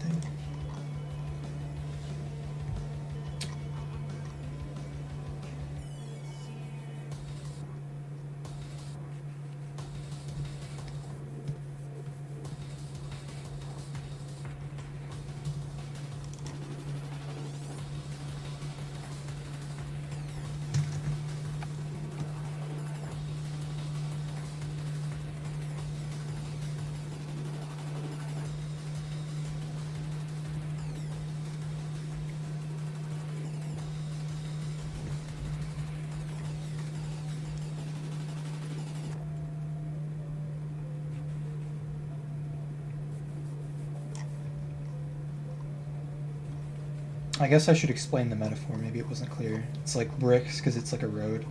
I guess I should explain the metaphor. Maybe it wasn't clear. It's like bricks because it's like a road.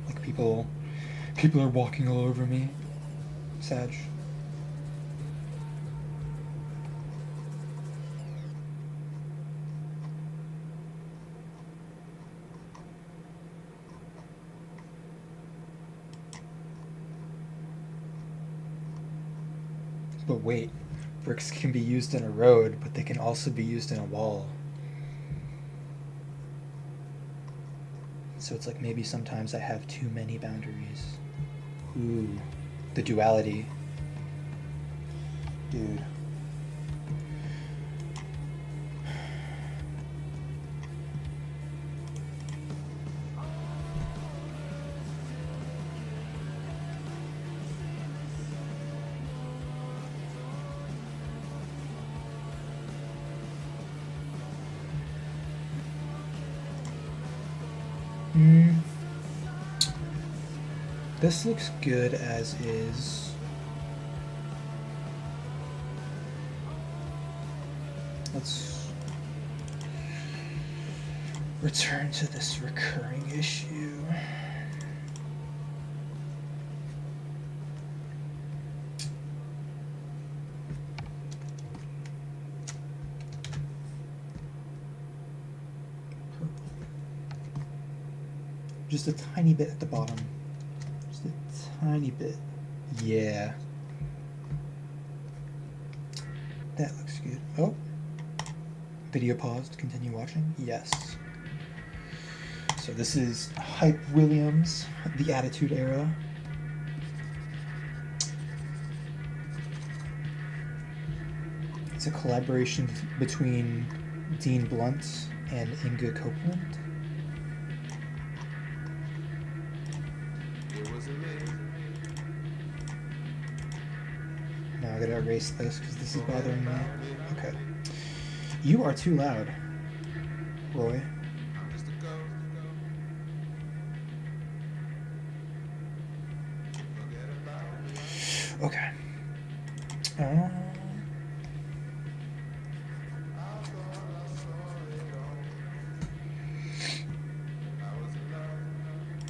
Like people are walking all over me. Sag. But wait, bricks can be used in a road, but they can also be used in a wall. So it's like maybe sometimes I have too many boundaries. Ooh, the duality. Dude. This looks good as is. Let's return to this recurring issue. Just a tiny bit at the bottom. Just a tiny bit. Yeah. That looks good. Oh. Video paused. Continue watching. Yes. So this is Hype Williams, The Attitude Era. It's a collaboration between Dean Blunt and Inga Copeland. Now I gotta erase this because this is bothering me. Okay. You are too loud, Roy. Okay.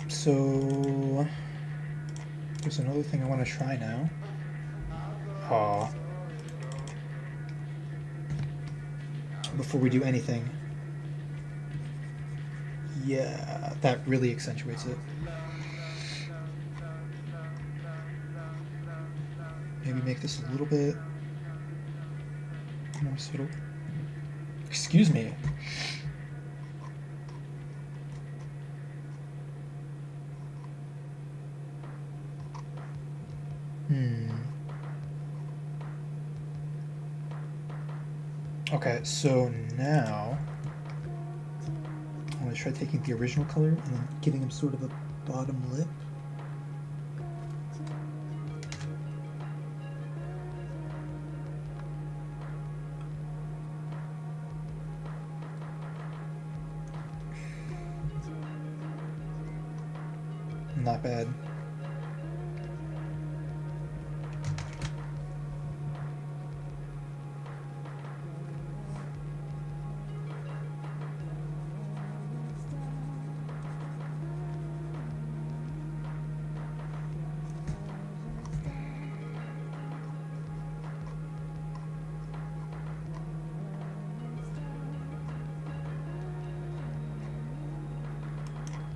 So there's another thing I want to try now. Aw. Before we do anything. Yeah, that really accentuates it. Maybe make this a little bit more subtle. Excuse me. Okay, so now I'm going to try taking the original color and then giving him sort of a bottom lip. Not bad.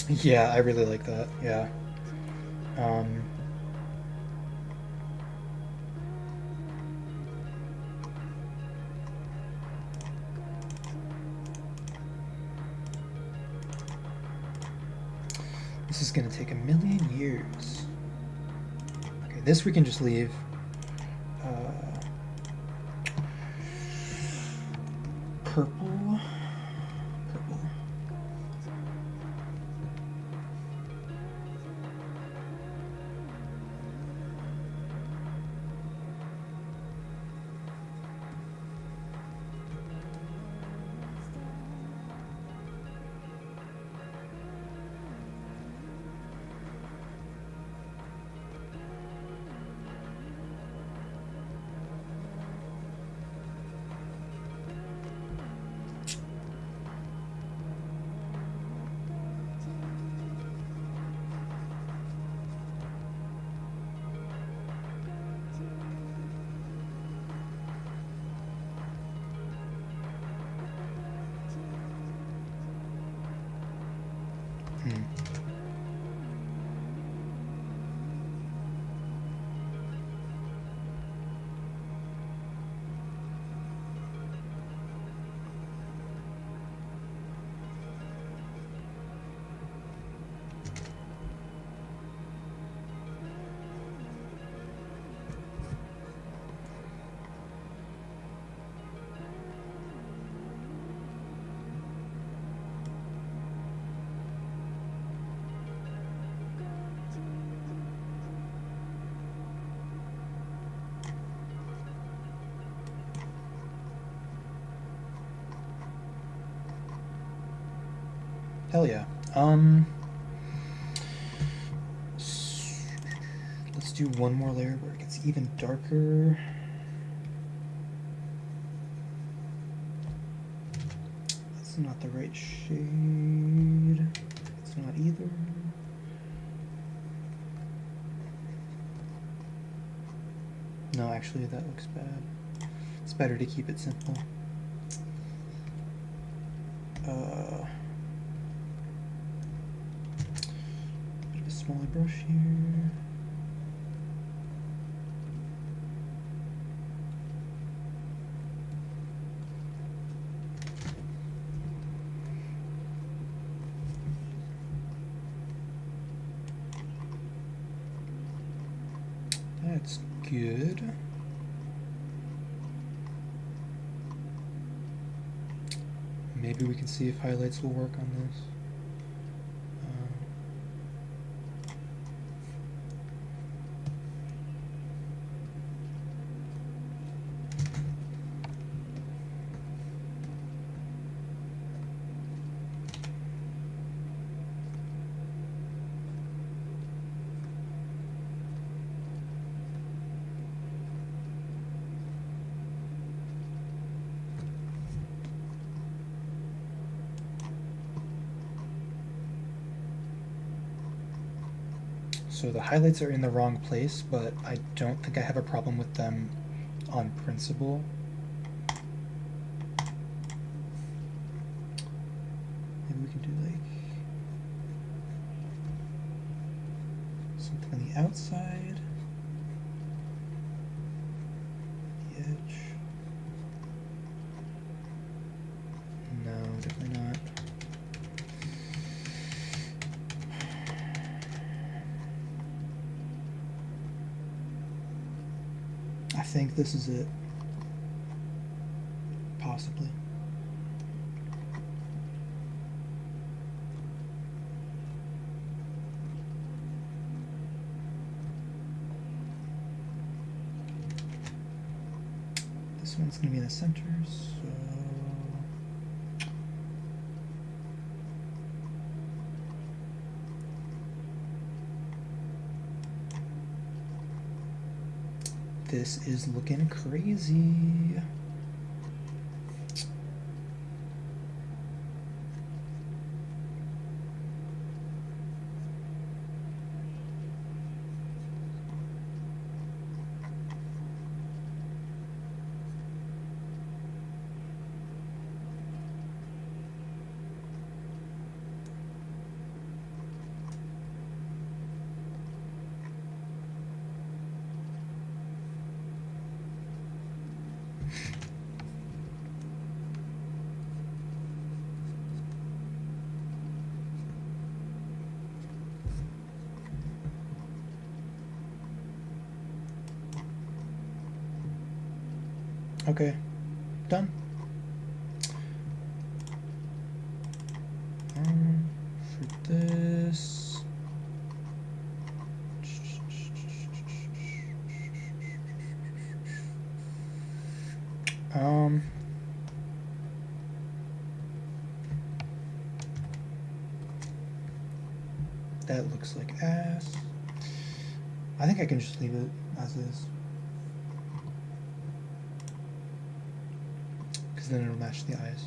Yeah, I really like that. Yeah. Um, this is gonna take a million years. Okay, this we can just leave. Purple. Purple. Hmm. Hell yeah. Let's do one more layer where it gets even darker. That's not the right shade. It's not either. No, actually, that looks bad. It's better to keep it simple. Bit of a smaller brush here. That's good. Maybe we can see if highlights will work on this. So the highlights are in the wrong place, but I don't think I have a problem with them on principle. Maybe we can do like something on the outside, the edge. No, definitely not. I think this is it. Possibly. This one's going to be in the center, so... This is looking crazy. Okay, done. For this, that looks like ass. I think I can just leave it as is, because then it'll match the eyes.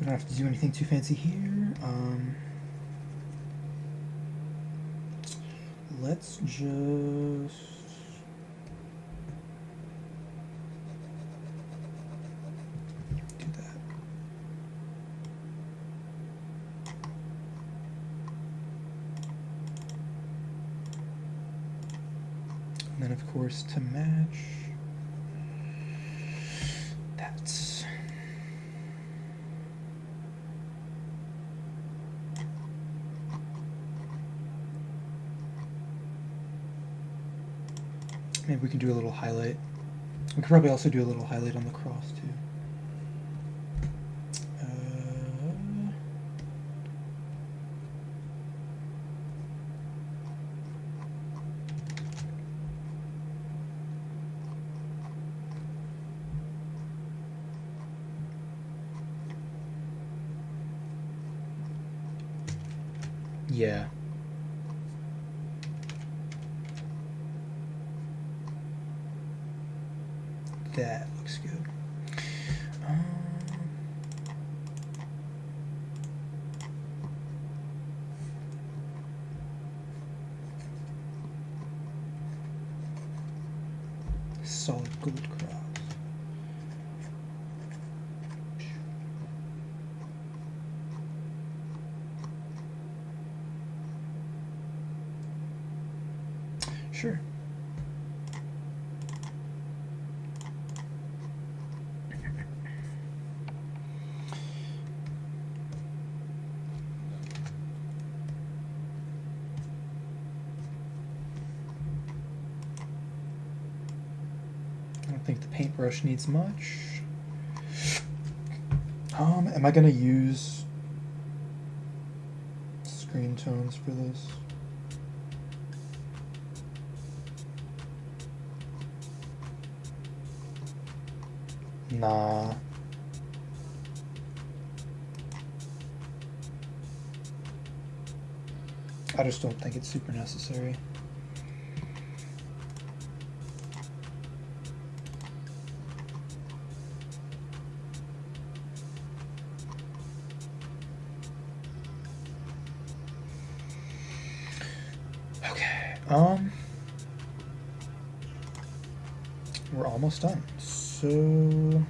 We don't have to do anything too fancy here. Let's just do that. And then, of course, to match, that's maybe we can do a little highlight. We could probably also do a little highlight on the cross too. Yeah. That looks good. Solid gold cross. Sure. I don't think the paintbrush needs much. Am I gonna use screen tones for this? Nah. I just don't think it's super necessary. Okay. We're almost done. So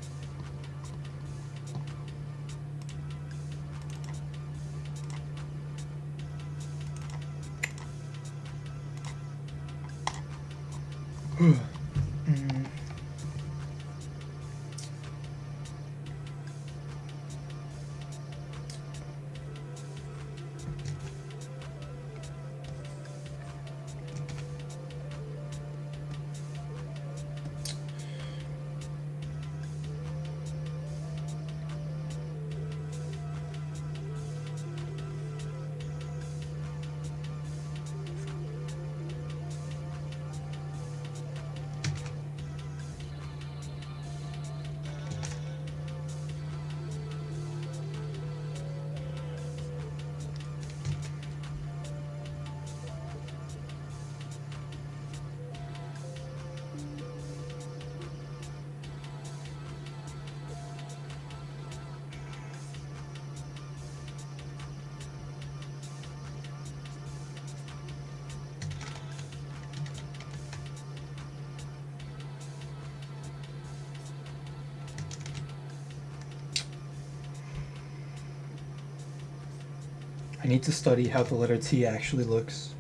I need to study how the letter T actually looks.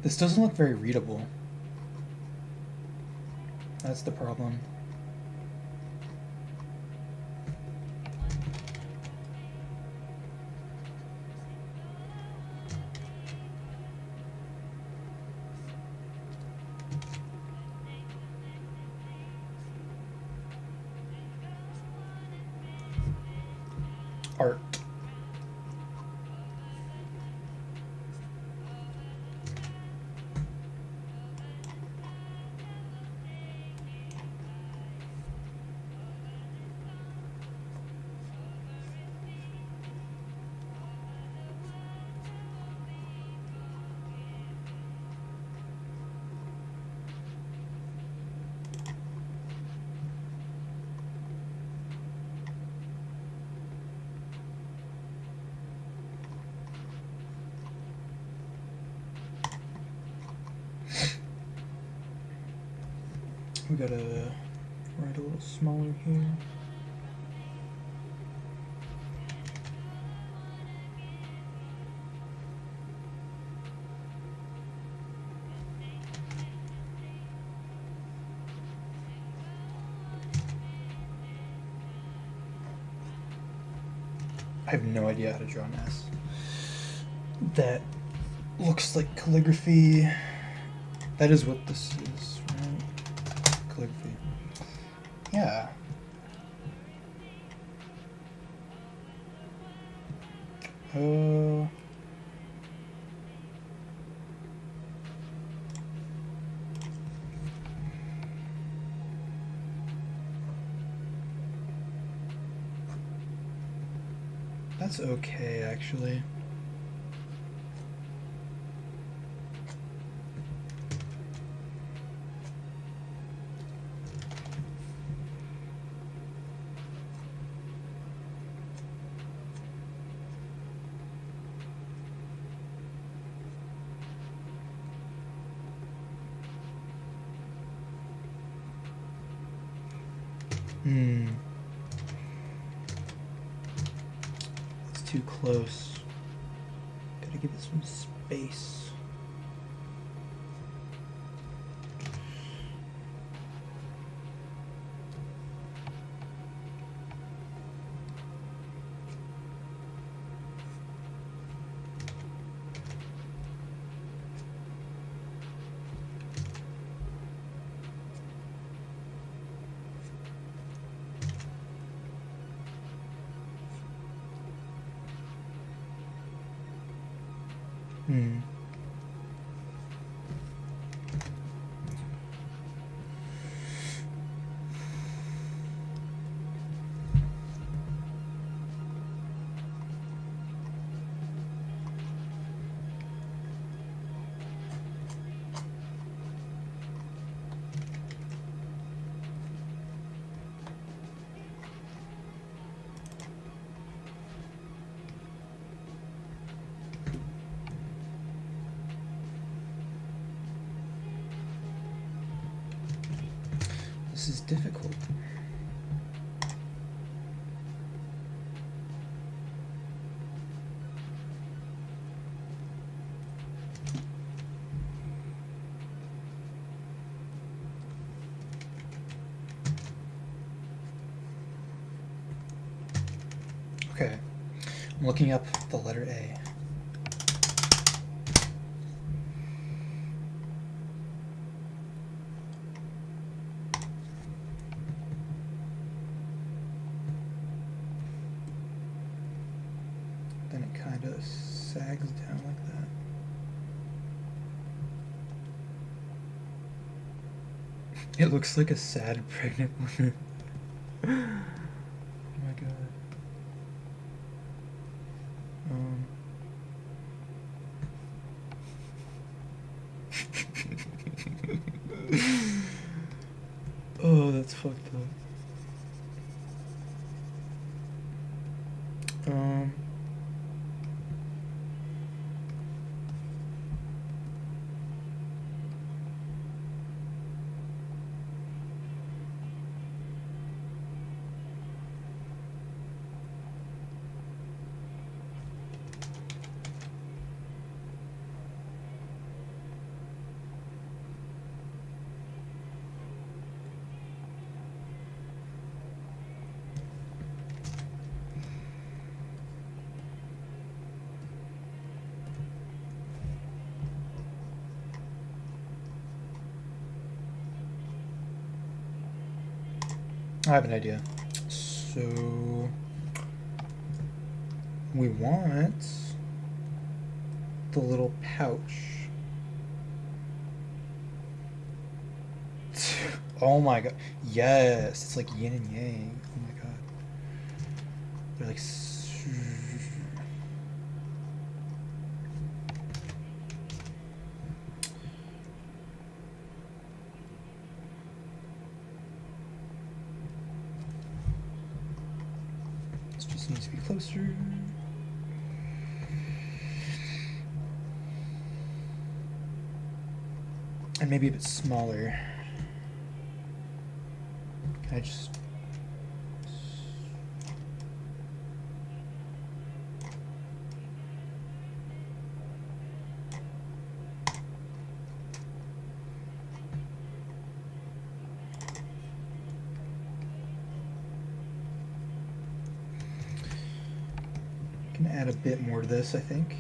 This doesn't look very readable. That's the problem. Art. We gotta write a little smaller here. I have no idea how to draw an S. That looks like calligraphy. That is what this is, right? Calligraphy. Yeah. That's okay, actually. It's too close. Gotta give it some space. This is difficult. Okay, I'm looking up the letter A. Then it kind of sags down like that. It looks like a sad pregnant woman. Oh my god. Oh, that's fucked up. I have an idea. So we want the little pouch. Oh my god. Yes, it's like yin and yang. Oh my god. They're like this just needs to be closer. And maybe a bit smaller. Can I just... Can add a bit more to this, I think.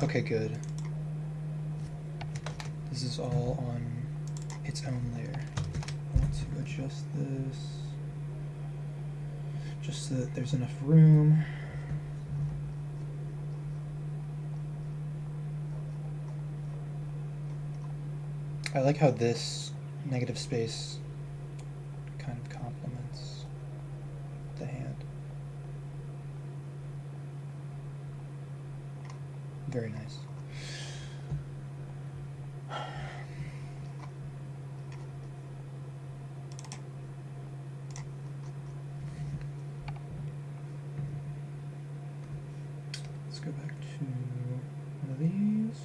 Okay, good. This is all on its own layer. I want to adjust this just so that there's enough room. I like how this negative space kind of complements the hand. Very nice. Let's go back to one of these.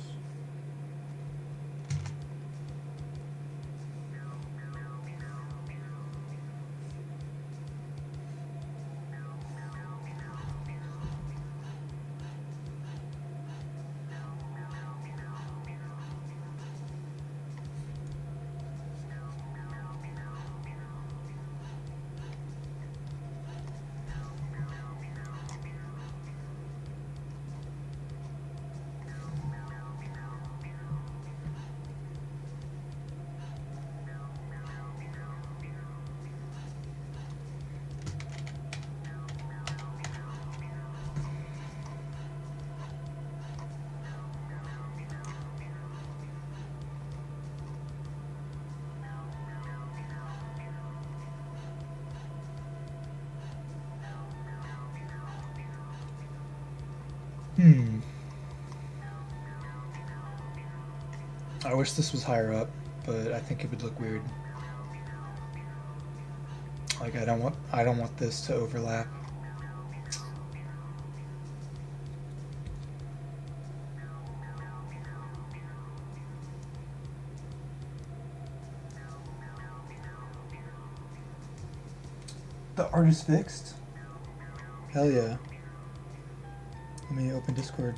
I wish this was higher up, but I think it would look weird. Like I don't want this to overlap. The art is fixed? Hell yeah. Let me open Discord.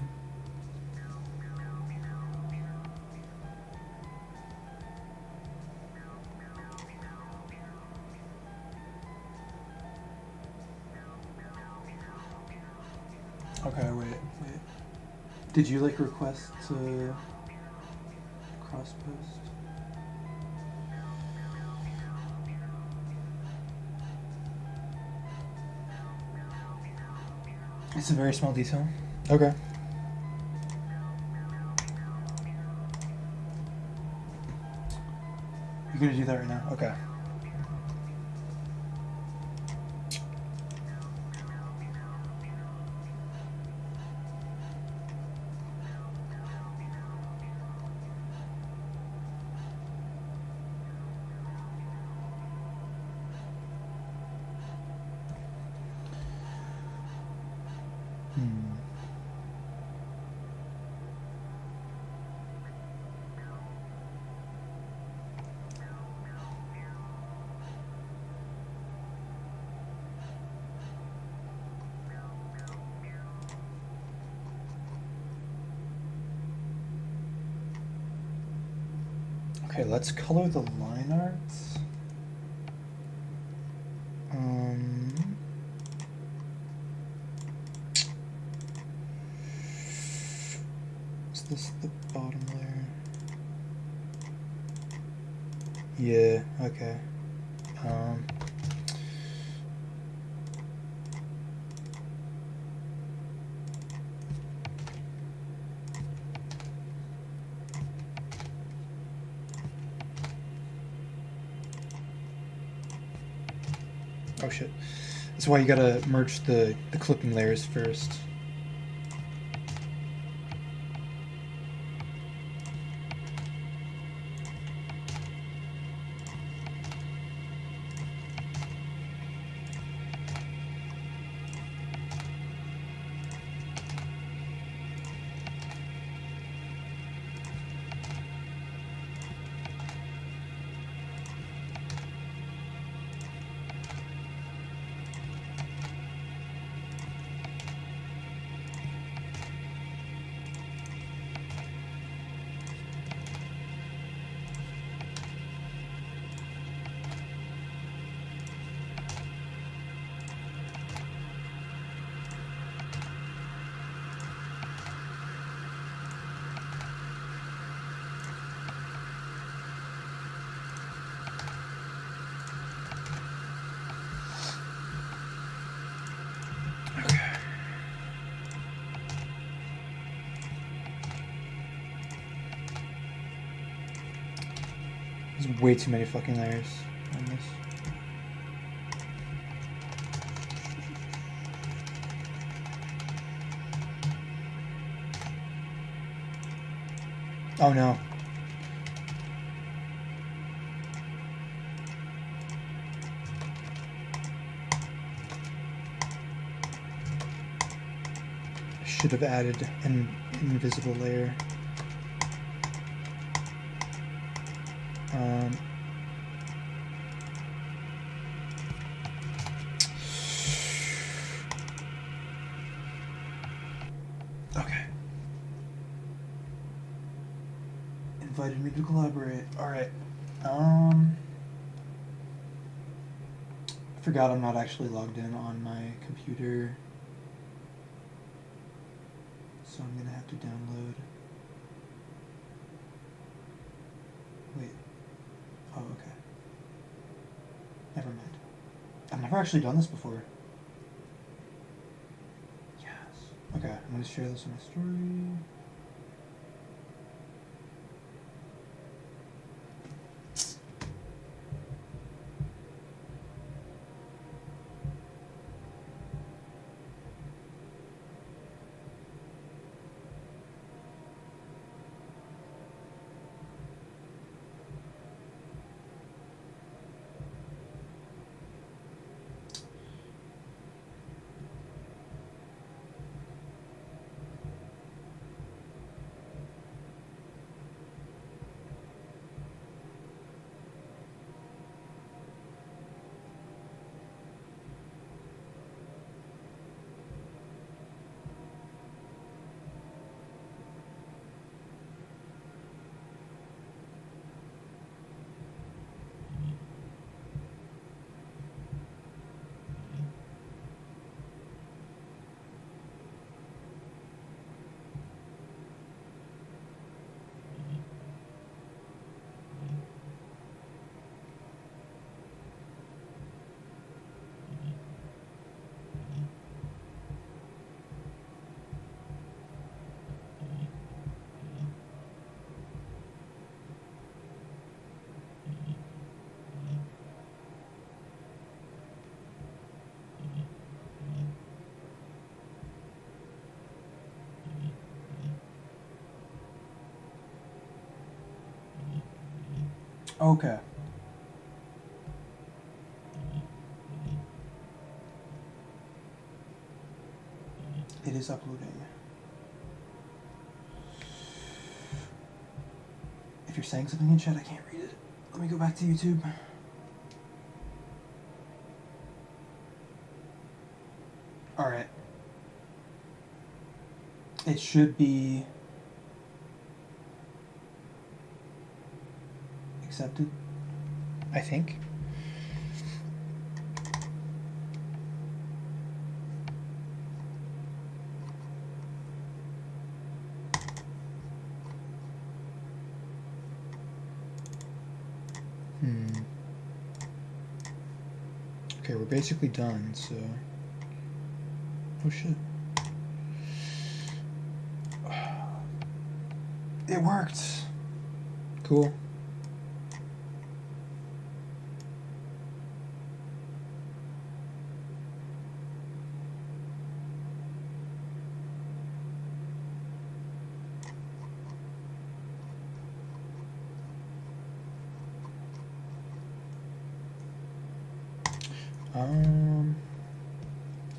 Okay, wait. Did you like request to cross post? It's a very small detail. Okay. You're gonna do that right now? Okay. Okay, let's color the line art. Is this the bottom layer? Yeah, okay. Oh shit. That's why you gotta merge the clipping layers first. There's way too many fucking layers on this. Oh no. Should have added an invisible layer. Okay. Invited me to collaborate. Alright. Forgot I'm not actually logged in on my computer. So I'm gonna have to download. Wait. Oh, okay. Never mind. I've never actually done this before. Yes. Okay, I'm gonna share this in my story. Okay. It is uploading. If you're saying something in chat, I can't read it. Let me go back to YouTube. Alright. It should be... accepted, I think. Okay, we're basically done, so... Oh shit. It worked! Cool.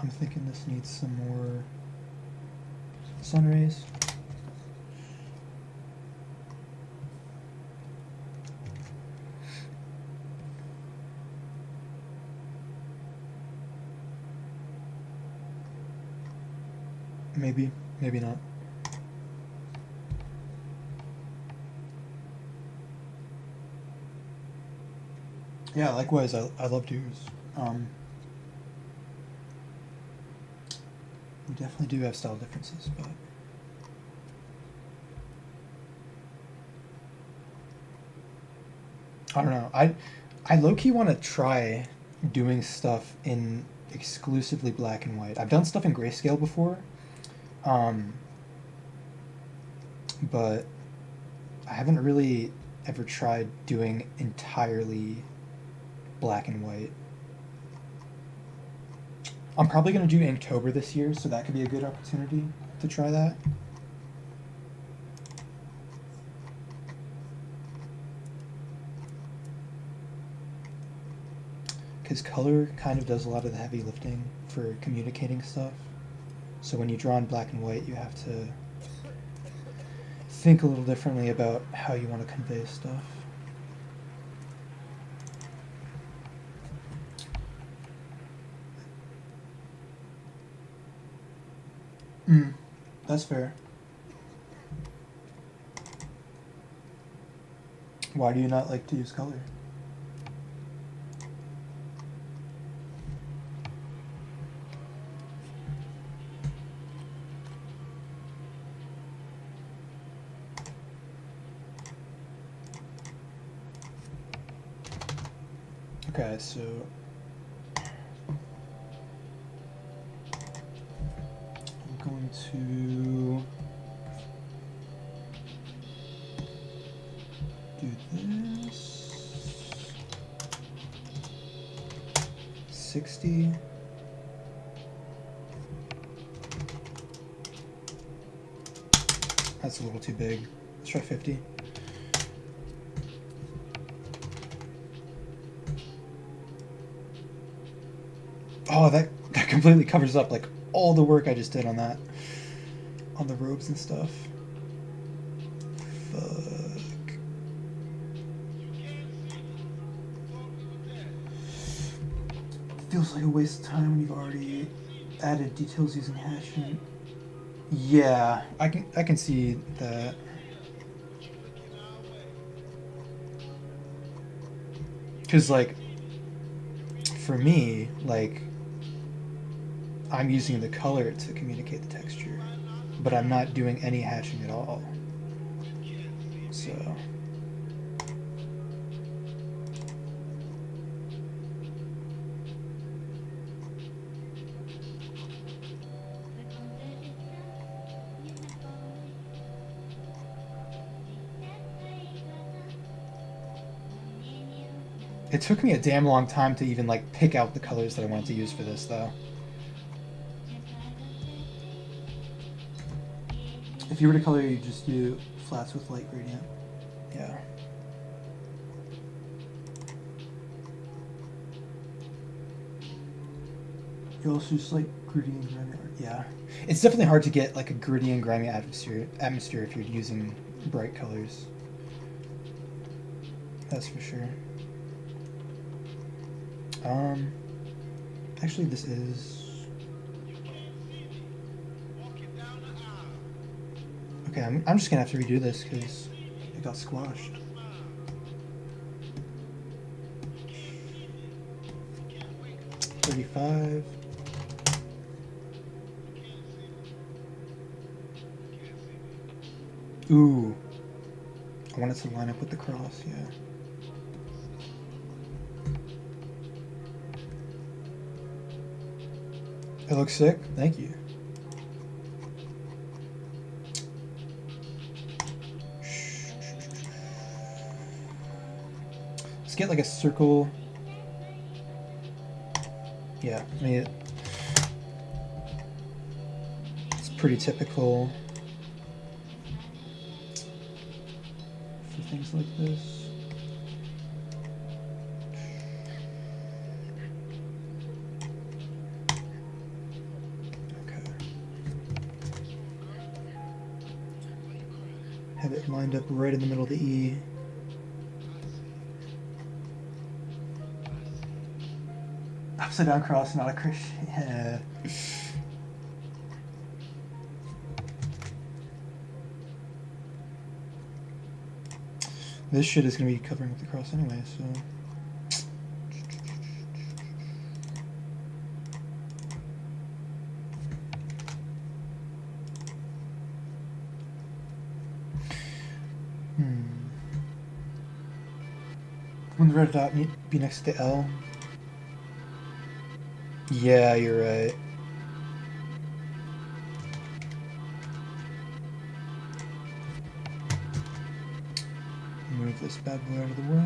I'm thinking this needs some more sun rays. Maybe, maybe not. Yeah, likewise, I love duos. We definitely do have style differences, but... I don't know. I low-key want to try doing stuff in exclusively black and white. I've done stuff in grayscale before, but I haven't really ever tried doing entirely black and white. I'm probably going to do Inktober this year, so that could be a good opportunity to try that. Because color kind of does a lot of the heavy lifting for communicating stuff. So when you draw in black and white, you have to think a little differently about how you want to convey stuff. That's fair. Why do you not like to use color? Okay, so I'm going to do this. 60. That's a little too big. Let's try 50. Oh, that completely covers up like all the work I just did on that. On the robes and stuff. Fuck. Feels like a waste of time when you've already added details using hashing. Yeah, I can see that. Cause like for me, like I'm using the color to communicate the texture, but I'm not doing any hatching at all. So it took me a damn long time to even like pick out the colors that I wanted to use for this though. If you were to color, you just do flats with light gradient. Yeah. You also just like gritty and grimy. Yeah. It's definitely hard to get like a gritty and grimy atmosphere if you're using bright colors. That's for sure. Actually this is... Okay, I'm just gonna have to redo this because it got squashed. 35. Ooh. I want it to line up with the cross, yeah. It looks sick. Thank you. Let's get like a circle. Yeah, I mean, it's pretty typical for things like this. Have it lined up right in the middle of the E. Upside down cross, not a Christian. Yeah. This shit is going to be covering up the cross anyway, so... Wouldn't the red dot be next to L? Yeah, you're right. Move this bad boy out of the way.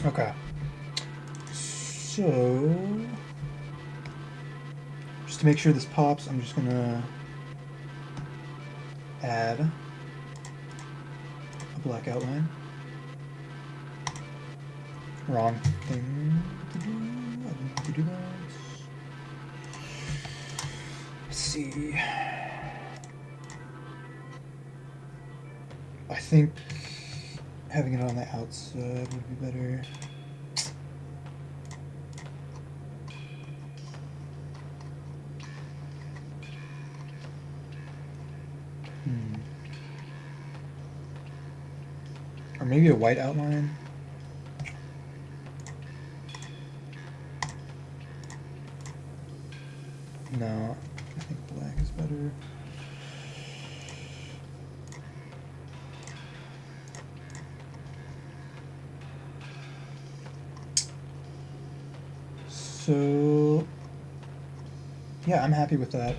Okay. So, just to make sure this pops, I'm just gonna add a black outline. Wrong thing to do. I didn't need to do that. Let's see. I think having it on the outside would be better. Or maybe a white outline. No, I think black is better. So, yeah, I'm happy with that.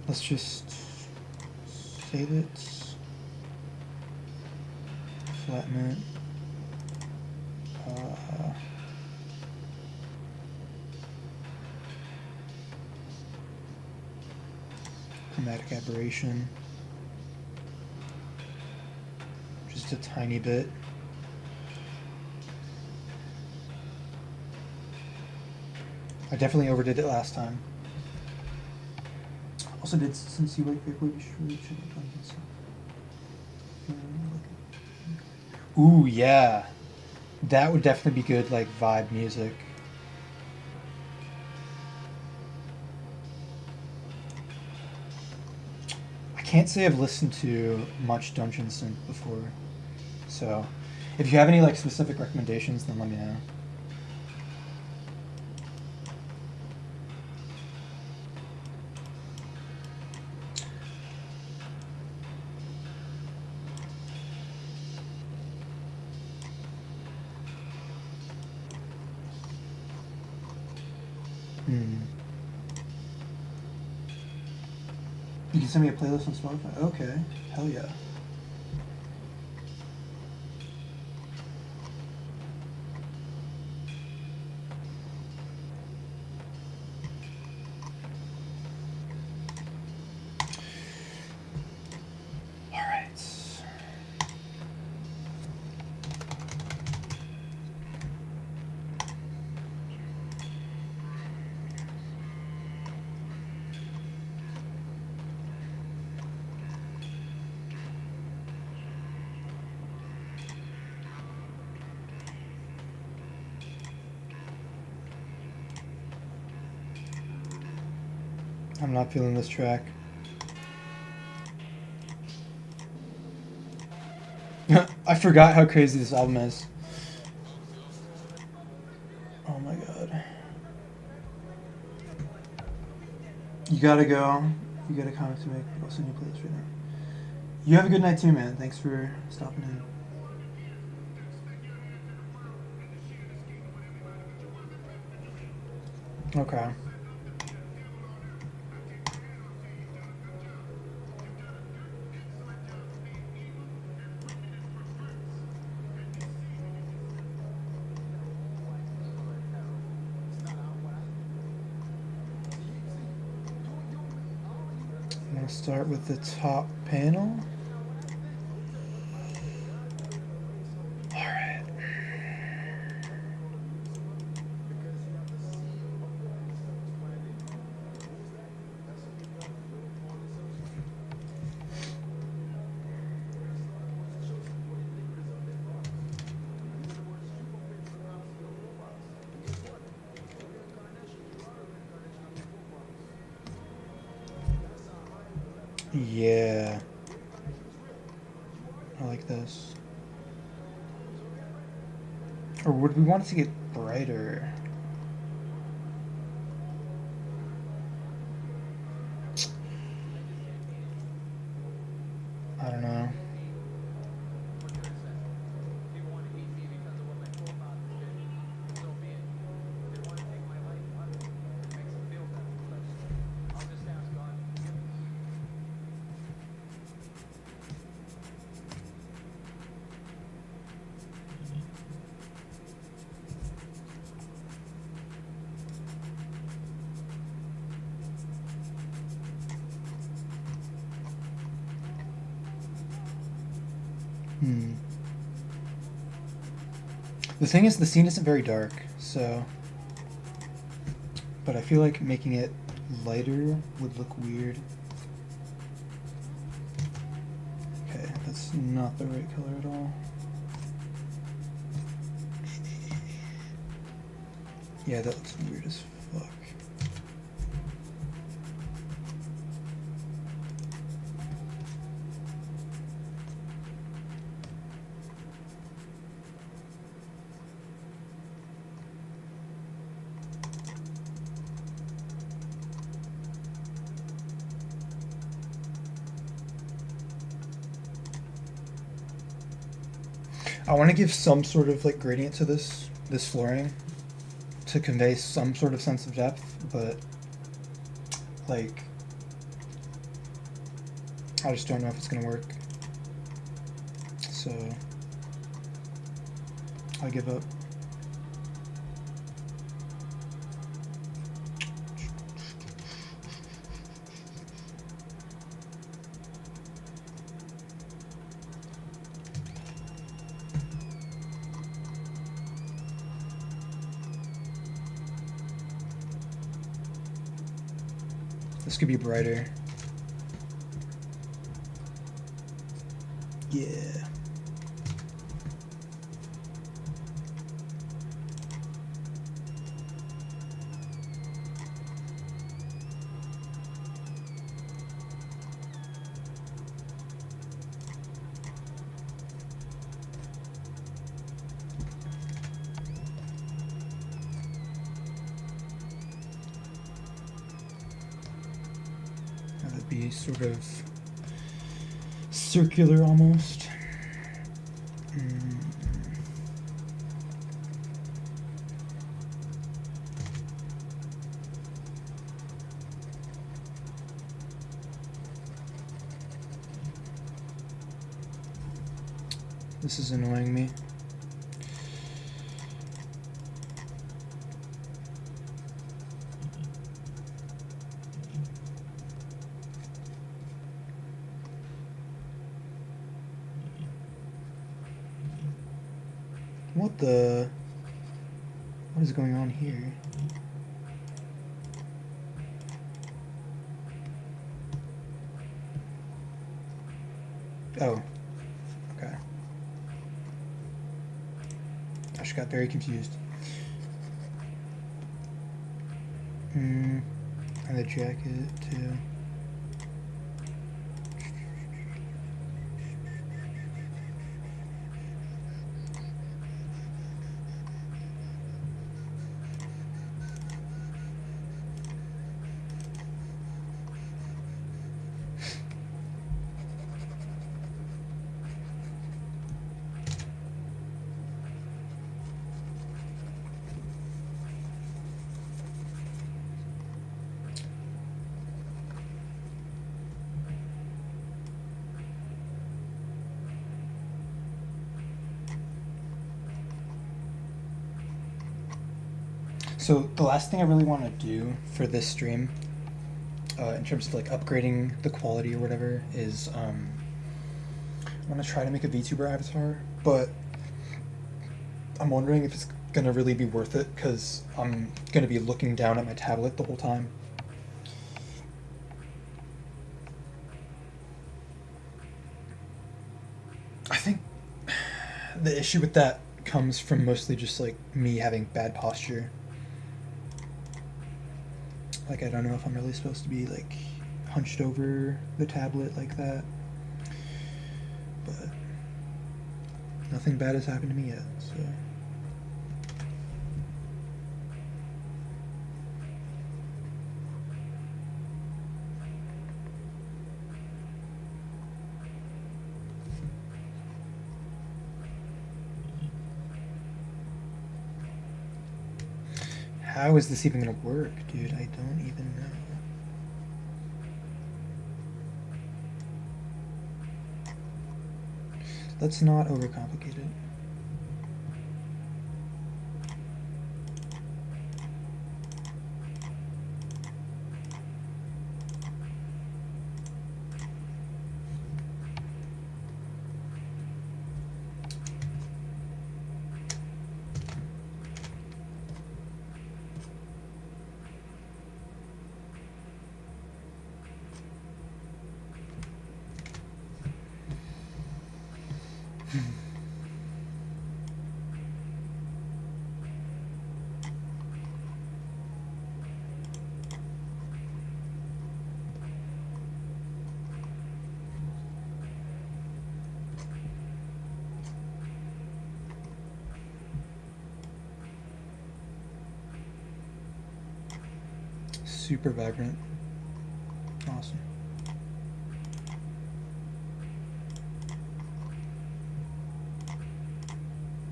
Let's just save it, flatten it. Chromatic aberration. Just a tiny bit. I definitely overdid it last time. Also did since you like really should have done this. Ooh, yeah. That would definitely be good, like, vibe music. I can't say I've listened to much Dungeon Synth before. So, if you have any, like, specific recommendations, then let me know. You can send me a playlist on Spotify? Okay. Hell yeah. Alright. I'm not feeling this track. I forgot how crazy this album is. Oh my god. You gotta go. You got a comment to make. I'll send you a playlist right now. You have a good night too, man. Thanks for stopping in. Okay. I'm gonna start with the top panel. Alright. Yeah. I like this. Or would we want it to get brighter? I don't know. The thing is, the scene isn't very dark, so... But I feel like making it lighter would look weird. Okay, that's not the right color at all. Yeah, that looks weird as fuck. I want to give some sort of like gradient to this flooring to convey some sort of sense of depth, but like I just don't know if it's gonna work. So I give up. This could be brighter. Yeah. That'd be sort of circular almost. This is annoying me. What is going on here? Oh, okay. I just got very confused. I And the jacket too. So the last thing I really want to do for this stream, in terms of like upgrading the quality or whatever, is I want to try to make a VTuber avatar, but I'm wondering if it's gonna really be worth it because I'm gonna be looking down at my tablet the whole time. I think the issue with that comes from mostly just like me having bad posture. Like, I don't know if I'm really supposed to be like hunched over the tablet like that, but nothing bad has happened to me yet, so. How is this even gonna work, dude? I don't even know. Let's not overcomplicate it. Super vibrant. Awesome.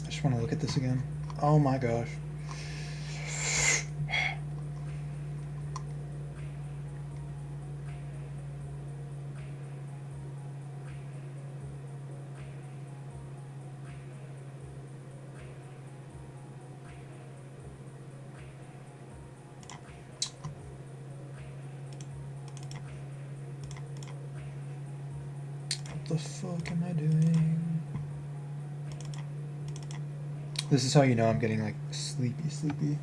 I just want to look at this again. Oh my gosh. What the fuck am I doing? This is how you know I'm getting like sleepy.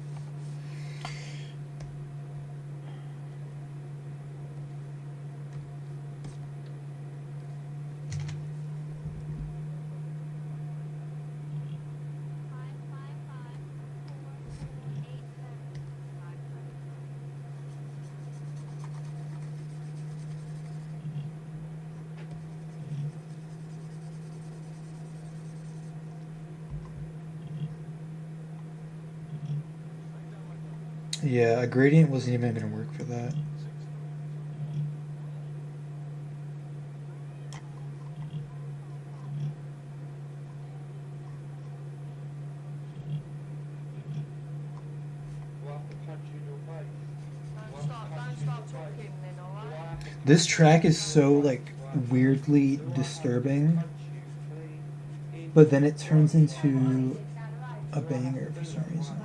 Yeah, a gradient wasn't even gonna work for that. This track is so like weirdly disturbing, but then it turns into a banger for some reason.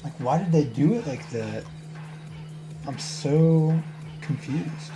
Like, why did they do it like that? I'm so confused.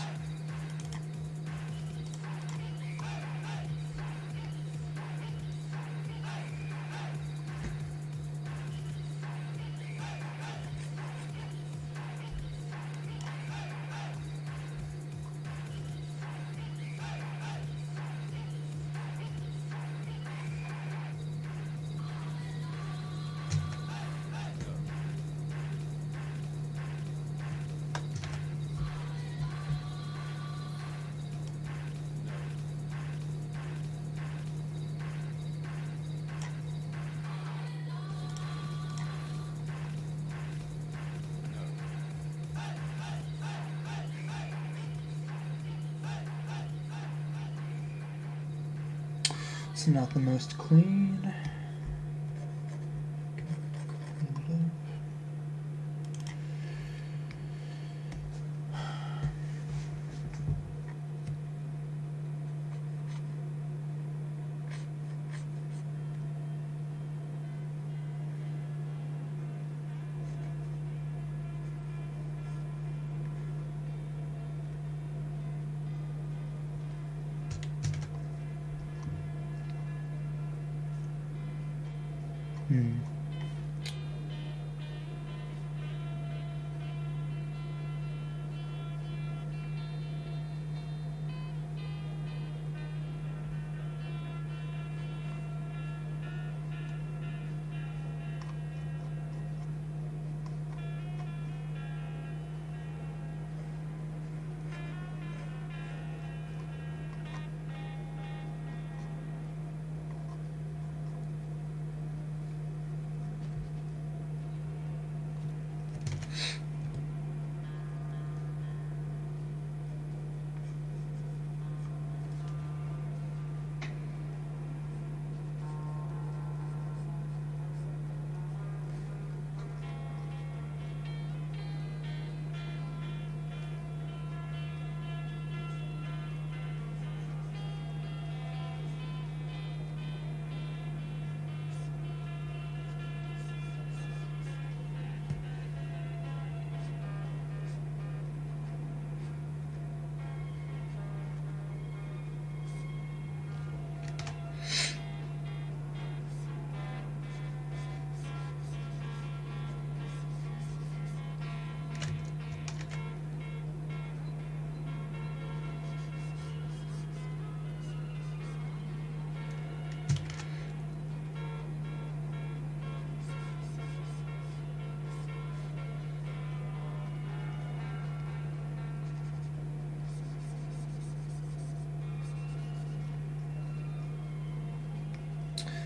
It's not the most clean. Clean it up.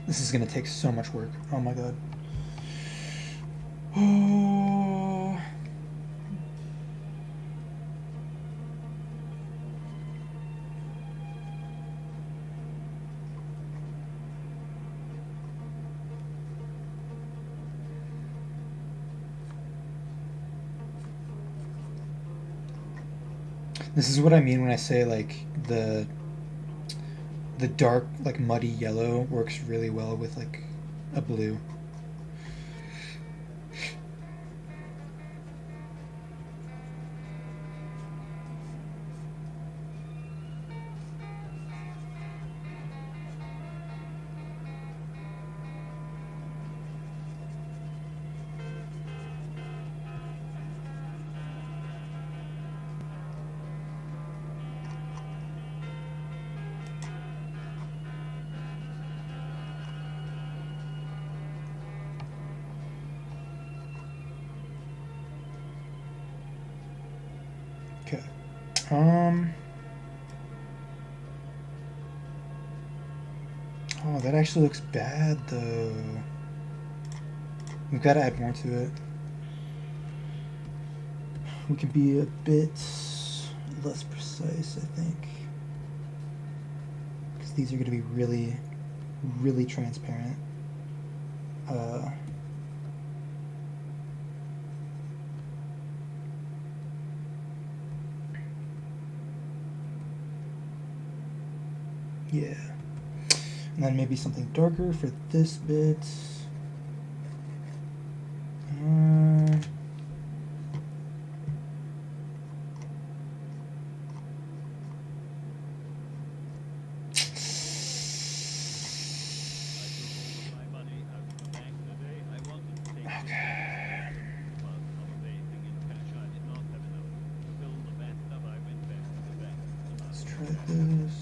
This is gonna take so much work. Oh my god. Oh. This is what I mean when I say like the dark, like muddy yellow works really well with like a blue. Okay. Oh, that actually looks bad though. We've got to add more to it. We can be a bit less precise, I think. Because these are going to be really, really transparent. Yeah. And then maybe something darker for this bit. Let's try this.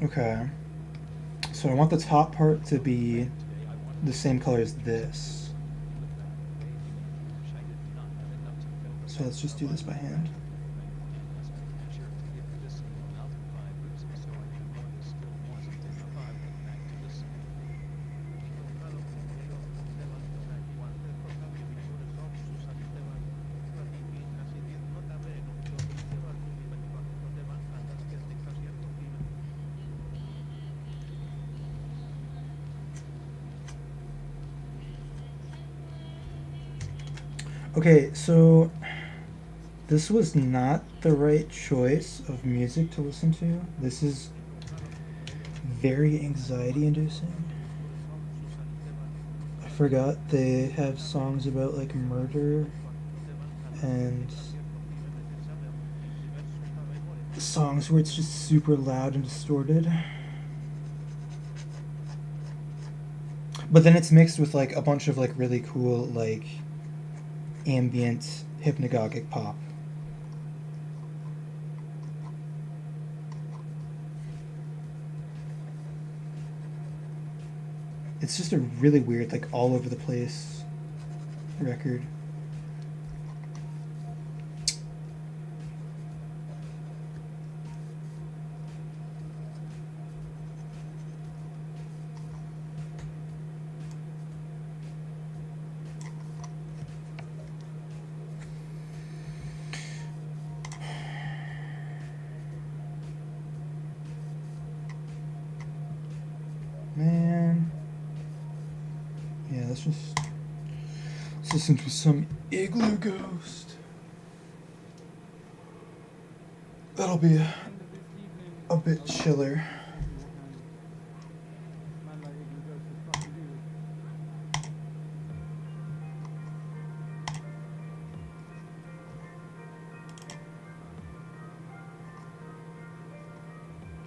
Okay, so I want the top part to be the same color as this. So let's just do this by hand. Okay, so this was not the right choice of music to listen to. This is very anxiety inducing. I forgot they have songs about like murder and songs where it's just super loud and distorted. But then it's mixed with like a bunch of like really cool like ambient hypnagogic pop. It's just a really weird, like all over the place record. Man. Yeah, let's listen to some Igloo Ghost. That'll be a bit chiller.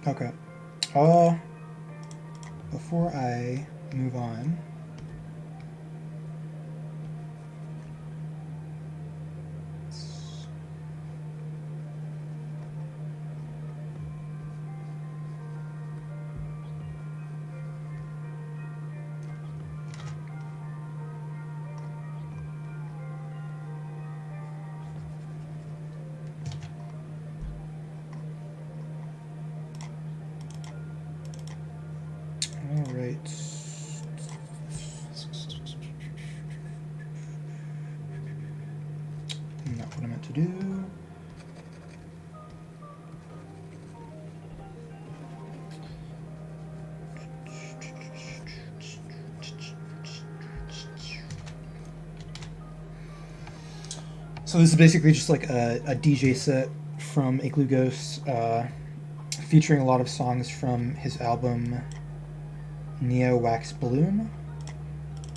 Okay. Before I move on, all right. Not what I meant to do. So this is basically just like a DJ set from Igloo Ghost, featuring a lot of songs from his album Neo Wax Bloom,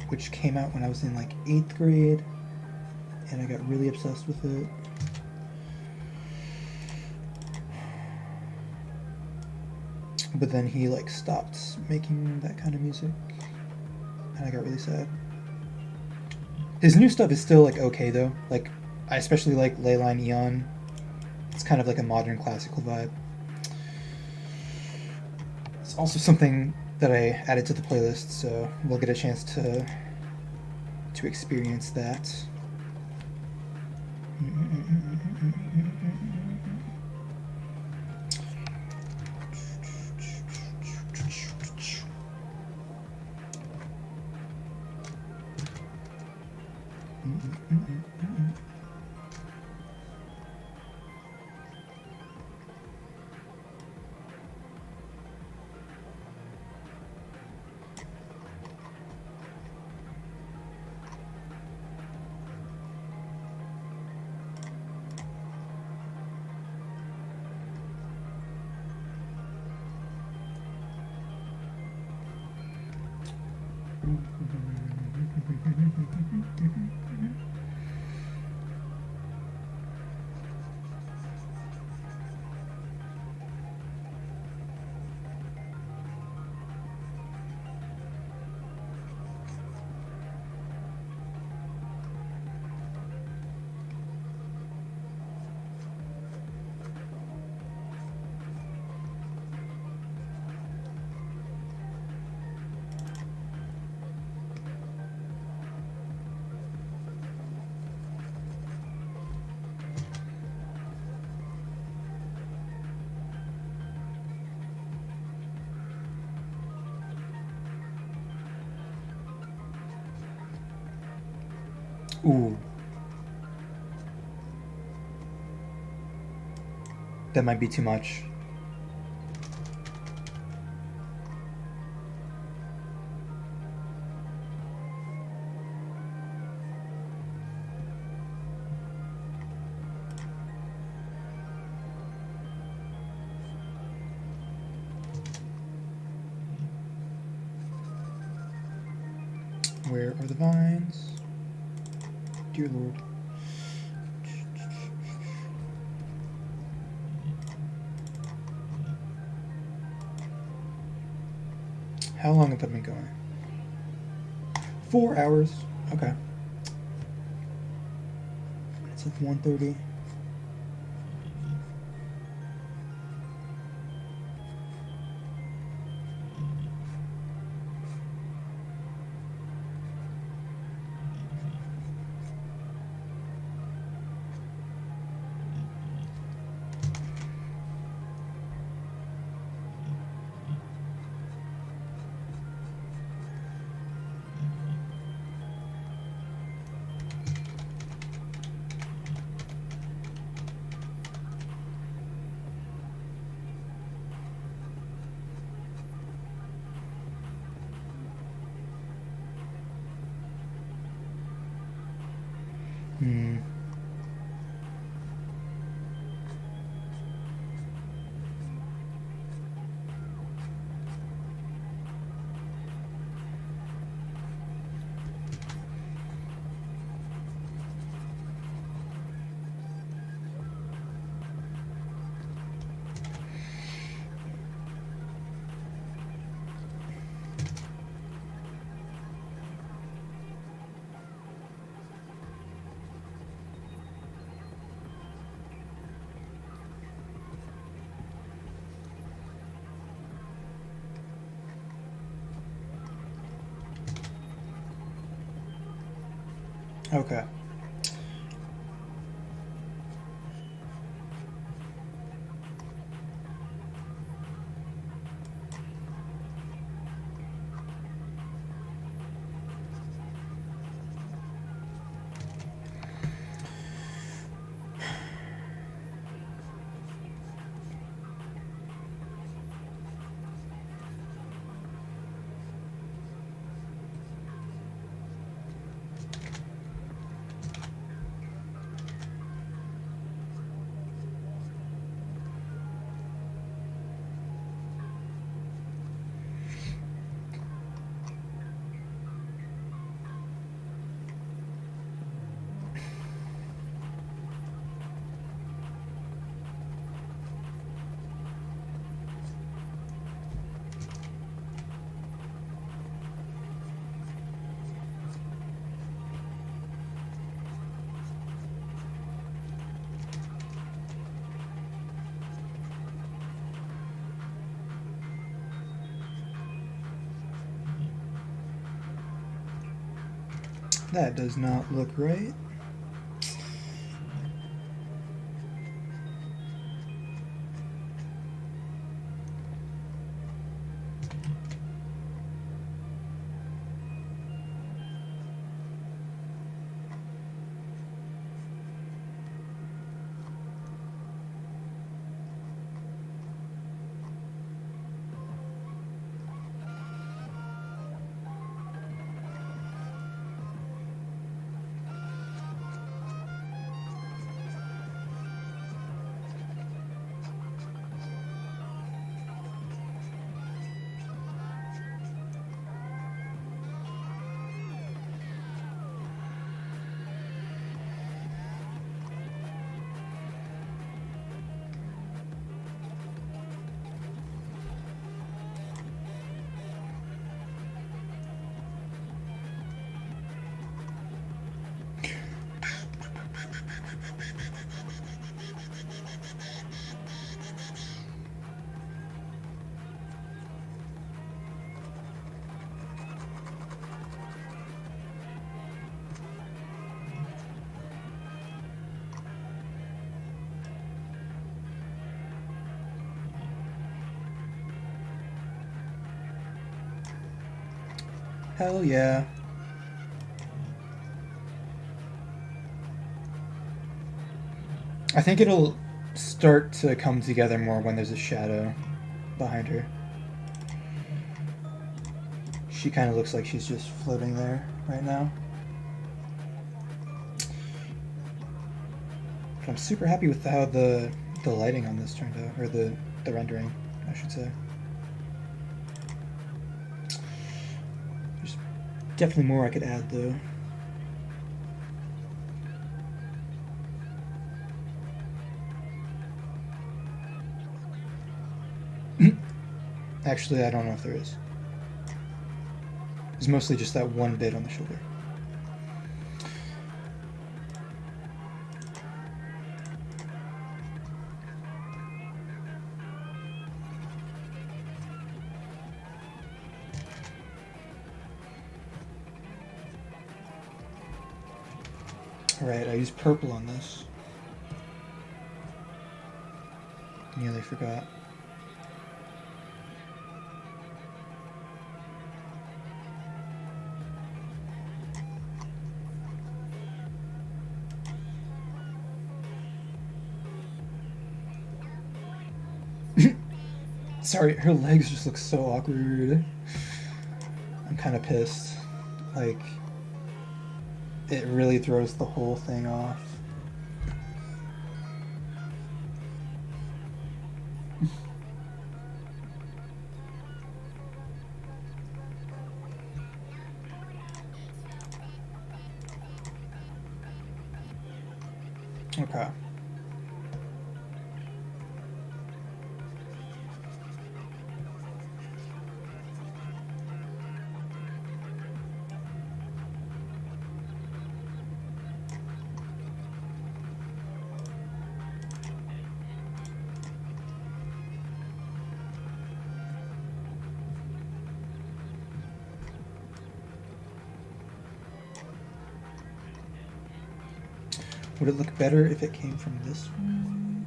which came out when I was in like 8th grade, and I got really obsessed with it. But then he like stopped making that kind of music, and I got really sad. His new stuff is still like okay though. Like I especially like Leyline Eon. It's kind of like a modern classical vibe. It's also something that I added to the playlist, so we'll get a chance to experience that. Ooh. That might be too much. Where are the vines? Dear Lord. How long have I been going? 4 hours. Okay. It's like 1:30. Okay. That does not look right. Hell yeah. I think it'll start to come together more when there's a shadow behind her. She kind of looks like she's just floating there right now. But I'm super happy with how the lighting on this turned out, or the rendering, I should say. There's Definitely more I could add though. Actually, I don't know if there is. It's mostly just that one bit on the shoulder. Alright, I used purple on this. Nearly forgot. Sorry, her legs just look so awkward. I'm kind of pissed. Like, it really throws the whole thing off. Okay. Would it look better if it came from this one?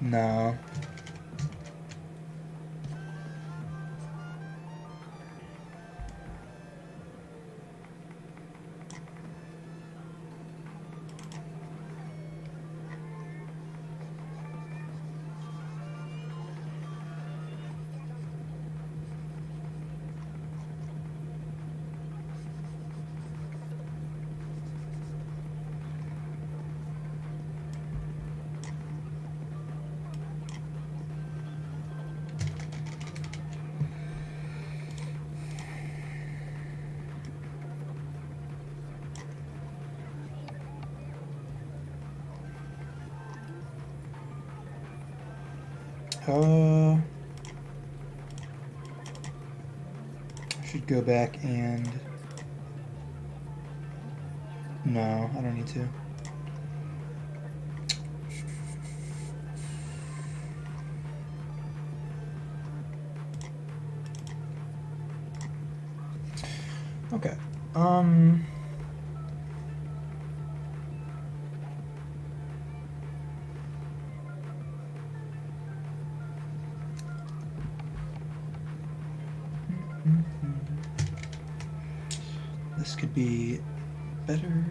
No. I should go back and... No, I don't need to. Okay. This could be better.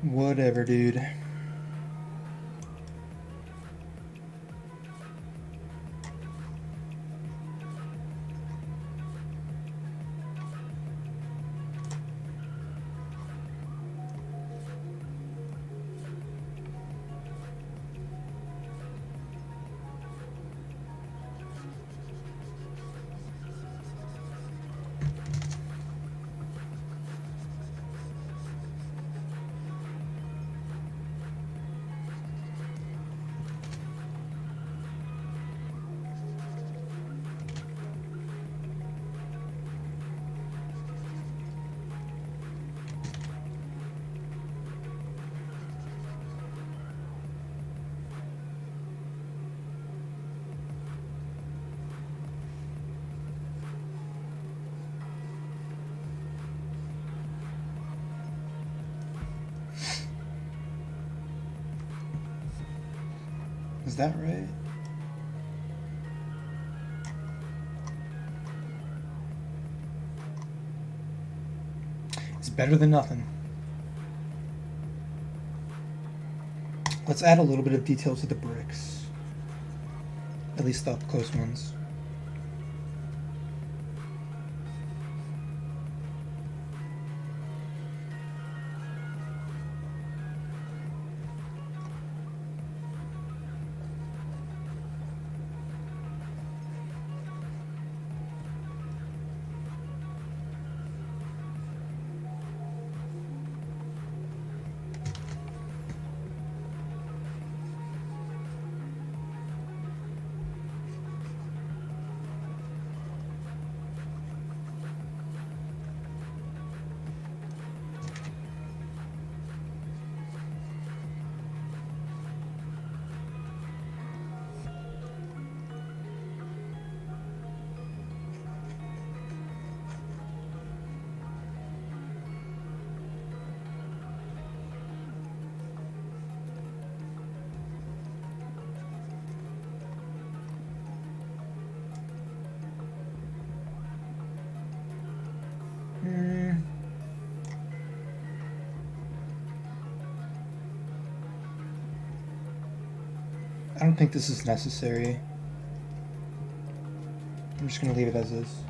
Whatever, dude. Is that right? It's better than nothing. Let's add a little bit of detail to the bricks. At least the up close ones. I don't think this is necessary. I'm just going to leave it as is.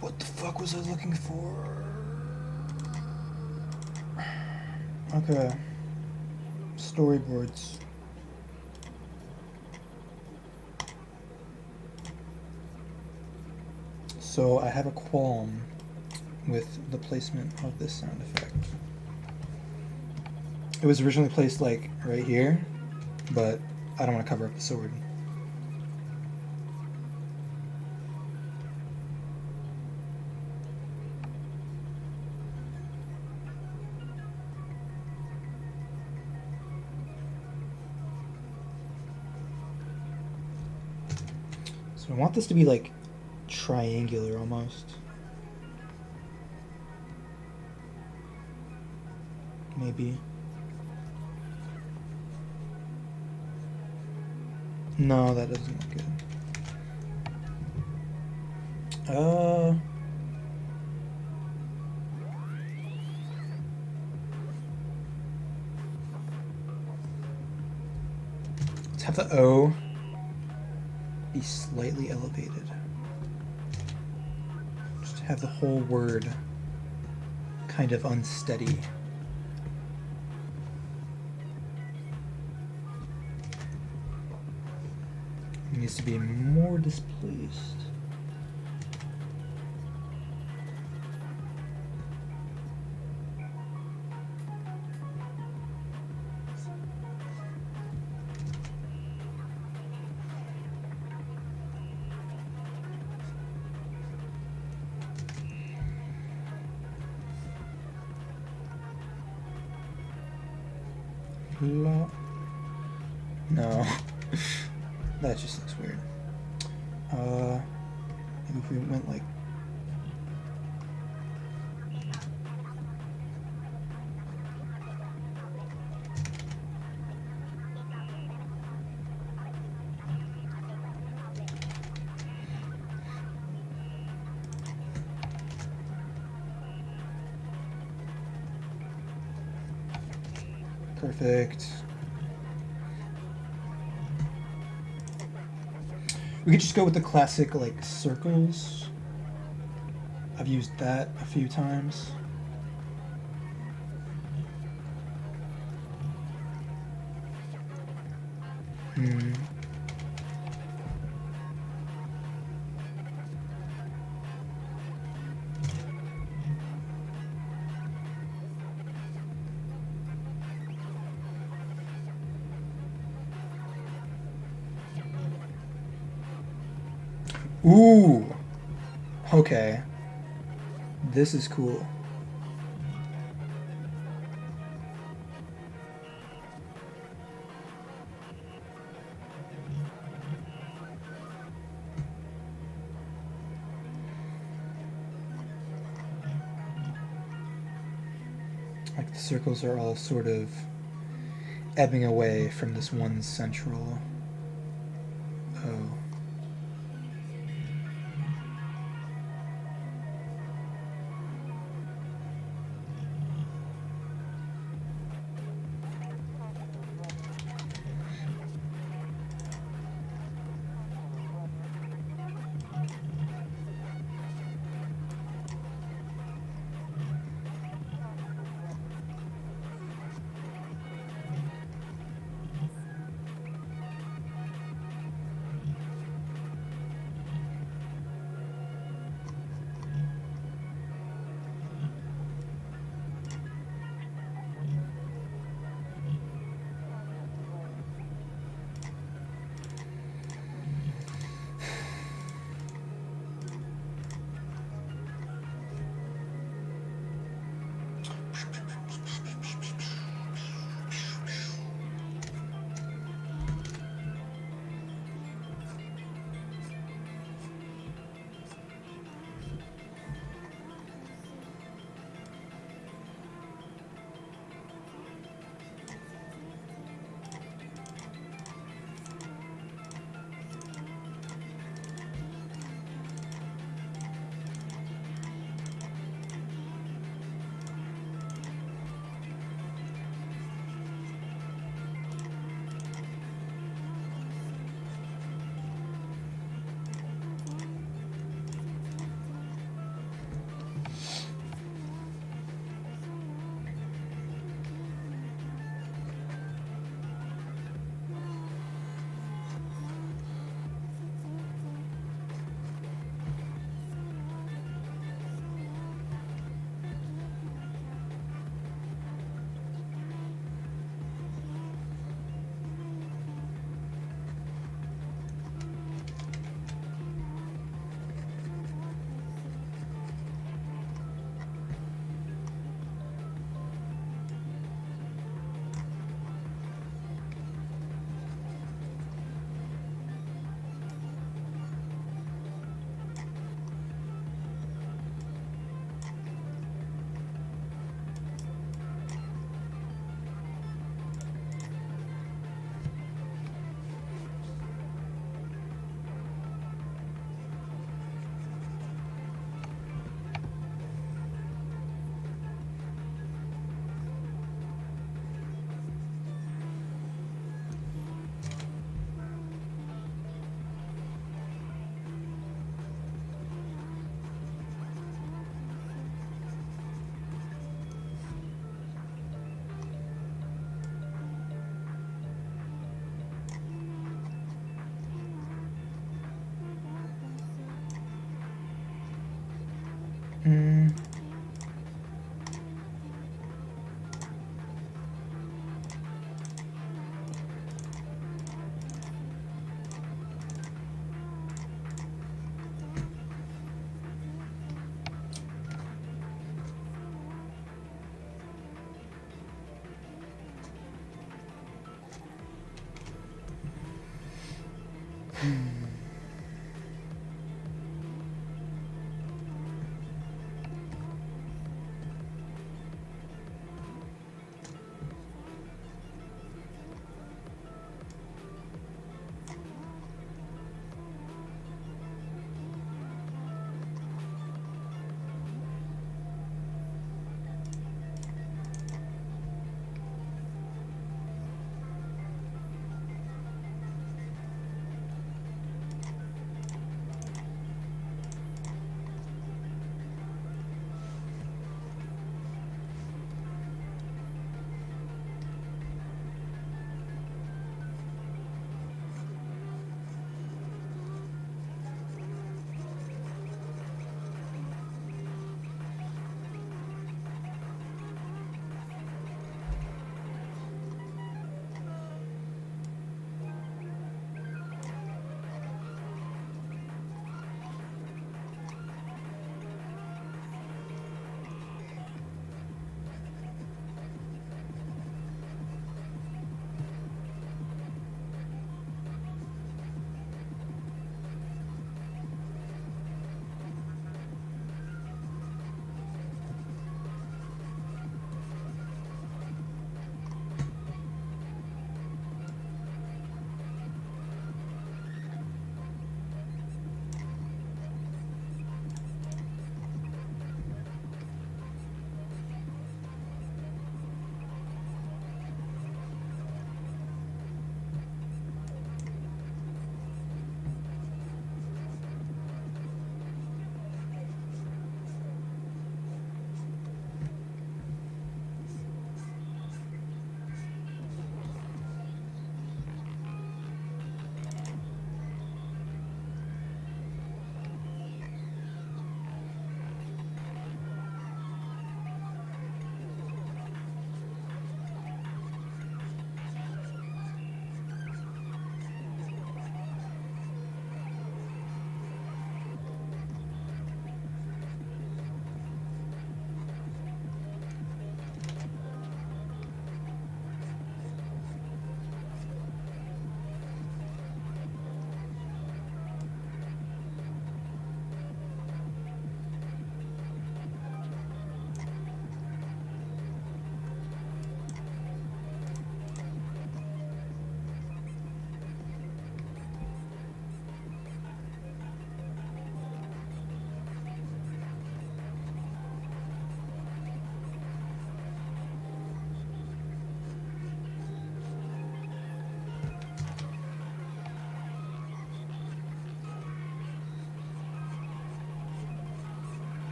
What the fuck was I looking for? Okay. Storyboards. So I have a qualm with the placement of this sound effect. It was originally placed like right here, but I don't want to cover up the sword. So I want this to be like triangular almost. Maybe. No, that doesn't look good. Let's have the O be slightly elevated. Just have the whole word kind of unsteady. It needs to be more displaced. No. That just looks weird. Maybe if we went like... Perfect. We could just go with the classic, like, circles. I've used that a few times. Ooh! Okay. This is cool. Like the circles are all sort of ebbing away from this one central O.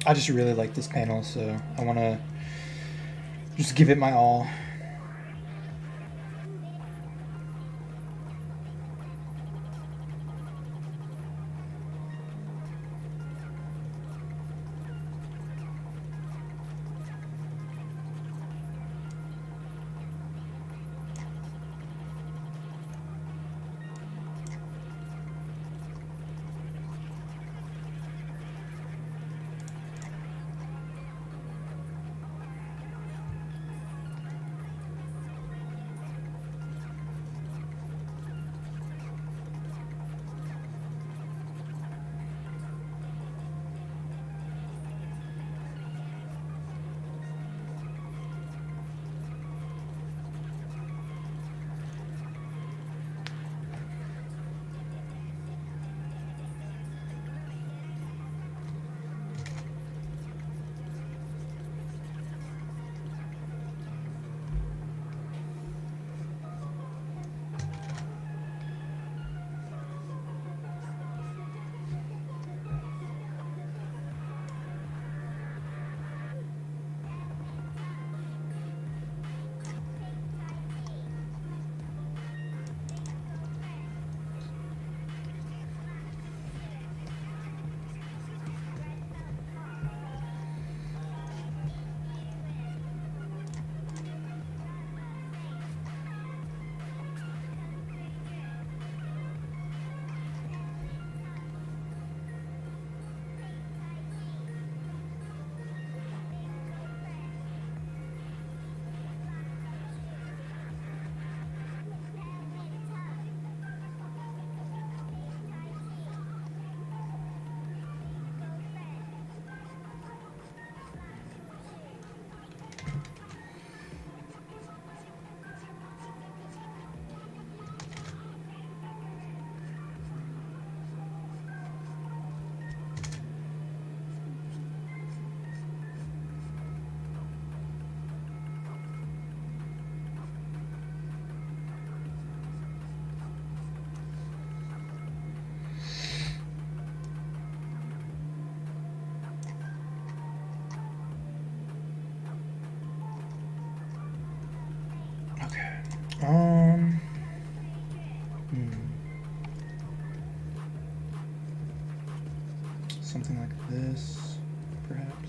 I just really like this panel, so I want to just give it my all. Um, Something like this, perhaps.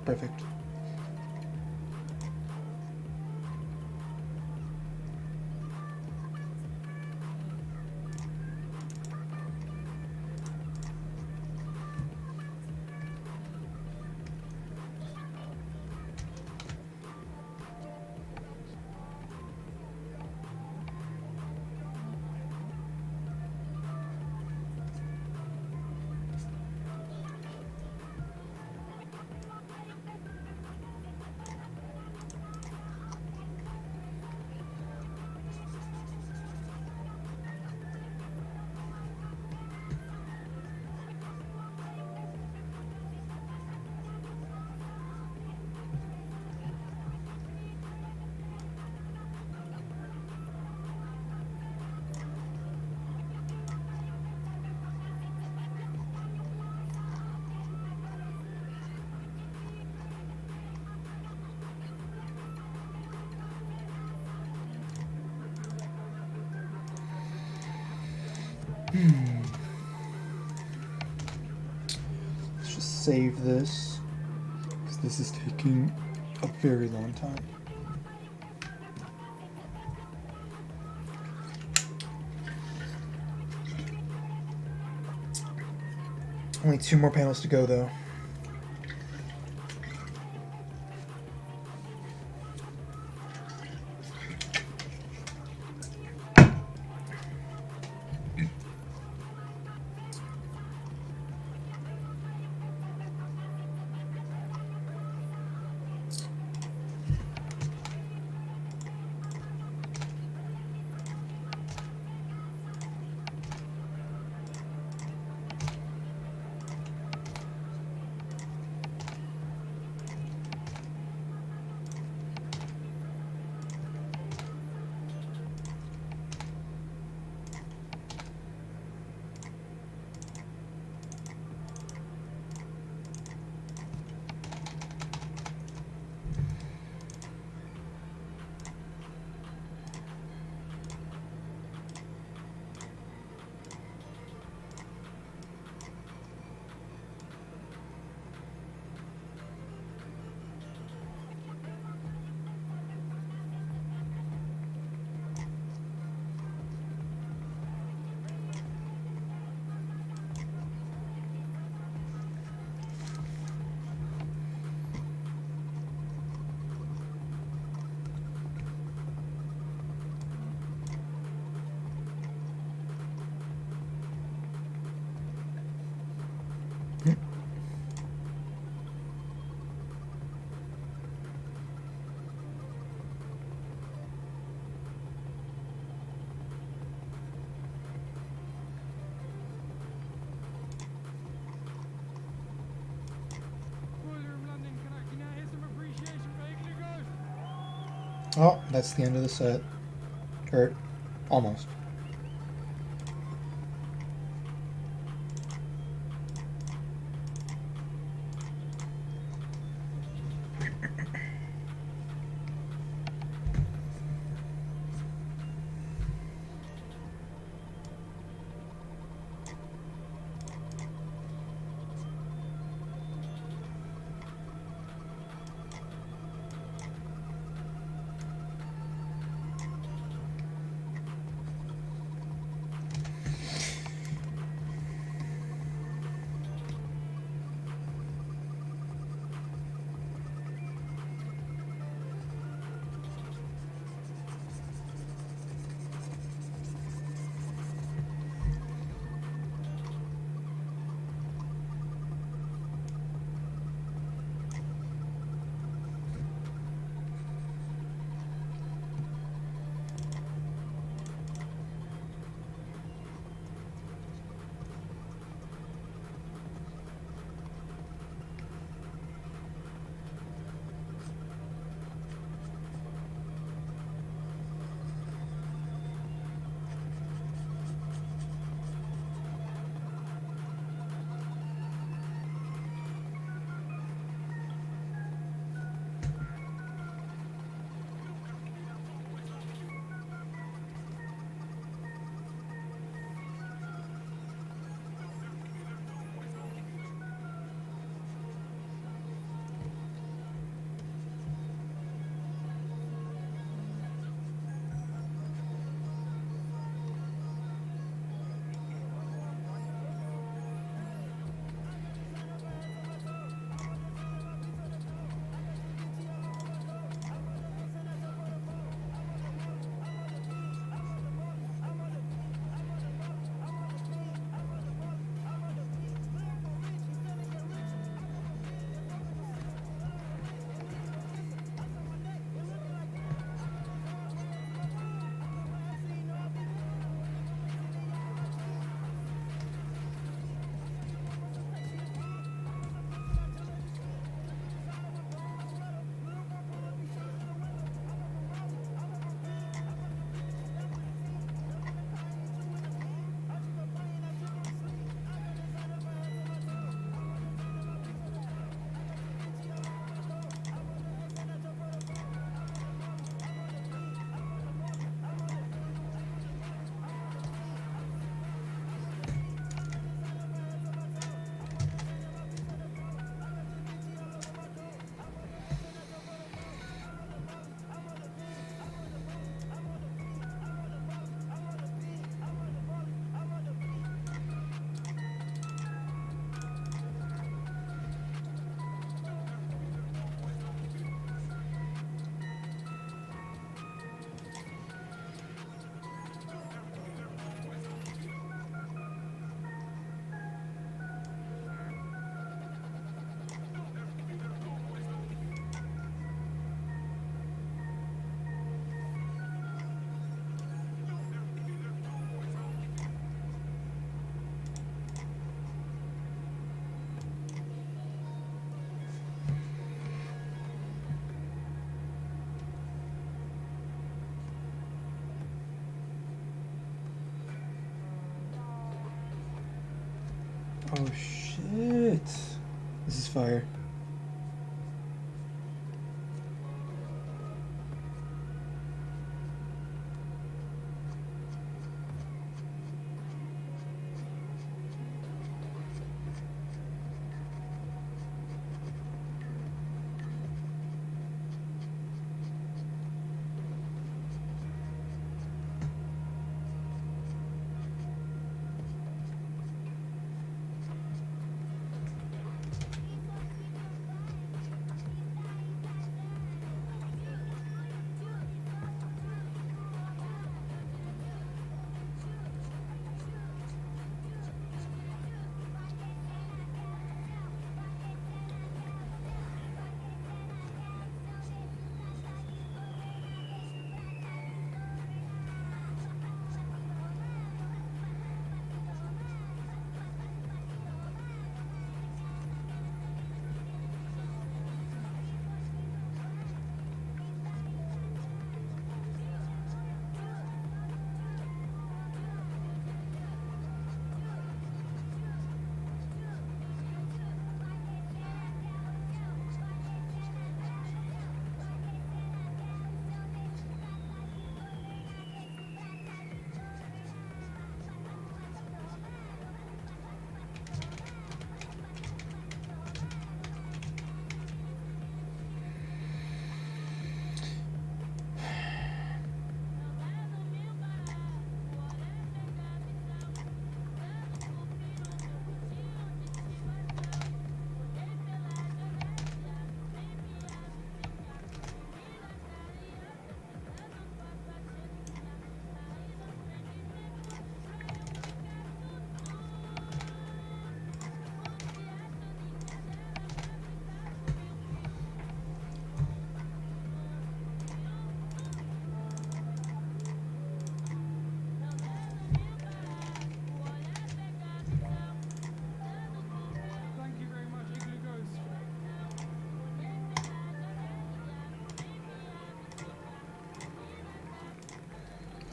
Perfect. Let's just save this, because this is taking a very long time. Only 2 more panels to go, though. Oh, that's the end of the set. Or almost. Oh shit. This is fire.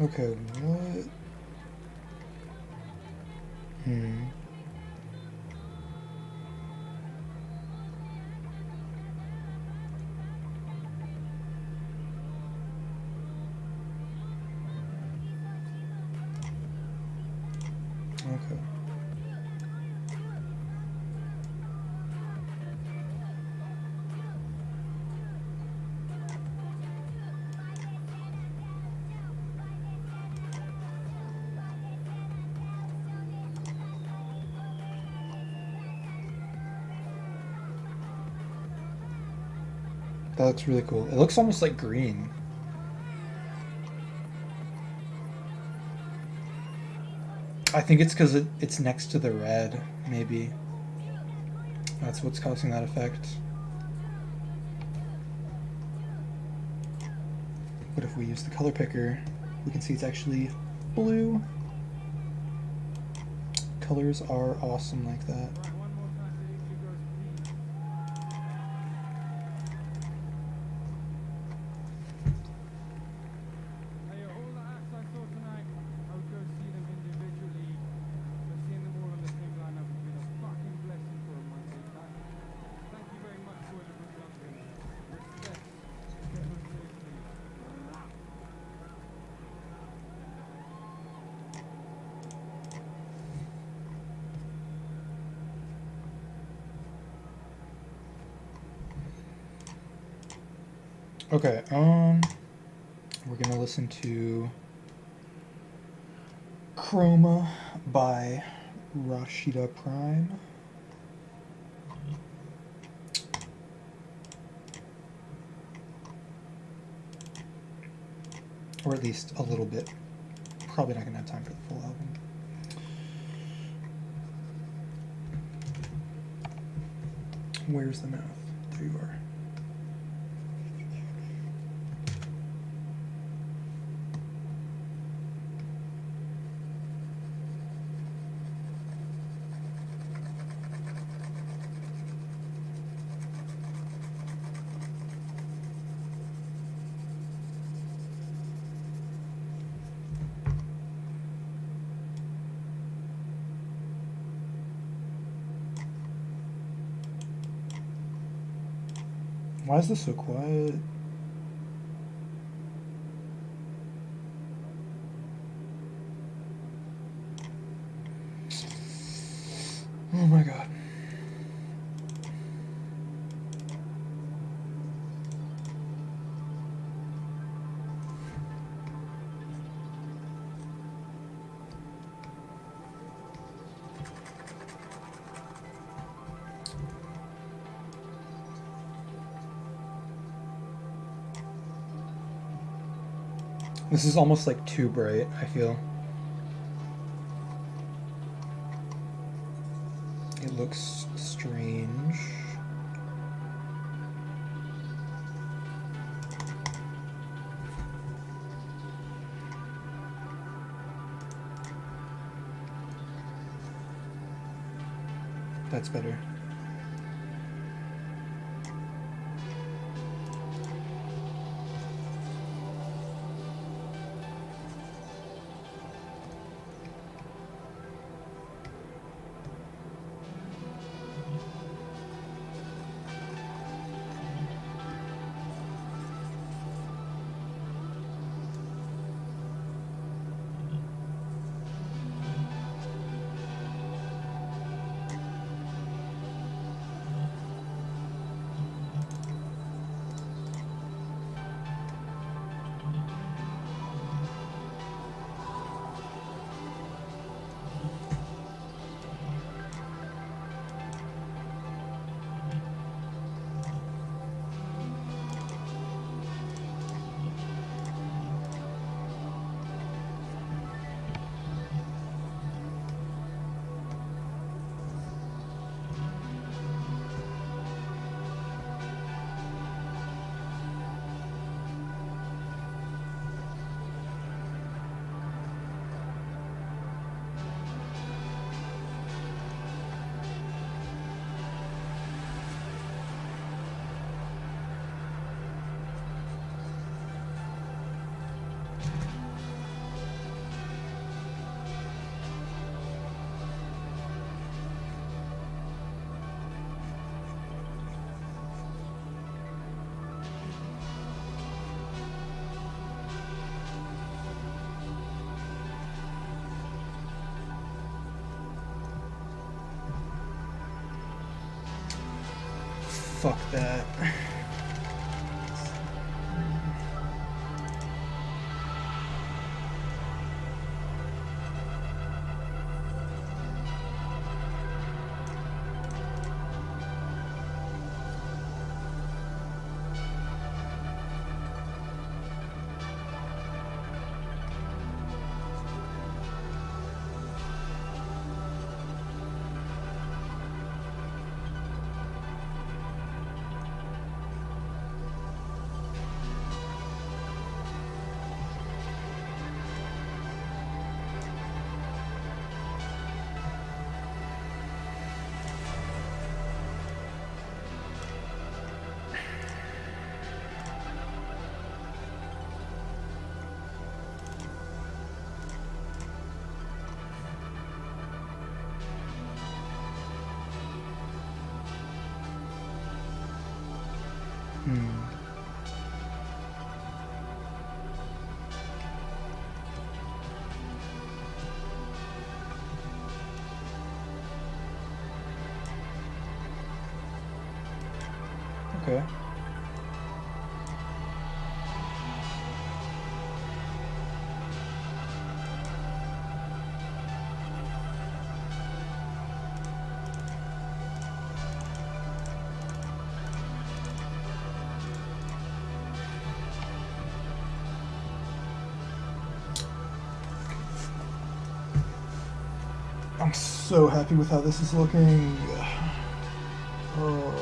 Okay, what? Okay. That looks really cool. It looks almost like green. I think it's because it's next to the red, maybe. That's what's causing that effect. But if we use the color picker, we can see it's actually blue. Colors are awesome like that. Okay, we're gonna listen to Chroma by Rashida Prime. Or at least a little bit. Probably not gonna have time for the full album. Where's the mouth? There you are. Why is this so quiet? Oh my god. This is almost like too bright, I feel. It looks strange. That's better. Fuck that. Okay. I'm so happy with how this is looking. Oh.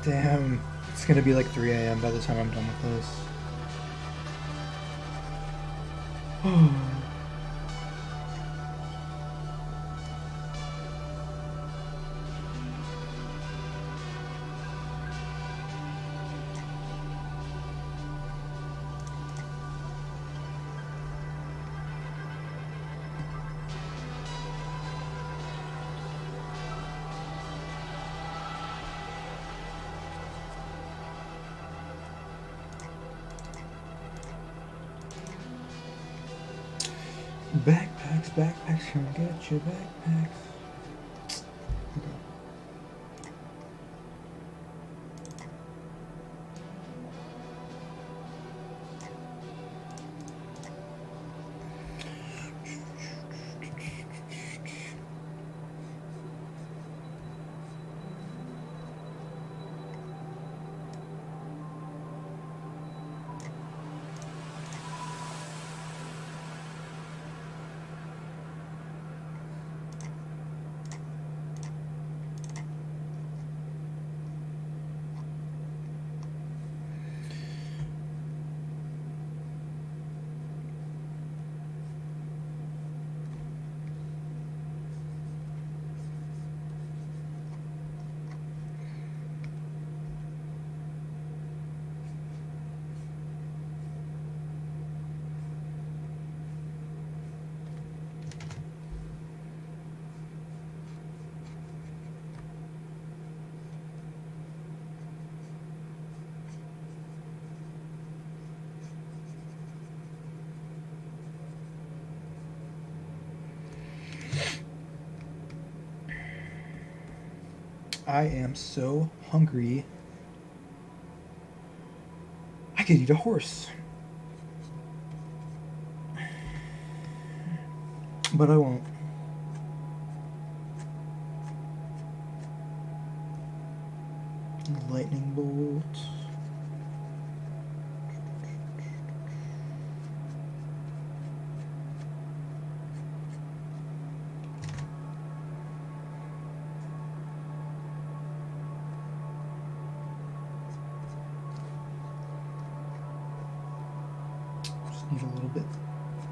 Damn, it's gonna be like 3 a.m. by the time I'm done with this. Backpacks, backpacks, gonna get your backpacks. Okay. I am so hungry. I could eat a horse. But I won't. Lightning bolt. Just need a little bit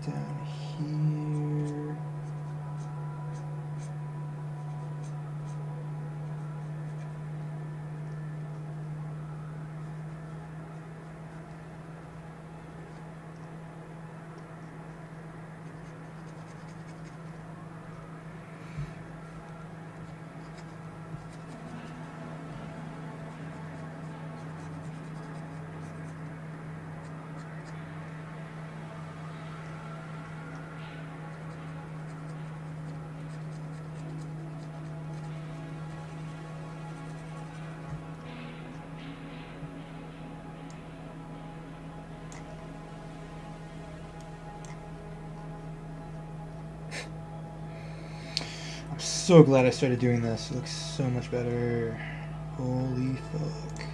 down here. so glad I started doing this. It looks so much better. Holy fuck.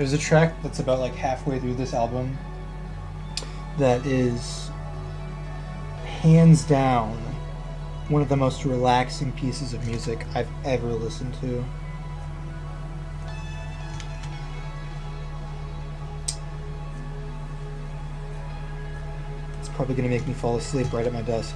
There's a track that's about like halfway through this album that is hands down one of the most relaxing pieces of music I've ever listened to. It's probably going to make me fall asleep right at my desk.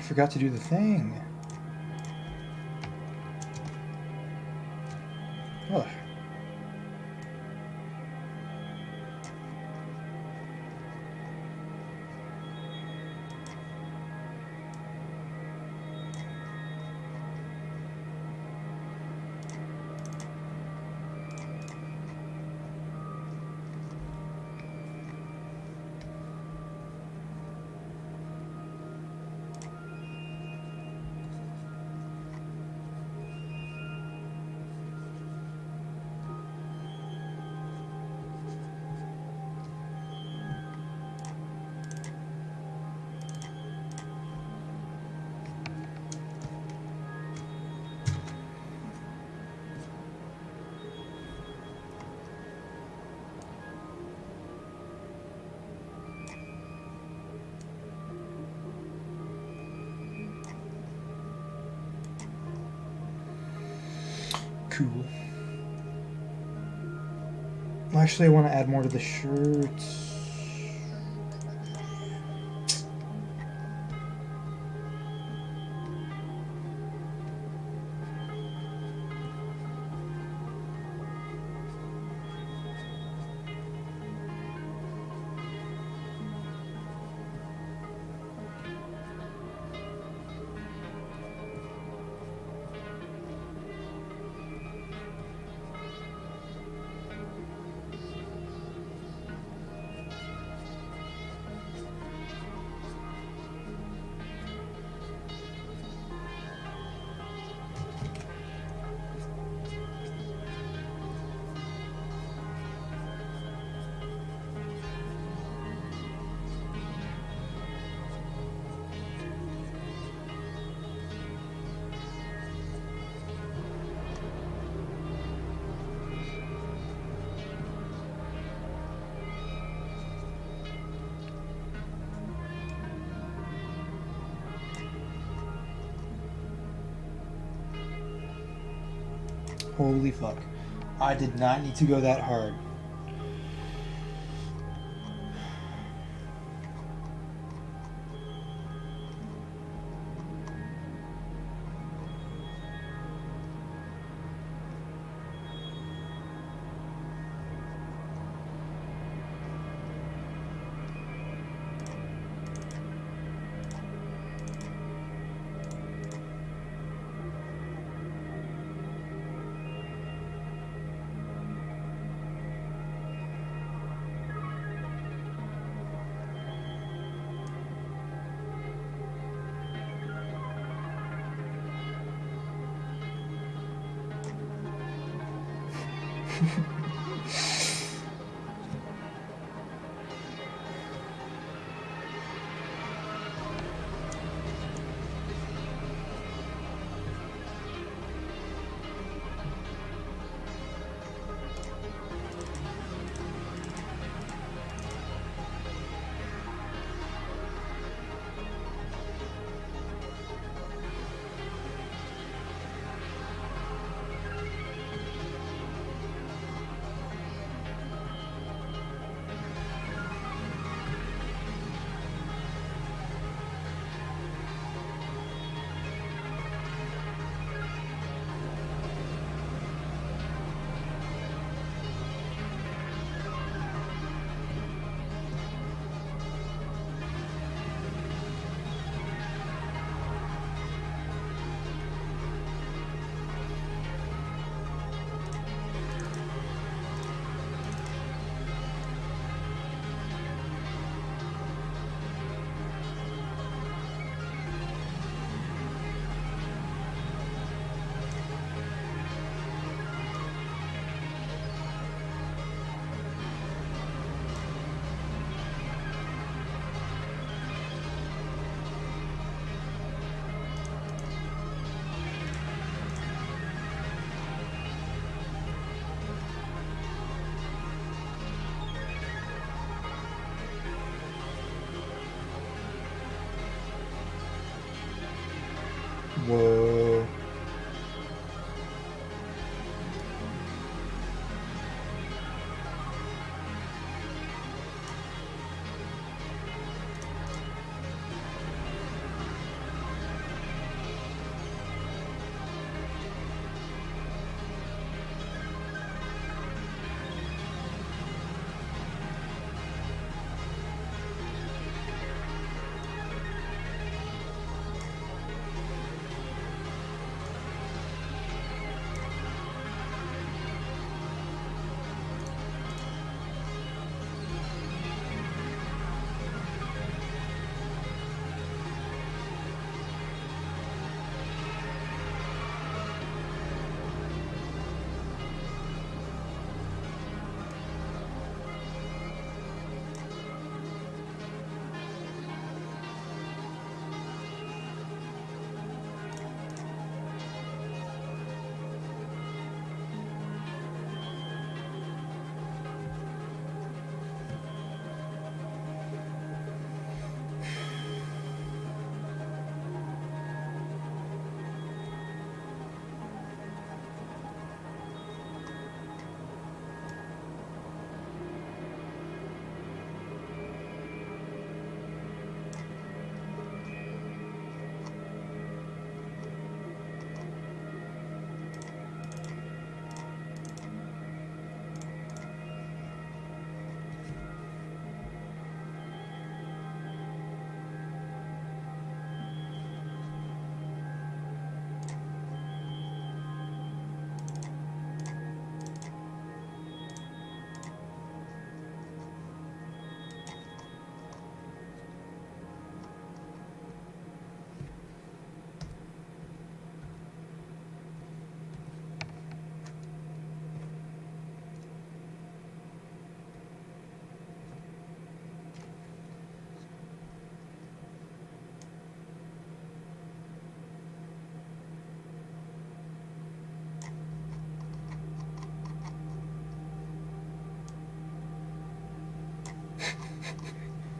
forgot to do the thing. Ugh. Cool. Actually, I want to add more to the shirts. Holy fuck. I did not need to go that hard. Whoa.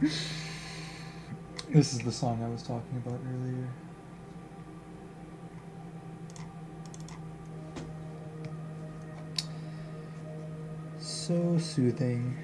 This is the song I was talking about earlier. So soothing.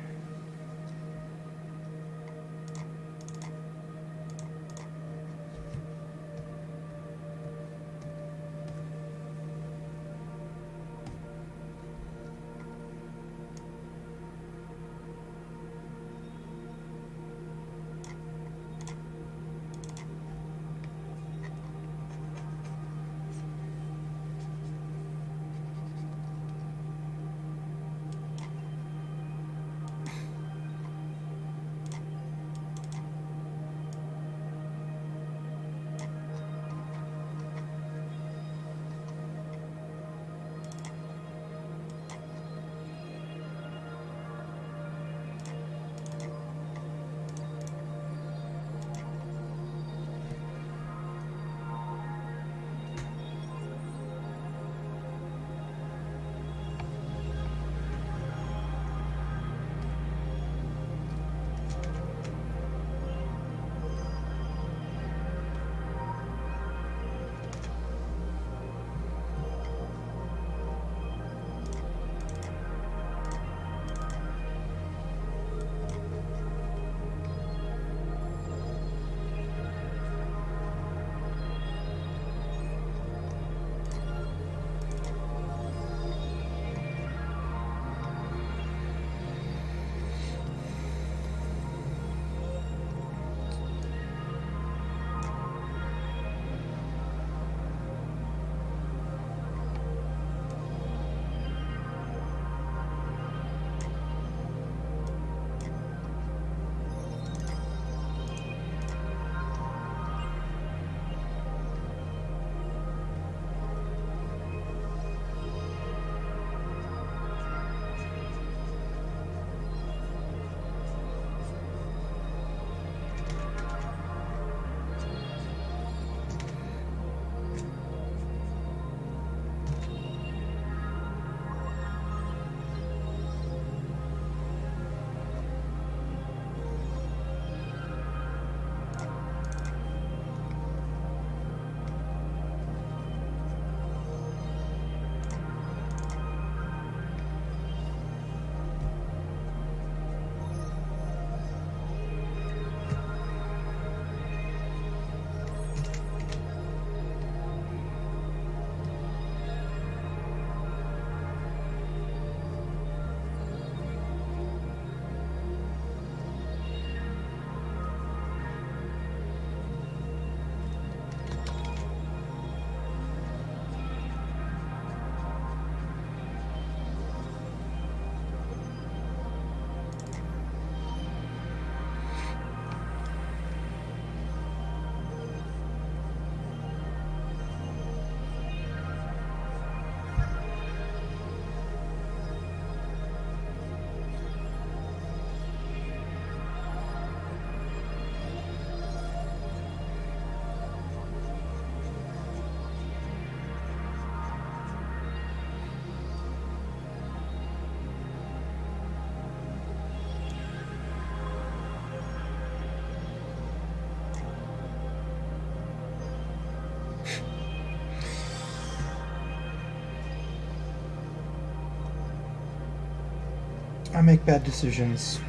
I make bad decisions.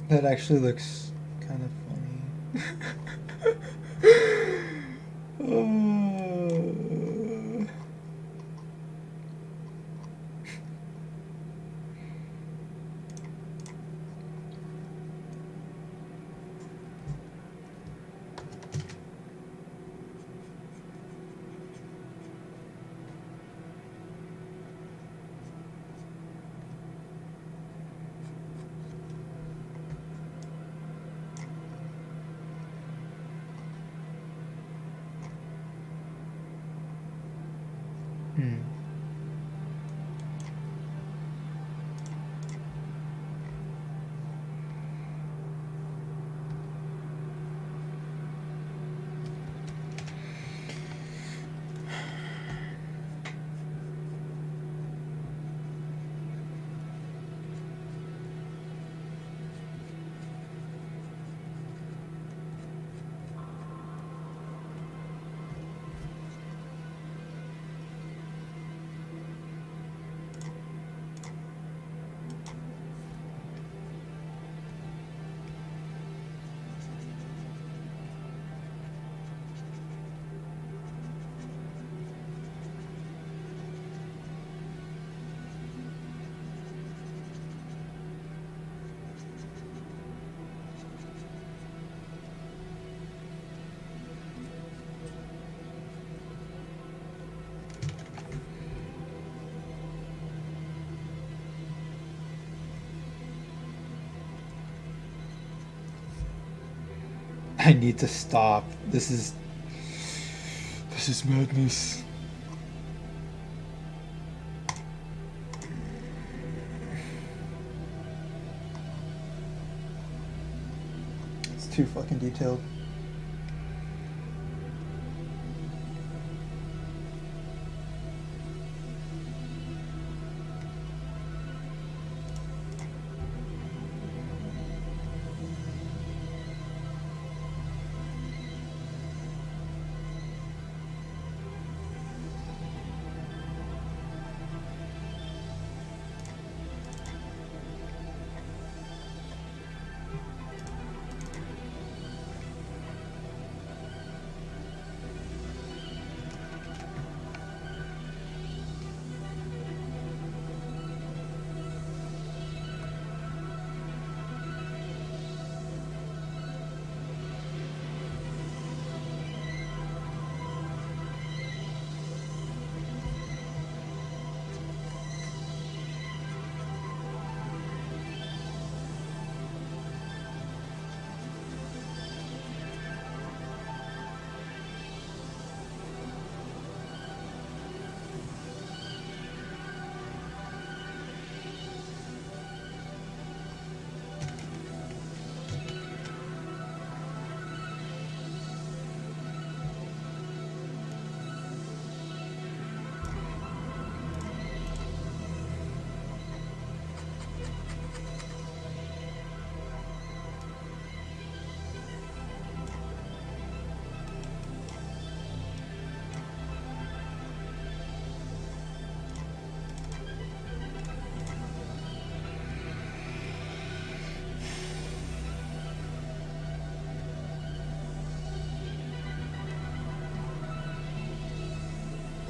That actually looks kind of funny. Hmm. I need to stop. This is madness. It's too fucking detailed.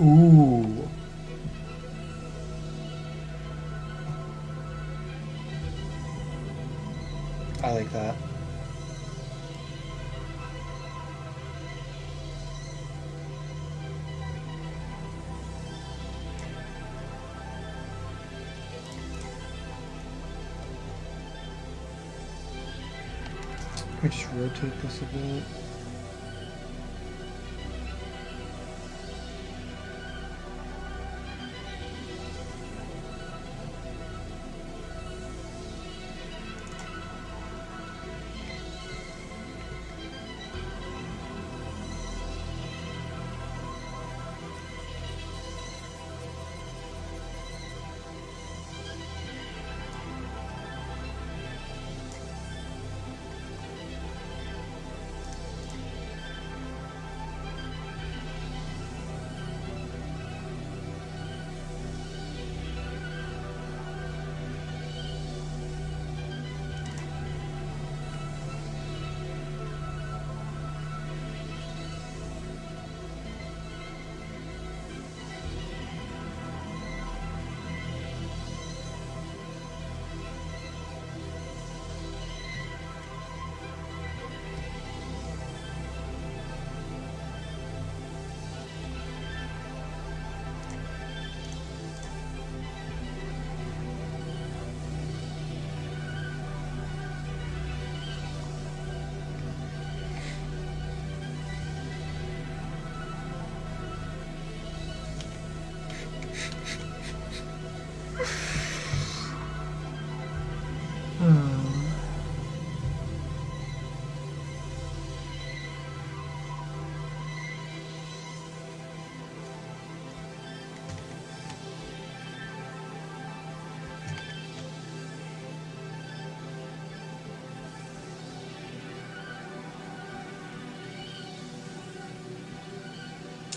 Ooh. I like that. Can we just rotate this a bit?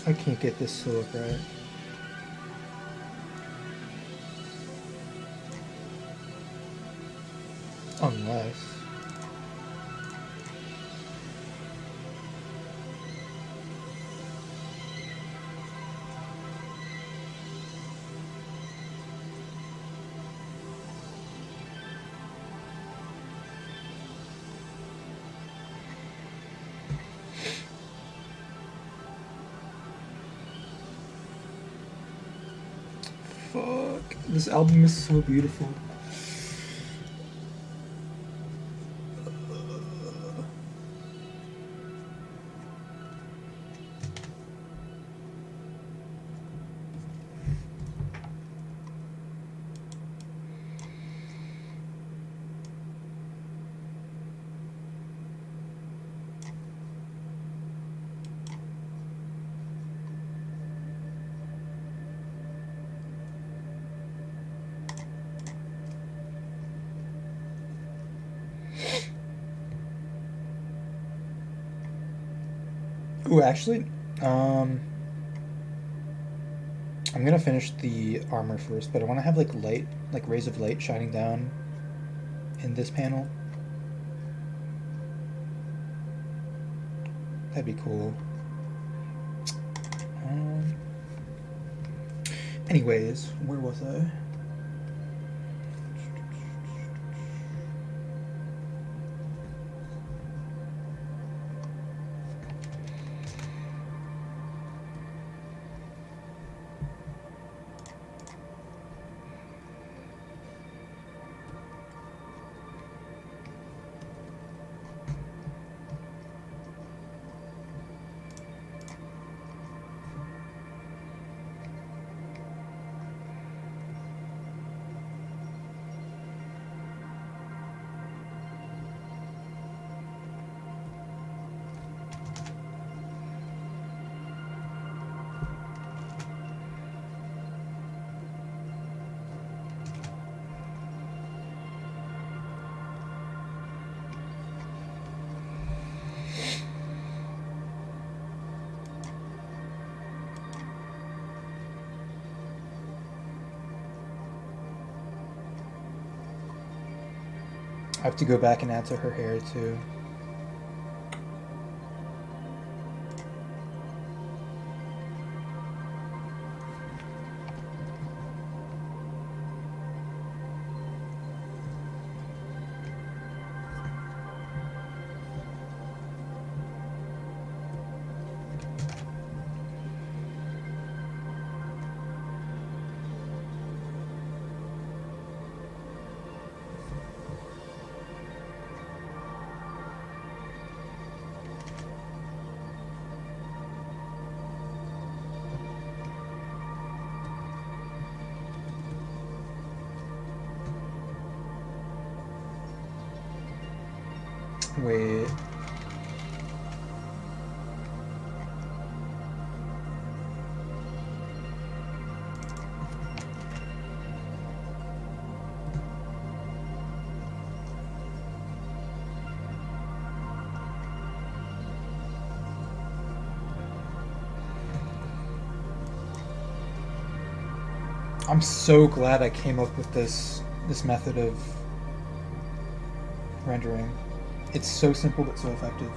I can't get this to look right. Unless... Fuck. This album is so beautiful. Ooh, actually, I'm gonna finish the armor first, but I want to have like light, like rays of light shining down in this panel. That'd be cool. Anyways, where was I? I have to go back and add to her hair too. Wait. I'm so glad I came up with this method of rendering. It's so simple but so effective.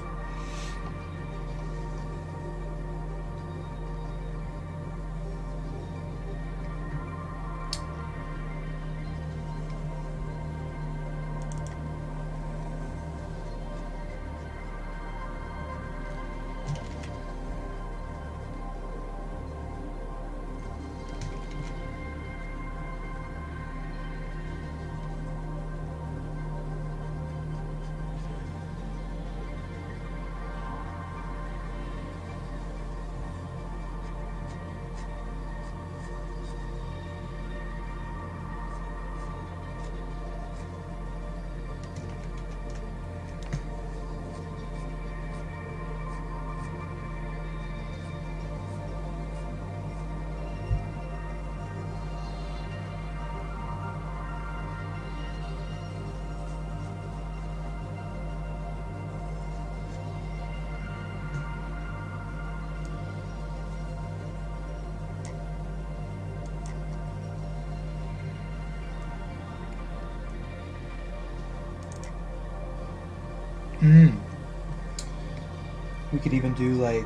We could even do like...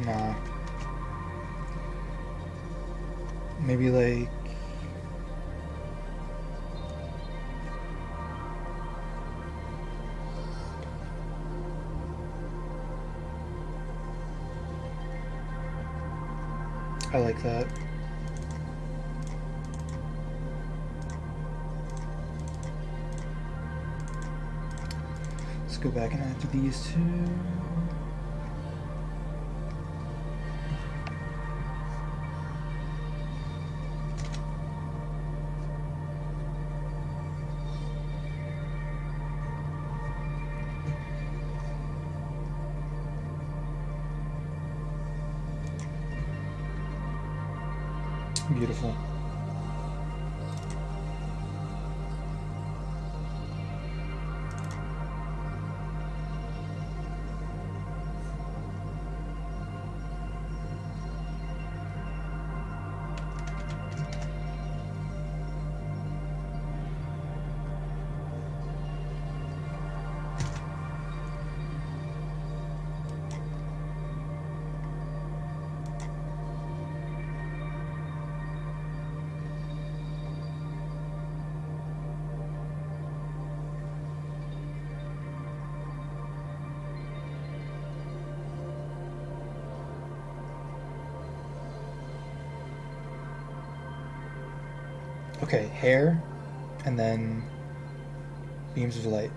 Nah. Maybe like... I like that. Let's go back and add to these two. Beautiful. Okay, hair, and then beams of light.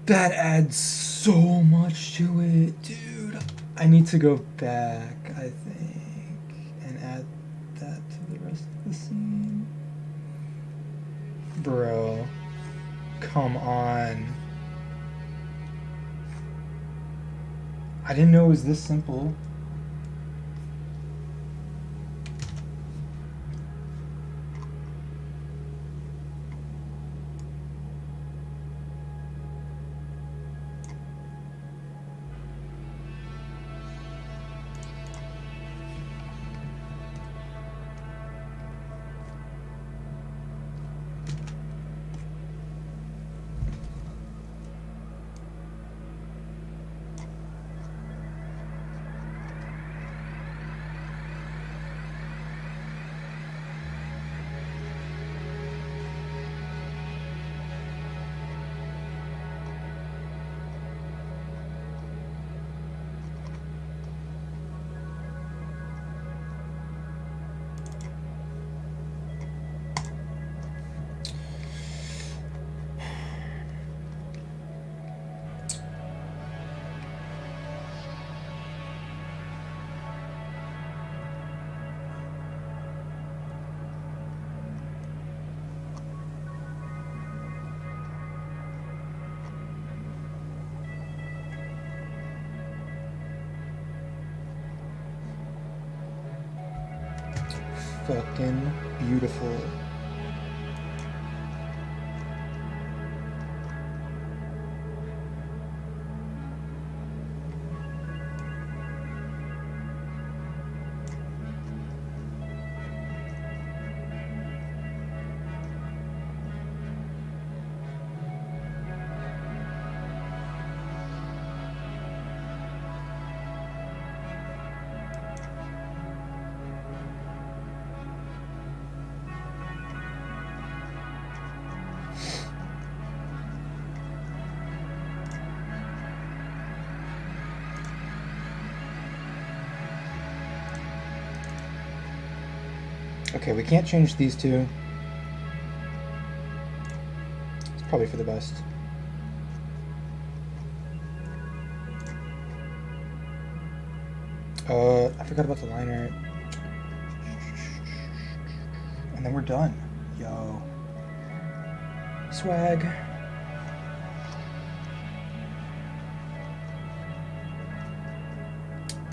That adds so much to it, dude. I need to go back, I think, and add that to the rest of the scene. Bro, come on. I didn't know it was this simple. fucking beautiful. Okay, we can't change these two. It's probably for the best. I forgot about the liner. And then we're done. Yo. Swag.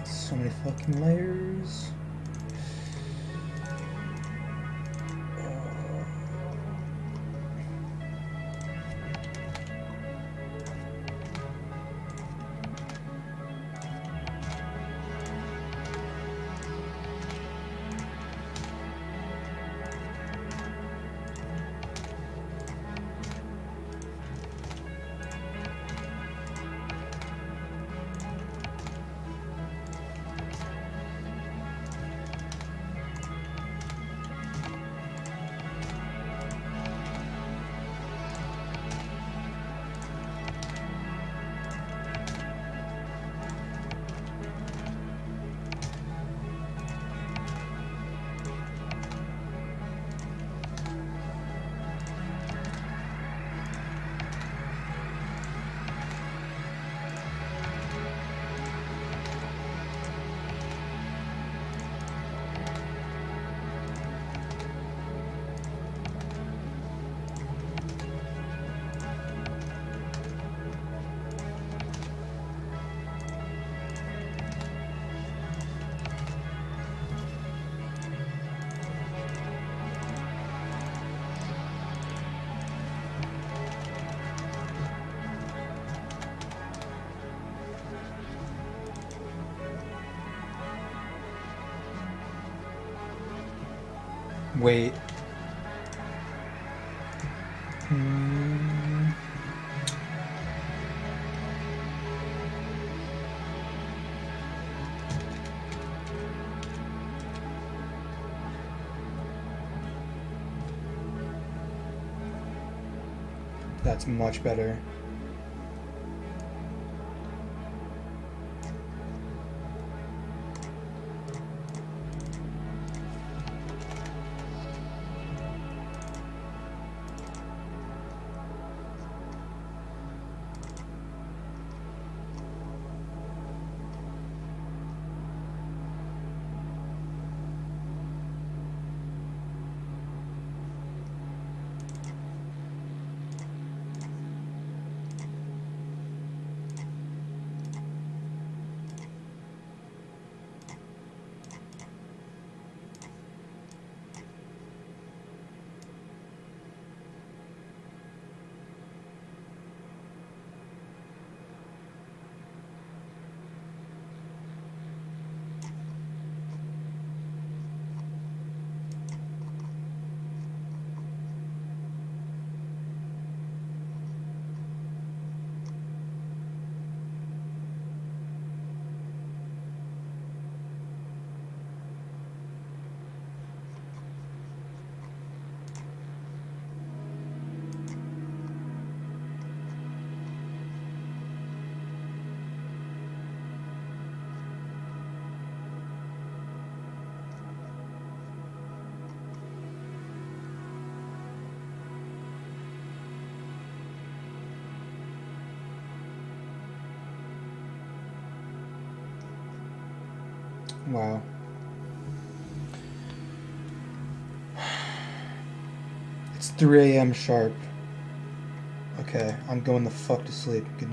So many fucking layers. Wait. That's much better. Wow. It's 3 a.m. sharp. Okay, I'm going the fuck to sleep. Good night.